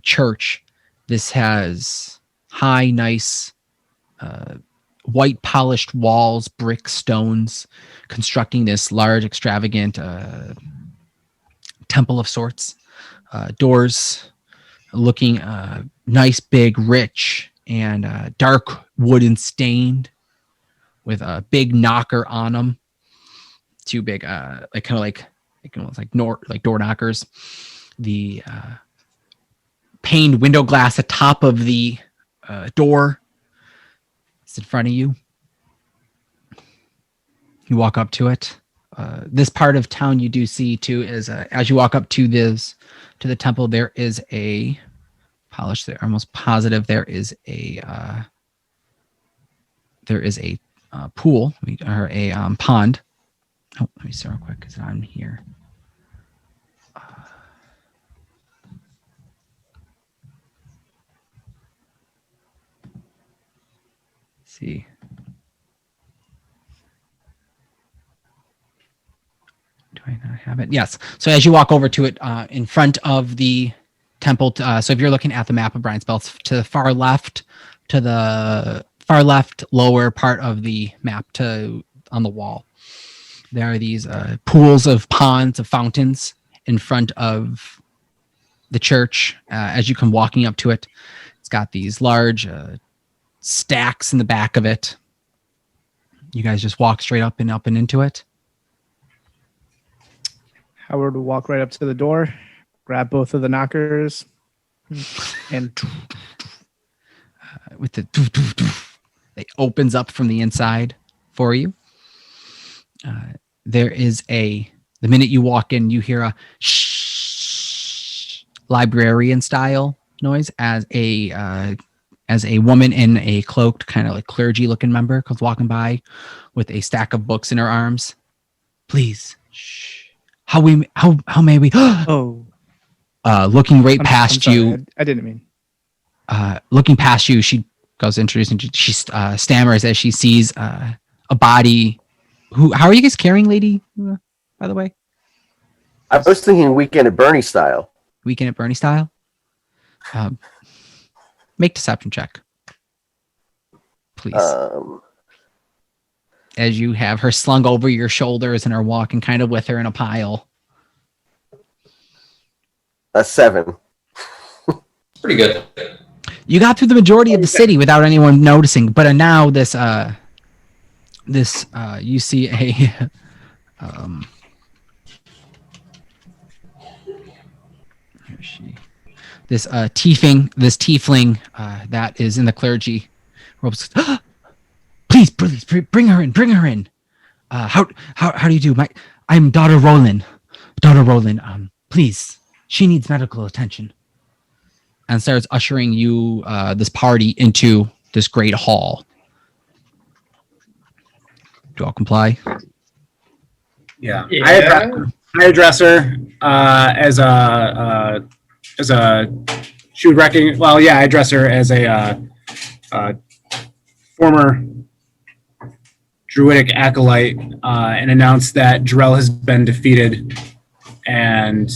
A: church. This has high, nice, white polished walls, brick, stones, constructing this large, extravagant temple of sorts. Doors looking nice, big, rich, and dark wooden stained with a big knocker on them. Two big, like door knockers. The paned window glass atop of the door is in front of you. You walk up to it. This part of town you do see too is as you walk up to the temple, there is a almost positive there is a pool or a pond. Oh, let me see real quick. Is it on here? See. Do I not have it? Yes. So as you walk over to it, in front of the temple, so if you're looking at the map of Brian's Belts, to the far left, lower part of the map on the wall, there are these pools of ponds of fountains in front of the church. As you come walking up to it, it's got these large stacks in the back of it. You guys just walk straight up and into it.
E: Howard will walk right up to the door, grab both of the knockers, and
A: with the it opens up from the inside for you. There is the minute you walk in, you hear a shh, librarian style noise as a woman in a cloaked kind of like clergy looking member comes walking by with a stack of books in her arms. Please, shh. How may we?
E: Oh,
A: looking right
E: I'm
A: past
E: sorry.
A: you.
E: I didn't mean.
A: Looking past you, she goes to introduce, and she stammers as she sees a body. How are you guys carrying, lady? By the way,
B: I was thinking Weekend at Bernie style.
A: Weekend at Bernie style. Make deception check, please. As you have her slung over your shoulders and are walking kind of with her in a pile.
B: A 7.
C: Pretty good.
A: You got through the majority of the city without anyone noticing, but now this you see a this tiefling that is in the clergy robes. Please, bring her in. How do you do? I'm daughter Roland. Please, she needs medical attention. And starts ushering you, this party, into this great hall. Do all comply?
F: Yeah. I address her as a she would recognize. Well, yeah, I address her as a former druidic acolyte and announce that Jerel has been defeated and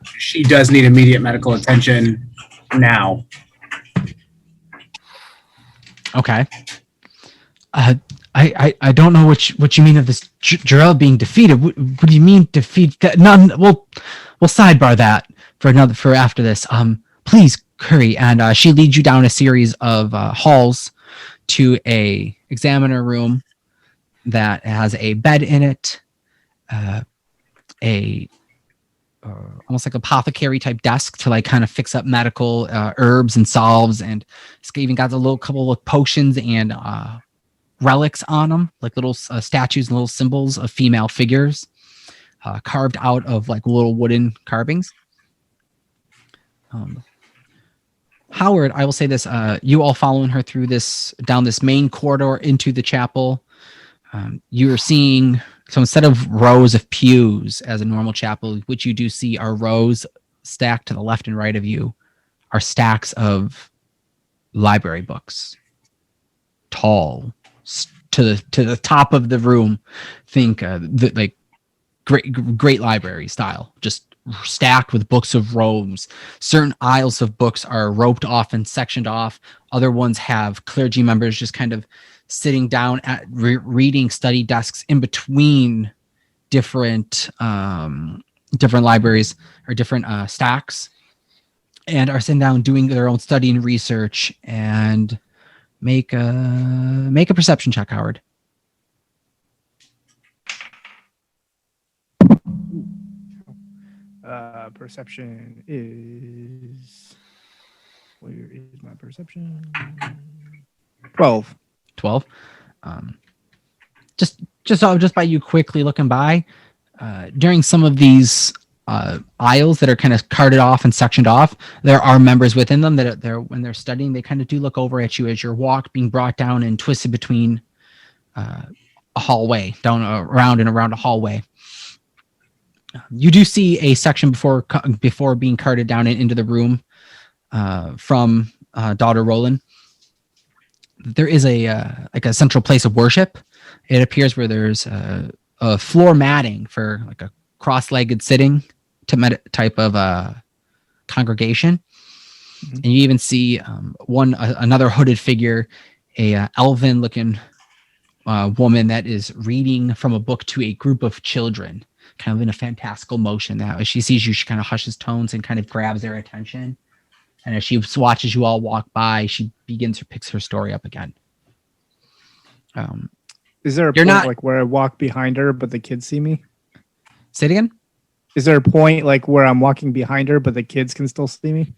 F: she does need immediate medical attention now.
A: Okay. I don't know what you mean of this Jerel being defeated. What do you mean defeat? None. We'll sidebar that for after this. Please hurry. And she leads you down a series of halls to a examiner room that has a bed in it, almost like apothecary type desk to like kind of fix up medical herbs and salves, and it's even got a little couple of potions and relics on them, like little statues and little symbols of female figures carved out of like little wooden carvings. Howard, I will say this: you all following her through down this main corridor into the chapel. You are seeing, so instead of rows of pews as a normal chapel, which you do see are rows stacked to the left and right of you, are stacks of library books, tall, to the top of the room. Think like great library style, just stacked with books of robes. Certain aisles of books are roped off and sectioned off. Other ones have clergy members just kind of sitting down at reading study desks in between different libraries or different stacks, and are sitting down doing their own study and research. And make a perception check, Howard.
E: Perception is... Where is my perception? 12.
A: 12. Just by you quickly looking by, during some of these aisles that are kind of carted off and sectioned off, there are members within them that when they're studying, they kind of do look over at you as you're being brought down and twisted between a hallway down around and around a hallway. You do see a section before being carted down and into the room from daughter Roland. There is a like a central place of worship. It appears where there's a floor matting for like a cross-legged sitting type of congregation. Mm-hmm. And you even see another hooded figure, a elven-looking woman that is reading from a book to a group of children, kind of in a fantastical motion. That as she sees you, she kind of hushes tones and kind of grabs their attention. And as she watches you all walk by, she picks her story up again.
E: Is there a point like where I walk behind her, but the kids see me?
A: Say it again.
E: Is there a point like where I'm walking behind her, but the kids can still see me?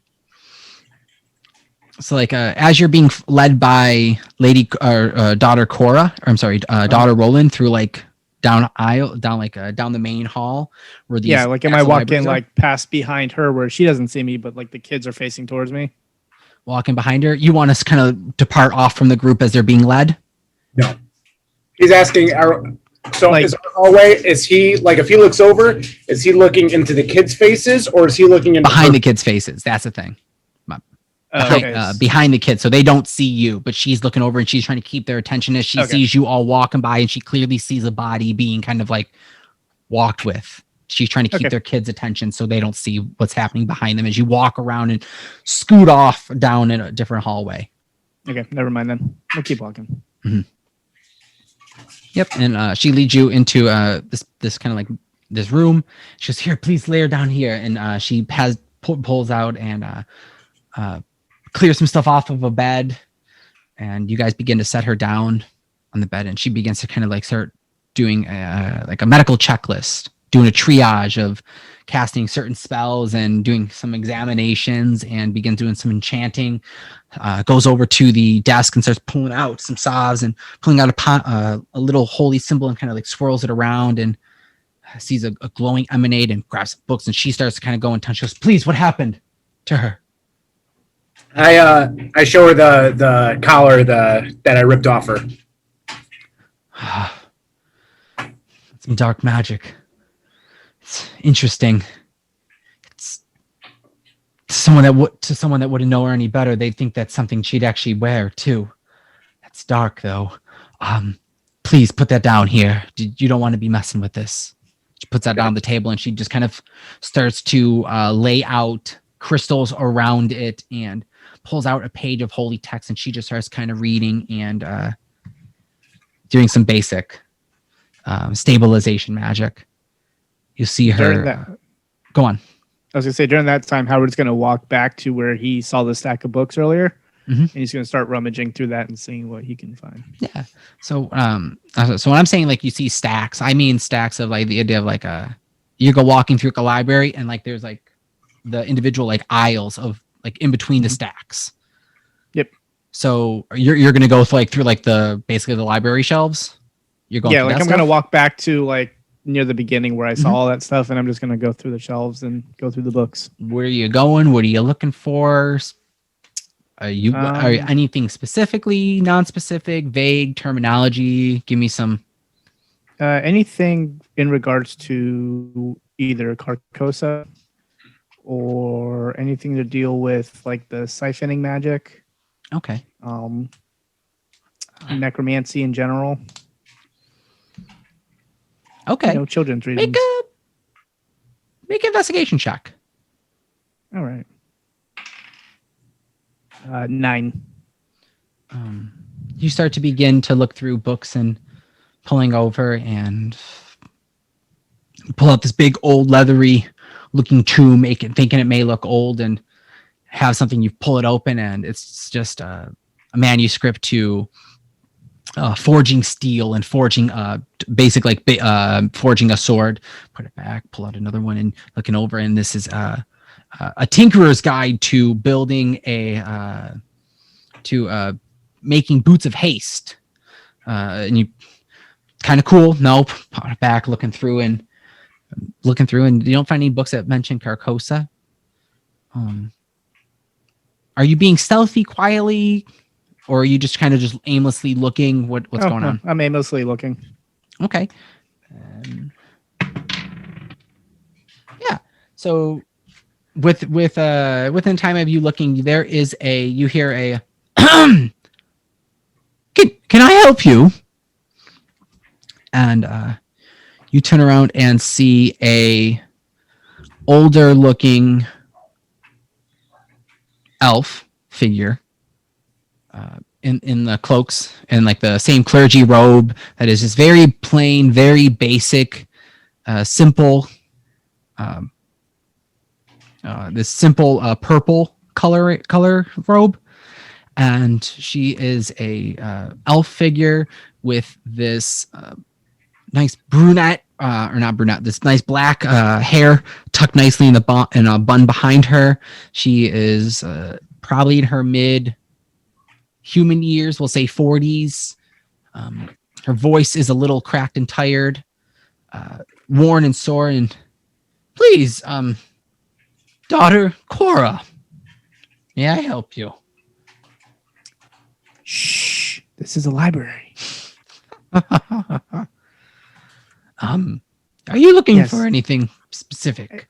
A: So like as you're being led by daughter Cora, or I'm sorry, daughter Roland through like down the main hall where these
E: am I walking like past behind her where she doesn't see me, but like the kids are facing towards me?
A: Walking behind her, you want us to kind of depart off from the group as they're being led?
F: No. He's asking, is our hallway, is he, like, if he looks over, is he looking into the kids' faces, or is he looking into
A: behind the kids' faces? That's the thing. Behind the kids, so they don't see you, but she's looking over and she's trying to keep their attention as she sees you all walking by, and she clearly sees a body being kind of like walked with. She's trying to keep their kids' attention so they don't see what's happening behind them as you walk around and scoot off down in a different hallway.
E: Okay, never mind then. We'll keep walking.
A: Mm-hmm. Yep, and she leads you into this kind of like this room. She goes, "Here, please lay her down here," and she pulls out and clears some stuff off of a bed, and you guys begin to set her down on the bed, and she begins to kind of like start doing like a medical checklist, doing a triage of casting certain spells and doing some examinations, and begins doing some enchanting. Goes over to the desk and starts pulling out some salves and pulling out a little holy symbol and kind of like swirls it around, and sees a glowing emanate and grabs books, and she starts to kind of go and touch. She goes, "Please, what happened to her?"
F: I show her the collar that I ripped off her.
A: Some dark magic. It's interesting. It's to someone that wouldn't know her any better, they'd think that's something she'd actually wear too. That's dark though. Please put that down here. You don't want to be messing with this. She puts that down on the table, and she just kind of starts to lay out crystals around it and pulls out a page of holy text, and she just starts kind of reading and doing some basic stabilization magic. You see her. Go on.
E: I was going to say, during that time, Howard's going to walk back to where he saw the stack of books earlier, and he's going to start rummaging through that and seeing what he can find.
A: Yeah. So when I'm saying like you see stacks, I mean stacks of like the idea of like you go walking through a library, and like there's like the individual like aisles of like in between the stacks.
E: Yep.
A: So you're gonna go through like basically the library shelves. You're going.
E: Yeah, like I'm gonna walk back to like near the beginning where I saw all that stuff, and I'm just gonna go through the shelves and go through the books.
A: Where are you going? What are you looking for? Are anything specifically, non-specific, vague terminology? Give me some.
E: Anything in regards to either Carcosa or anything to deal with like the siphoning magic.
A: Okay.
E: Necromancy in general.
A: Okay.
E: Children's readings.
A: Make an investigation check.
E: All right. 9.
A: You start to begin to look through books and pulling over and pull out this big old leathery looking tomb, thinking it may look old, and have something. You pull it open, and it's just a manuscript to forging steel and forging forging a sword. Put it back, pull out another one, and looking over, and this is a tinkerer's guide to building making boots of haste. And you kind of cool. Nope. Put it back, looking through, and you don't find any books that mention Carcosa. Are you being stealthy, quietly? or are you just kind of just aimlessly looking? What's going on?
E: I'm aimlessly looking.
A: Okay. Yeah. So within time of you looking, there is you hear a can I help you? And you turn around and see a older looking elf figure in the cloaks and like the same clergy robe that is just very plain, very basic, simple. This simple purple color robe, and she is a elf figure with this nice brunette or not brunette, this nice black hair tucked nicely in a bun behind her. She is probably in her mid human years, we'll say 40s. Her voice is a little cracked and tired, worn and sore. And please, daughter Cora, may I help you?
E: Shh. This is a library.
A: Are you looking for anything specific?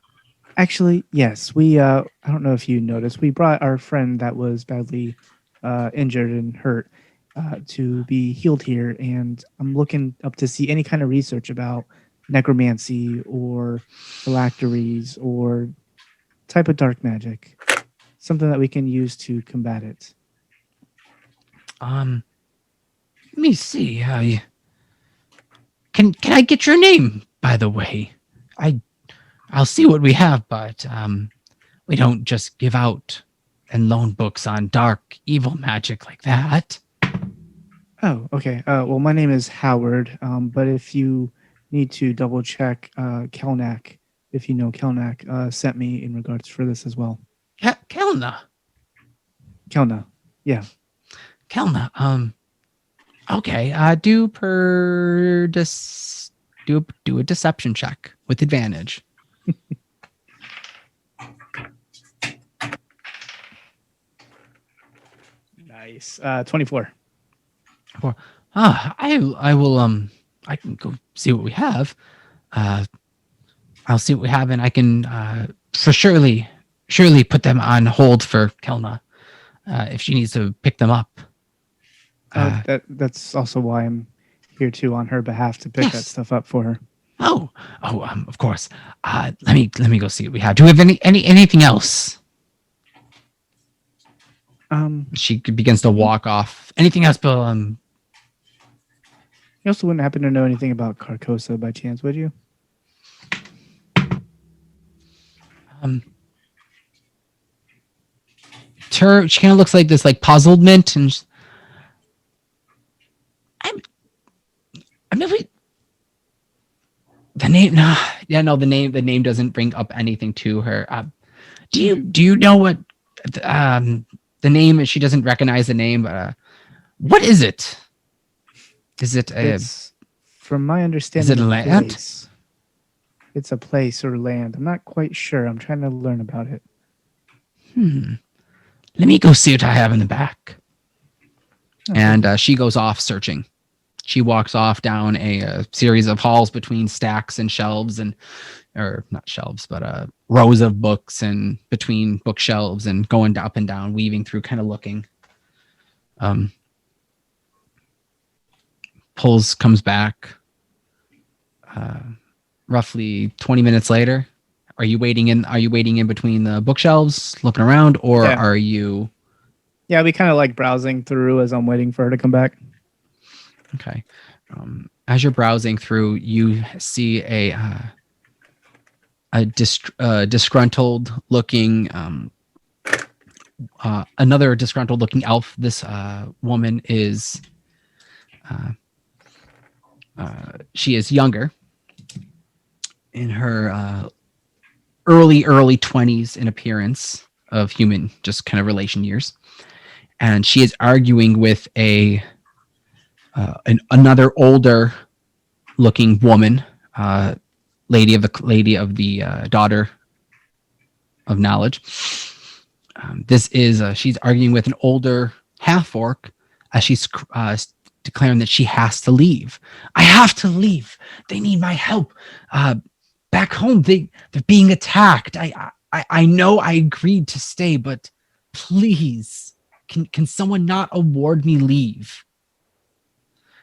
E: Actually, yes. We I don't know if you noticed, we brought our friend that was badly injured and hurt to be healed here, and I'm looking up to see any kind of research about necromancy or phylacteries or type of dark magic, something that we can use to combat it.
A: Let me see how you can I get your name, by the way? I'll see what we have, but we don't just give out and loan books on dark evil magic like that.
E: Oh, okay. Well, my name is Howard, but if you need to double check, Kelnack, if you know Kelnack, sent me in regards for this as well.
A: Kelna.
E: Kelna, yeah.
A: Kelna, okay. Do a deception check with advantage.
E: Nice. 24.
A: I will I can go see what we have. I'll see what we have, and I can for surely put them on hold for Kelna if she needs to pick them up.
E: That's also why I'm here too on her behalf to pick that stuff up for her.
A: Of course. Let me go see what we have. Do we have anything else? She begins to walk off. Anything else, Bill?
E: You also wouldn't happen to know anything about Carcosa by chance, would you?
A: She kind of looks like this, like puzzlement, and I've never. The name, no, yeah, no. The name doesn't bring up anything to her. Do you know what the name is? She doesn't recognize the name. What is it? Is it
E: from my understanding?
A: Is it a land?
E: Place. It's a place or land. I'm not quite sure. I'm trying to learn about it.
A: Let me go see what I have in the back. Okay. And she goes off searching. She walks off down a series of halls between stacks and shelves, or not shelves, but rows of books, and between bookshelves, and going up and down, weaving through, kind of looking. Comes back. Roughly 20 minutes later. Are you waiting in between the bookshelves, looking around, or are you?
E: Yeah, we kind of like browsing through as I'm waiting for her to come back.
A: Okay. As you're browsing through, you see a disgruntled looking, another disgruntled looking elf. This woman is, she is younger, in her early 20s in appearance of human, just kind of relation years, and she is arguing with another older looking woman, lady of the daughter of knowledge. This is she's arguing with an older half orc as she's declaring that she has to leave. I have to leave. They need my help. Back home, they're being attacked. I know I agreed to stay, but please, can someone not award me leave?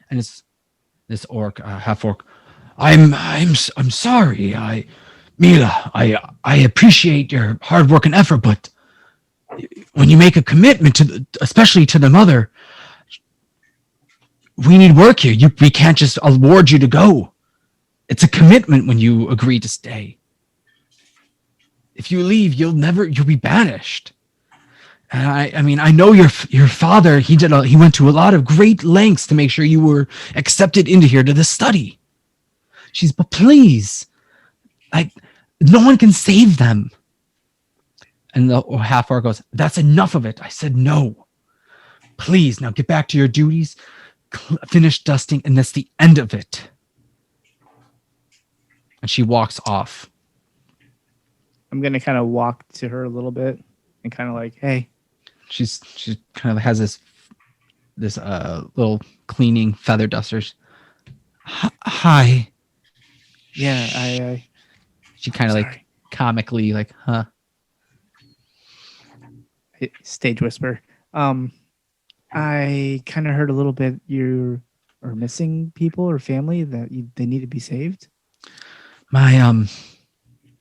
A: And it's this orc, half orc. I'm sorry. Mila, I appreciate your hard work and effort, but when you make a commitment especially to the mother, we need work here. We can't just award you to go. It's a commitment when you agree to stay. If you leave, you'll be banished. And I mean, I know your father. He went to a lot of great lengths to make sure you were accepted into here to the study. But please, no one can save them. And the half orc goes, that's enough of it. I said no. Please, now get back to your duties. Finish dusting, and that's the end of it. And she walks off.
E: I'm gonna kind of walk to her a little bit and kind of like, hey.
A: She kind of has this little cleaning feather dusters. Hi.
E: Yeah, I
A: She kind of like comically like, huh?
E: Stage whisper. I kind of heard a little bit you are missing people or family that they need to be saved.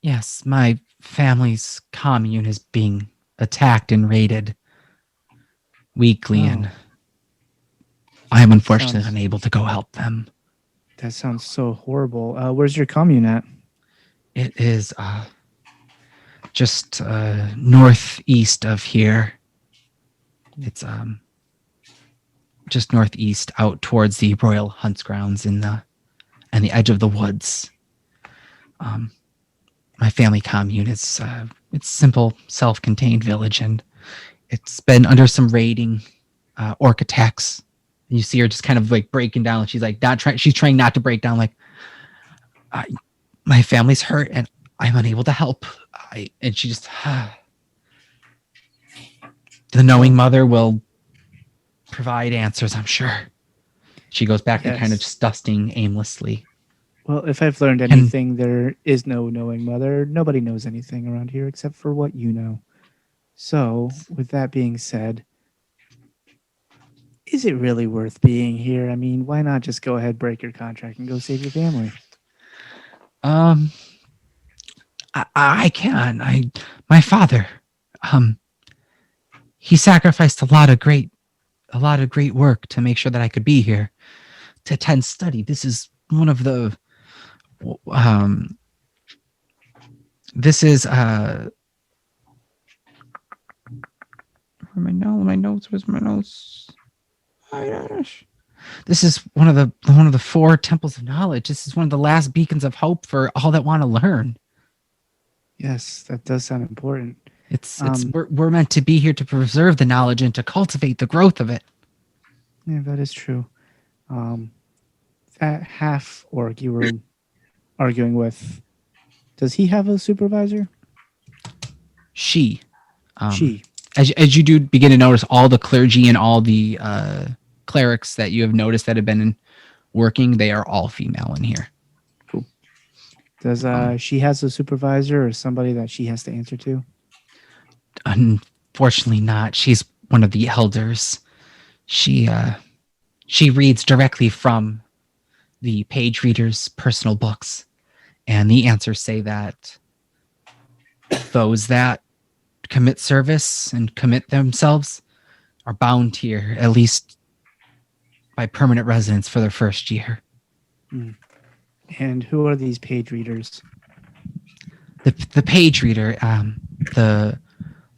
A: Yes, my family's commune is being attacked and raided weekly, and I am unfortunately unable to go help them.
E: That sounds so horrible. Where's your commune at?
A: It is just northeast of here. It's just northeast, out towards the Royal Hunts Grounds and the edge of the woods. My family commune is it's simple, self-contained village, and it's been under some raiding, orc attacks. And you see her just kind of like breaking down. She's like she's trying not to break down. Like, my family's hurt, and I'm unable to help. And she just, the knowing mother will provide answers, I'm sure. She goes back to kind of just dusting aimlessly.
E: Well, if I've learned anything, there is no knowing mother. Nobody knows anything around here except for what you know. So, with that being said, is it really worth being here? I mean, why not just go ahead, break your contract, and go save your family?
A: I can. My father, he sacrificed a lot of great work to make sure that I could be here to attend study. This is one of the, where's my notes? Where's my notes? Oh my gosh. This is one of the 4 temples of knowledge. This is one of the last beacons of hope for all that want to learn.
E: Yes, that does sound important.
A: We're meant to be here to preserve the knowledge and to cultivate the growth of it.
E: Yeah, that is true. That half orc you were arguing with, does he have a supervisor?
A: She.
E: She.
A: As you do begin to notice, all the clergy and all the clerics that you have noticed that have been working, they are all female in here.
E: Cool. Does she has a supervisor or somebody that she has to answer to?
A: Unfortunately not. She's one of the elders. She reads directly from the page reader's personal books, and the answers say that those that commit service and commit themselves are bound here, at least by permanent residence for their first year.
E: And who are these page readers?
A: The page reader, the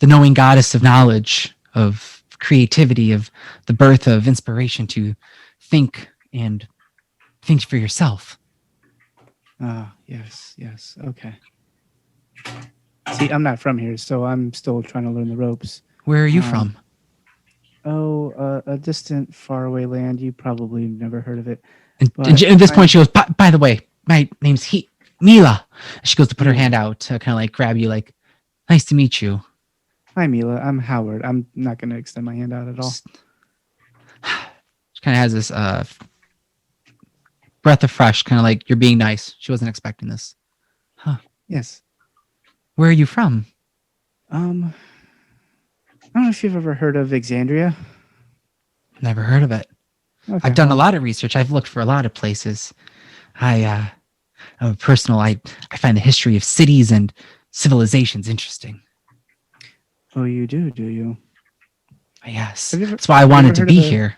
A: knowing goddess of knowledge, of creativity, of the birth of inspiration to think for yourself.
E: Yes. Okay. See, I'm not from here, so I'm still trying to learn the ropes.
A: Where are you from?
E: A distant, faraway land. You probably never heard of it.
A: And at this point, she goes, by the way, my name's Mila. She goes to put her hand out to kind of like grab you, like, nice to meet you.
E: Hi, Mila. I'm Howard. I'm not going to extend my hand out at all.
A: She kind of has this breath of fresh, kind of like you're being nice. She wasn't expecting this.
E: Yes.
A: Where are you from?
E: I don't know if you've ever heard of Exandria.
A: Never heard of it.
E: Okay,
A: I've done a
E: well,
A: lot of research. I've looked for a lot of places. I'm a personal. I find the history of cities and civilizations interesting.
E: Oh, you do you?
A: Yes,
E: Have you ever-
A: that's why I
E: have you
A: wanted
E: ever
A: to
E: heard
A: be
E: of a-
A: here.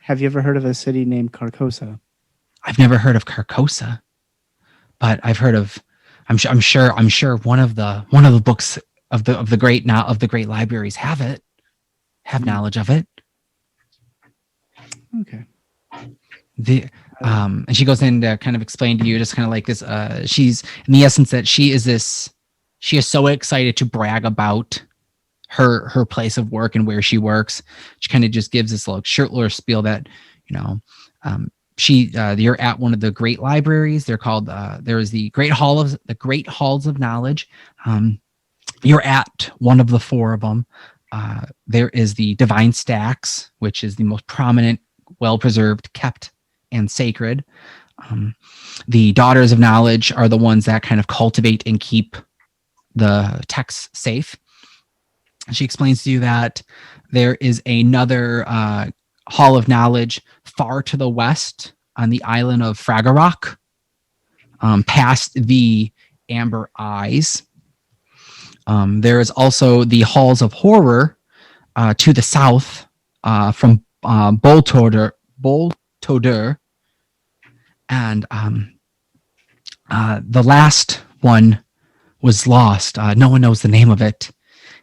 E: Have you ever heard of a city named Carcosa?
A: I've never heard of Carcosa, but I've heard of. I'm sure one of the books of the great libraries have knowledge of it.
E: Okay.
A: And she goes in to kind of explain to you, just kind of like this. She's in the essence that she is so excited to brag about her place of work and where she works. She kind of just gives this little shirtless spiel that, you're at one of the great libraries. They're called there is the Great Halls of Knowledge. You're at one of the four of them. There is the Divine Stacks, which is the most prominent, well-preserved, kept, and sacred. The Daughters of Knowledge are the ones that kind of cultivate and keep the texts safe. She explains to you that there is another Hall of Knowledge far to the west on the island of Fragorock, past the Amber Eyes. There is also the Halls of Horror to the south from Boltoder, and the last one was lost. No one knows the name of it.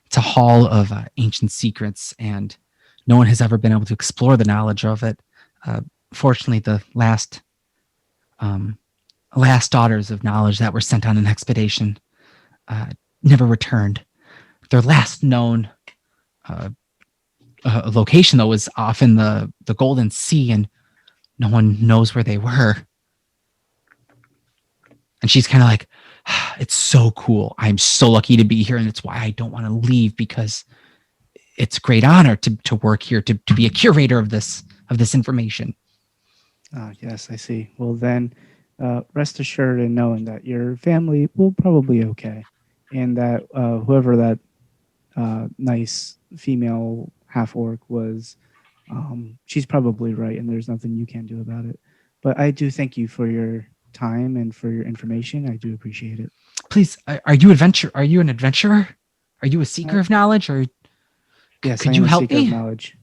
A: It's a hall of ancient secrets, and no one has ever been able to explore the knowledge of it. Fortunately, the last Daughters of Knowledge that were sent on an expedition never returned. Their last known location, though, was off in the Golden Sea, and no one knows where they were. And she's kind of like, it's so cool. I'm so lucky to be here, and it's why I don't want to leave, because it's a great honor to work here, to be a curator of this information.
E: Yes, I see. Well, then, rest assured in knowing that your family will probably be okay, and that whoever that nice female half-orc was, she's probably right, and there's nothing you can do about it. But I do thank you for your time and for your information. I do appreciate it.
A: Please, are you an adventurer? Are you a seeker of knowledge? Or
E: yes,
A: could
E: I am
A: you
E: a
A: help
E: seeker
A: me?
E: of knowledge.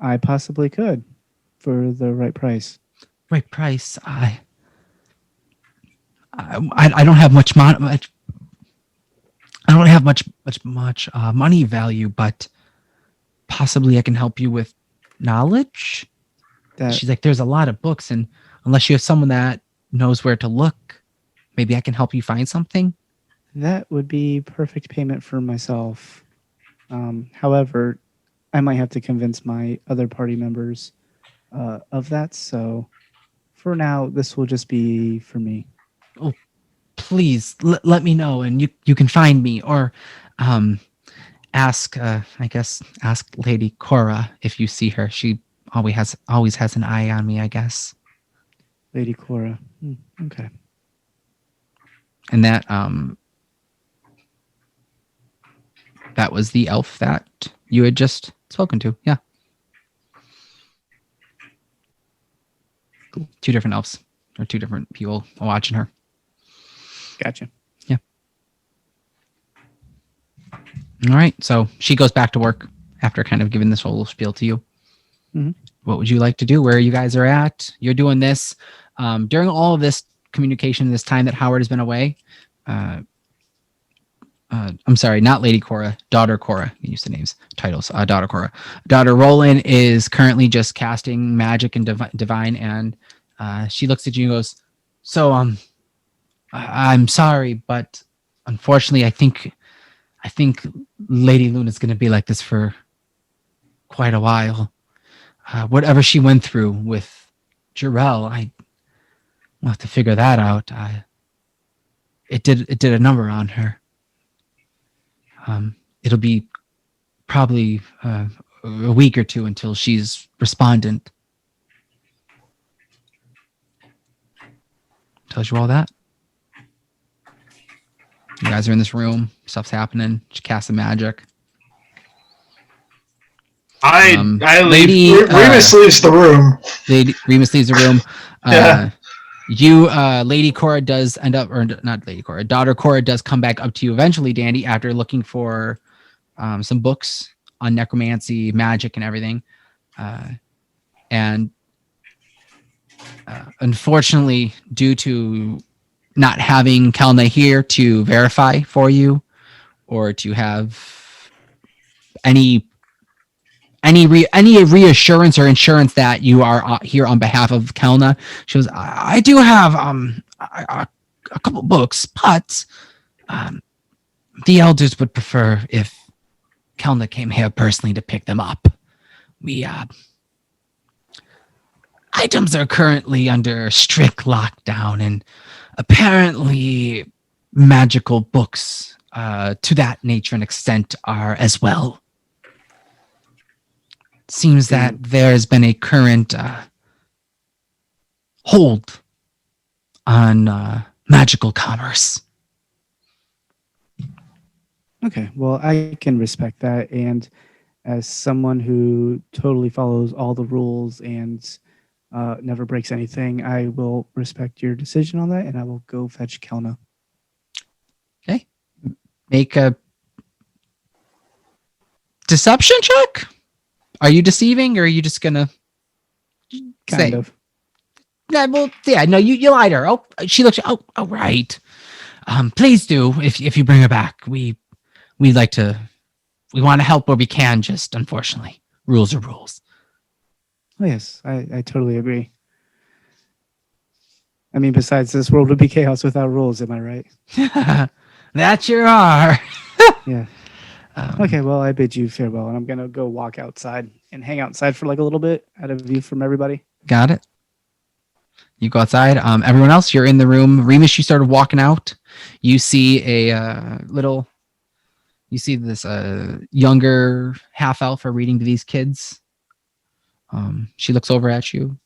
E: I possibly could, for the right price.
A: Right price. I don't have much money value, but possibly I can help you with knowledge. She's like, there's a lot of books, and unless you have someone that knows where to look, maybe I can help you find something.
E: That would be perfect payment for myself. However, I might have to convince my other party members of that. So for now, this will just be for me.
A: Oh, please let me know, and you can find me, or ask Lady Cora if you see her. She always has an eye on me, I guess.
E: Lady Cora. Okay.
A: And that was the elf that you had just spoken to. Yeah. Cool. Two different elves, or two different people watching her.
E: Gotcha.
A: Yeah. All right. So she goes back to work after kind of giving this whole spiel to you.
E: Mm-hmm.
A: What would you like to do? Where you guys are at? You're doing this during all of this communication, this time that Howard has been away. I'm sorry, not Lady Cora, Daughter Cora. You use the names, titles. Daughter Cora. Daughter Roland is currently just casting magic and divine, and she looks at you and goes, "So, I'm sorry, but unfortunately, I think Lady Luna's going to be like this for quite a while. Whatever she went through with Jerel, we'll have to figure that out. It did a number on her. It'll be probably a week or two until she's respondent. Tells you all that. You guys are in this room. Stuff's happening. She casts some magic.
D: Lady Remus leaves the room.
A: Remus leaves the room.
D: Yeah.
A: Lady Cora does end up, or not Lady Cora, daughter Cora does come back up to you eventually, Dandy, after looking for some books on necromancy, magic, and everything. And unfortunately, due to not having Kelna here to verify for you or to have any reassurance or insurance that you are here on behalf of Kelna, she goes, I do have a couple books, but the elders would prefer if Kelna came here personally to pick them up. Items are currently under strict lockdown, and apparently magical books to that nature and extent are as well. Seems that there has been a current hold on magical commerce.
E: Okay, well, I can respect that. And as someone who totally follows all the rules and never breaks anything, I will respect your decision on that, and I will go fetch Kelna.
A: Okay. Make a deception check? Are you deceiving, or are you just gonna
E: Kind of.
A: Yeah, well, yeah, no, you lied to her. Oh, she looks. Oh, right. Please do if you bring her back. We want to help where we can. Just unfortunately, rules are rules.
E: Oh, yes, I totally agree. I mean, besides, this world would be chaos without rules. Am I right?
A: That you are.
E: Yeah. Okay, well, I bid you farewell, and I'm going to go walk outside and hang outside for like a little bit out of view from everybody.
A: Got it. You go outside. Everyone else, you're in the room. Remus, you started walking out. You see you see this younger half-elf reading to these kids. She looks over at you.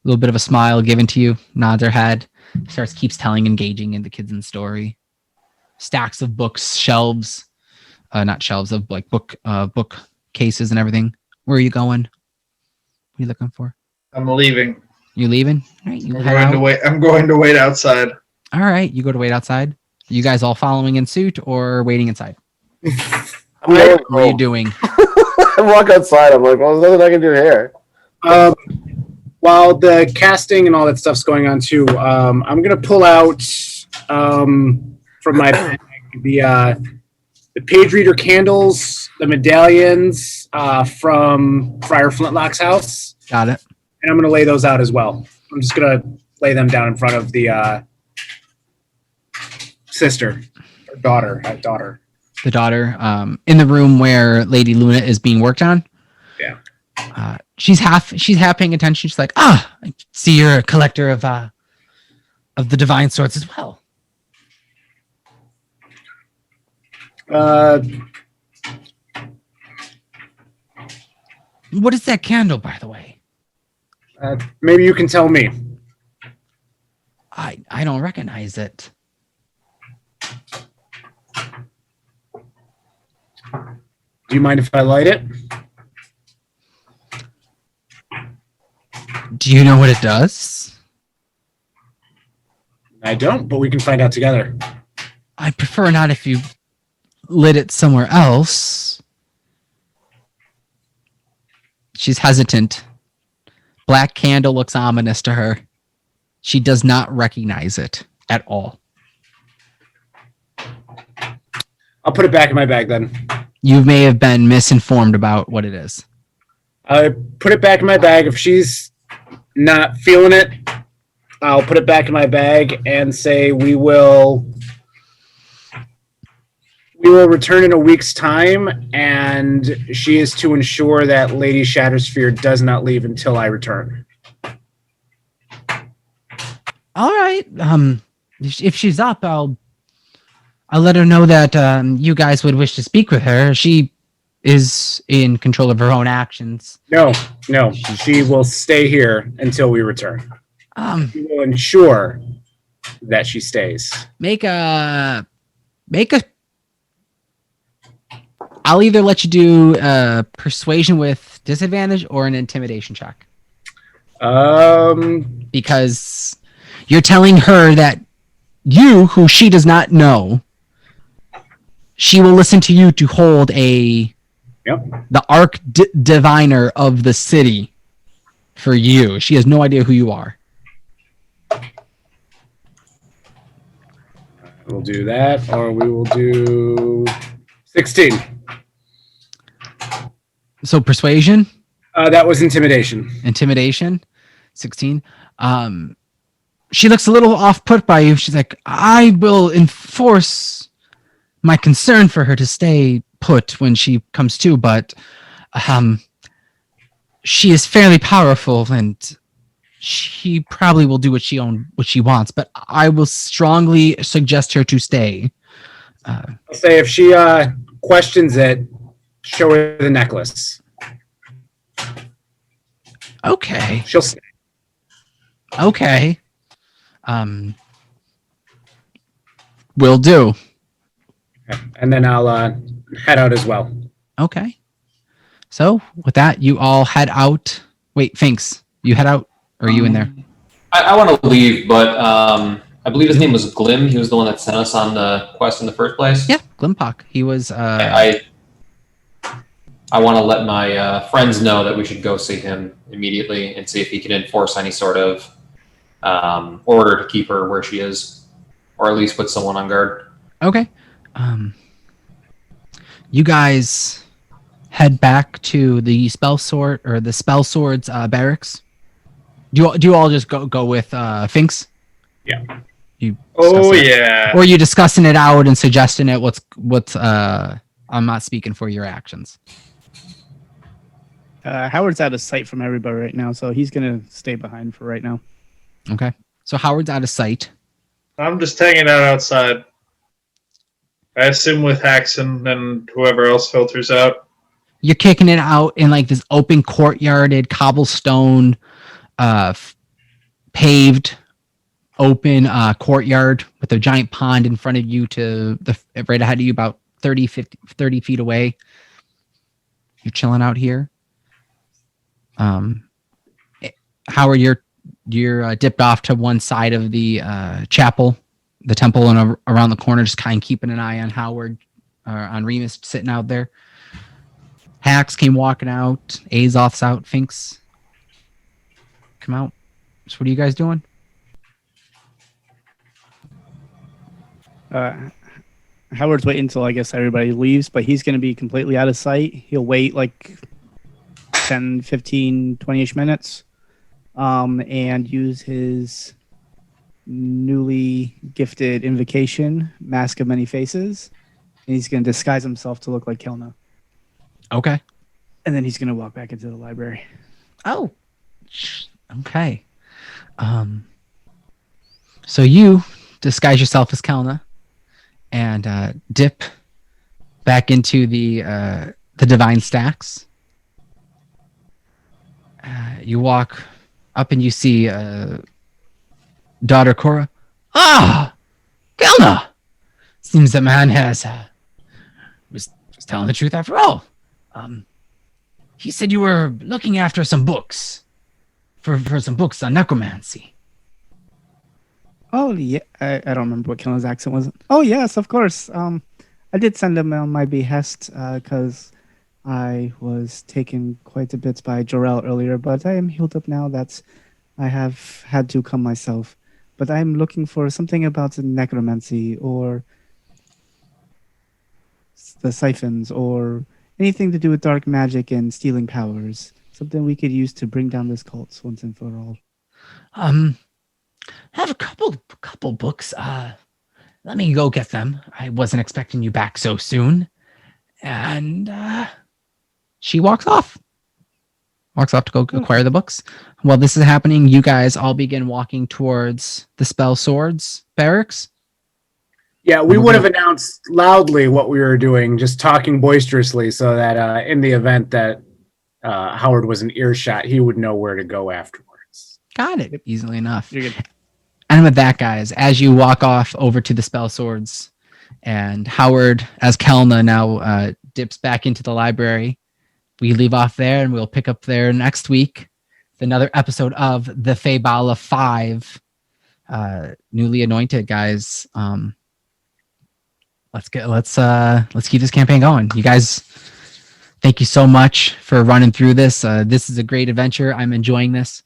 A: A little bit of a smile given to you, nods her head, keeps telling, engaging in the kids in the story. Stacks of books, shelves. Not shelves, of like book cases and everything. Where are you going? What are you looking for?
D: I'm leaving.
A: You leaving? All right,
D: I'm going to wait outside.
A: All right, you go to wait outside. You guys all following in suit or waiting inside? What are you doing?
B: I walk outside. I'm like, well, there's nothing I can do here.
F: While the casting and all that stuff's going on too, I'm gonna pull out from my bag the page reader candles, the medallions from Friar Flintlock's house.
A: Got it.
F: And I'm going to lay those out as well. I'm just going to lay them down in front of the sister, or daughter.
A: The daughter, in the room where Lady Luna is being worked on.
F: Yeah.
A: She's half paying attention. She's like, I see you're a collector of the divine swords as well. What is that candle, by the way?
F: Maybe you can tell me.
A: I don't recognize it.
F: Do you mind if I light it?
A: Do you know what it does?
F: I don't, but we can find out together.
A: I prefer not if you lit it somewhere else. She's hesitant. Black candle looks ominous to her. She does not recognize it at all.
F: I'll put it back in my bag then.
A: You may have been misinformed about what it is.
F: I put it back in my bag. If she's not feeling it, I'll put it back in my bag and say we will return in a week's time, and she is to ensure that Lady Shattersphere does not leave until I return.
A: All right. If she's up, I'll let her know that you guys would wish to speak with her. She is in control of her own actions.
F: No, she will stay here until we return. We will ensure that she stays.
A: Make a. I'll either let you do persuasion with disadvantage or an intimidation check. Because you're telling her that you, who she does not know, she will listen to you to hold the arc diviner of the city for you. She has no idea who you are.
F: We'll do that, or we will do 16.
A: So persuasion?
F: That was intimidation.
A: Intimidation? 16. She looks a little off-put by you. She's like, I will enforce my concern for her to stay put when she comes to, but she is fairly powerful and she probably will do what she wants, but I will strongly suggest her to stay.
F: I'll say if she questions it, show her the necklace.
A: Okay.
F: She'll stay.
A: Okay. Will do.
F: And then I'll head out as well.
A: Okay. So with that, you all head out. Wait, Finks, you head out? Or are you in there?
C: I want to leave, but I believe his name was Glim. He was the one that sent us on the quest in the first place.
A: Yeah, Glimpok. He was.
C: I want to let my friends know that we should go see him immediately and see if he can enforce any sort of order to keep her where she is, or at least put someone on guard.
A: Okay. You guys head back to the spell swords barracks. Do you all just go with Finks?
F: Yeah.
A: You
D: Oh
A: discuss it?
D: yeah.
A: Or are you discussing it out and suggesting it? What's I'm not speaking for your actions.
E: Howard's out of sight from everybody right now, so he's gonna stay behind for right now.
A: Okay. So Howard's out of sight.
D: I'm just hanging out outside. I assume with Haxon and whoever else filters out.
A: You're kicking it out in like this open courtyarded cobblestone paved open courtyard with a giant pond in front of you to the right ahead of you, about 30 feet away. You're chilling out here. Howard, you're dipped off to one side of the chapel, the temple, and around the corner, just kind of keeping an eye on Howard, on Remus sitting out there. Hax came walking out. Azoth's out. Finks, come out. So what are you guys doing?
E: Howard's waiting until I guess everybody leaves, but he's going to be completely out of sight. He'll wait like 10, 15, 20-ish minutes and use his newly gifted invocation, Mask of Many Faces. And he's going to disguise himself to look like Kelna.
A: Okay.
E: And then he's going to walk back into the library.
A: Oh, okay. So you disguise yourself as Kelna and dip back into the divine stacks. You walk up and you see daughter Cora. Ah, Kelna! Seems the man was telling the truth after all. He said you were looking after some books. For some books on necromancy.
E: Oh, yeah. I don't remember what Kelna's accent was. Oh, yes, of course. I did send him on my behest because I was taken quite a bit by Jerel earlier, but I am healed up now. I have had to come myself. But I'm looking for something about the necromancy or the siphons or anything to do with dark magic and stealing powers. Something we could use to bring down this cult once and for all.
A: I have a couple books. Let me go get them. I wasn't expecting you back so soon. And she walks off. Walks off to go acquire the books. While this is happening, you guys all begin walking towards the Spell Swords barracks.
F: Yeah, we would have announced loudly what we were doing, just talking boisterously, so that in the event that Howard was in earshot, he would know where to go afterwards.
A: Got it. Easily enough.
E: You're good.
A: And with that, guys, as you walk off over to the spell swords, and Howard, as Kelna now dips back into the library, we leave off there, and we'll pick up there next week with another episode of the Faybala 5, newly anointed, guys. Let's keep this campaign going. You guys, thank you so much for running through this. This is a great adventure. I'm enjoying this.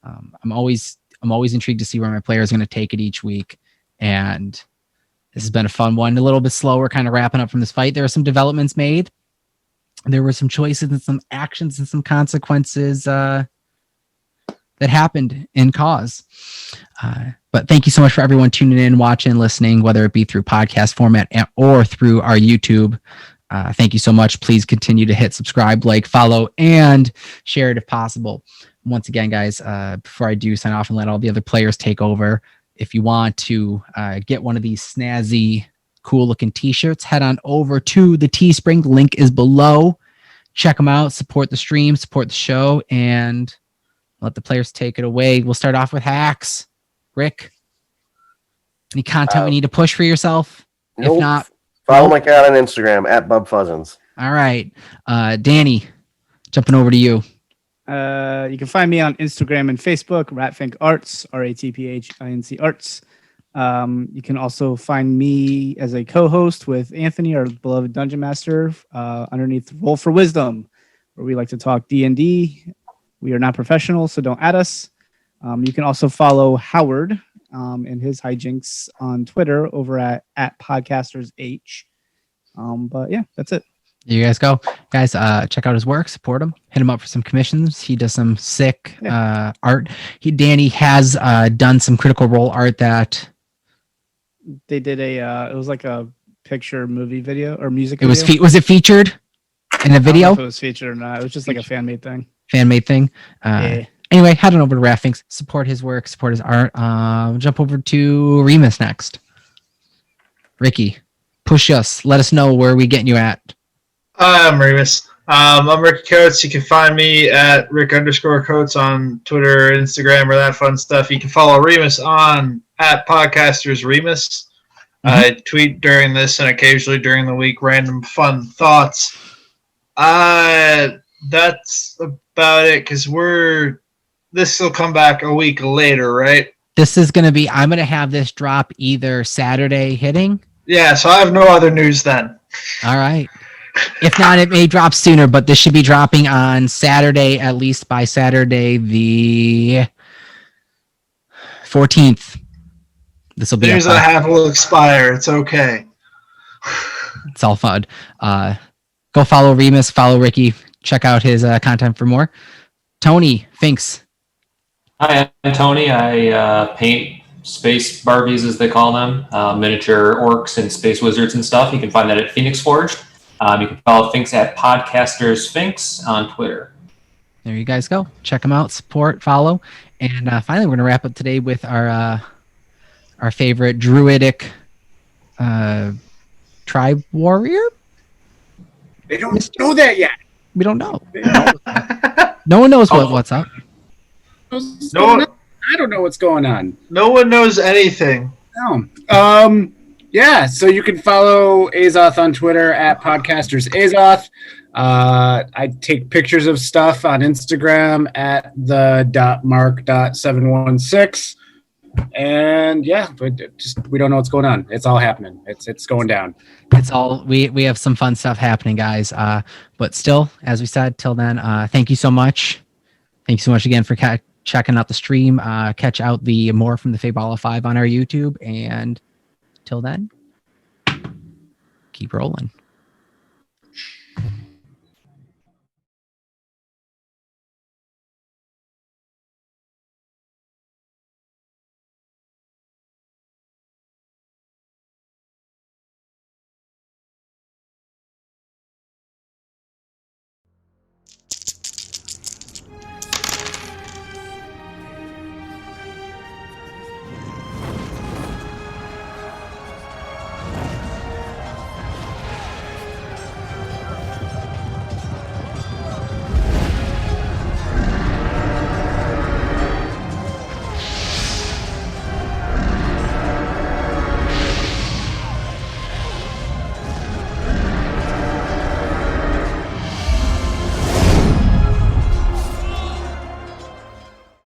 A: I'm always intrigued to see where my player is going to take it each week, and this has been a fun one. A little bit slower, kind of wrapping up from this fight. There are some developments made. There were some choices and some actions and some consequences that happened in cause. But thank you so much for everyone tuning in, watching, listening, whether it be through podcast format or through our YouTube. Thank you so much. Please continue to hit subscribe, like, follow, and share it if possible. Once again, guys, before I do sign off and let all the other players take over, if you want to get one of these snazzy, cool-looking t-shirts, head on over to the Teespring. The link is below. Check them out. Support the stream, support the show, and let the players take it away. We'll start off with hacks. Rick, any content we need to push for yourself?
B: Nope.
A: If not,
B: follow my account on Instagram at BubFuzzins.
A: All right. Danny, jumping over to you.
E: You can find me on Instagram and Facebook, Ratfink Arts, RATPHINC Arts. You can also find me as a co-host with Anthony, our beloved Dungeon Master, underneath Roll for Wisdom, where we like to talk D&D. We are not professionals, so don't add us. You can also follow Howard and his hijinks on Twitter over at podcastersh. But yeah, that's it.
A: There you guys go. Guys, check out his work, support him, hit him up for some commissions. He does some sick art. Danny has done some Critical Role art that
E: they did it was like a picture movie video or music
A: it
E: video.
A: was it featured in a video?
E: I don't know if it was featured or not. It was just like a fan-made thing.
A: Fan-made thing.
E: Yeah.
A: Anyway, head on over to Ratfinks, support his work, support his art. Jump over to Remus next. Ricky, push us. Let us know where we getting you at.
D: I'm Remus. I'm Ricky Coates. You can find me at Rick_Coates on Twitter, Instagram, or that fun stuff. You can follow Remus on at Podcasters Remus. I tweet during this and occasionally during the week random fun thoughts. That's about it because this will come back a week later, right?
A: This is going to be, I'm going to have this drop either Saturday hitting.
D: Yeah, so I have no other news then.
A: All right. If not, it may drop sooner, but this should be dropping on Saturday, at least by Saturday the 14th. This will be
D: news I have will expire. It's okay.
A: It's all fun. Go follow Remus, follow Ricky, check out his content for more. Tony, thanks.
C: Hi, I'm Tony. I paint space Barbies, as they call them, miniature orcs and space wizards and stuff. You can find that at Phoenix Forged. You can follow Finks at Podcasters Finks on Twitter.
A: There you guys go. Check them out, support, follow. And finally, we're going to wrap up today with our favorite druidic tribe warrior.
F: They don't know that yet.
A: We don't know. No one knows what's up.
F: I don't know what's going on.
D: No one knows anything.
F: No. Yeah, so you can follow Azoth on Twitter at Podcasters Azoth. I take pictures of stuff on Instagram at the.mark.716. And yeah, we don't know what's going on. It's all happening. It's going down.
A: It's all we have some fun stuff happening, guys. But still, as we said, till then, thank you so much. Thank you so much again for checking out the stream. Catch out the more from the Faybala 5 on our YouTube. And till then, keep rolling.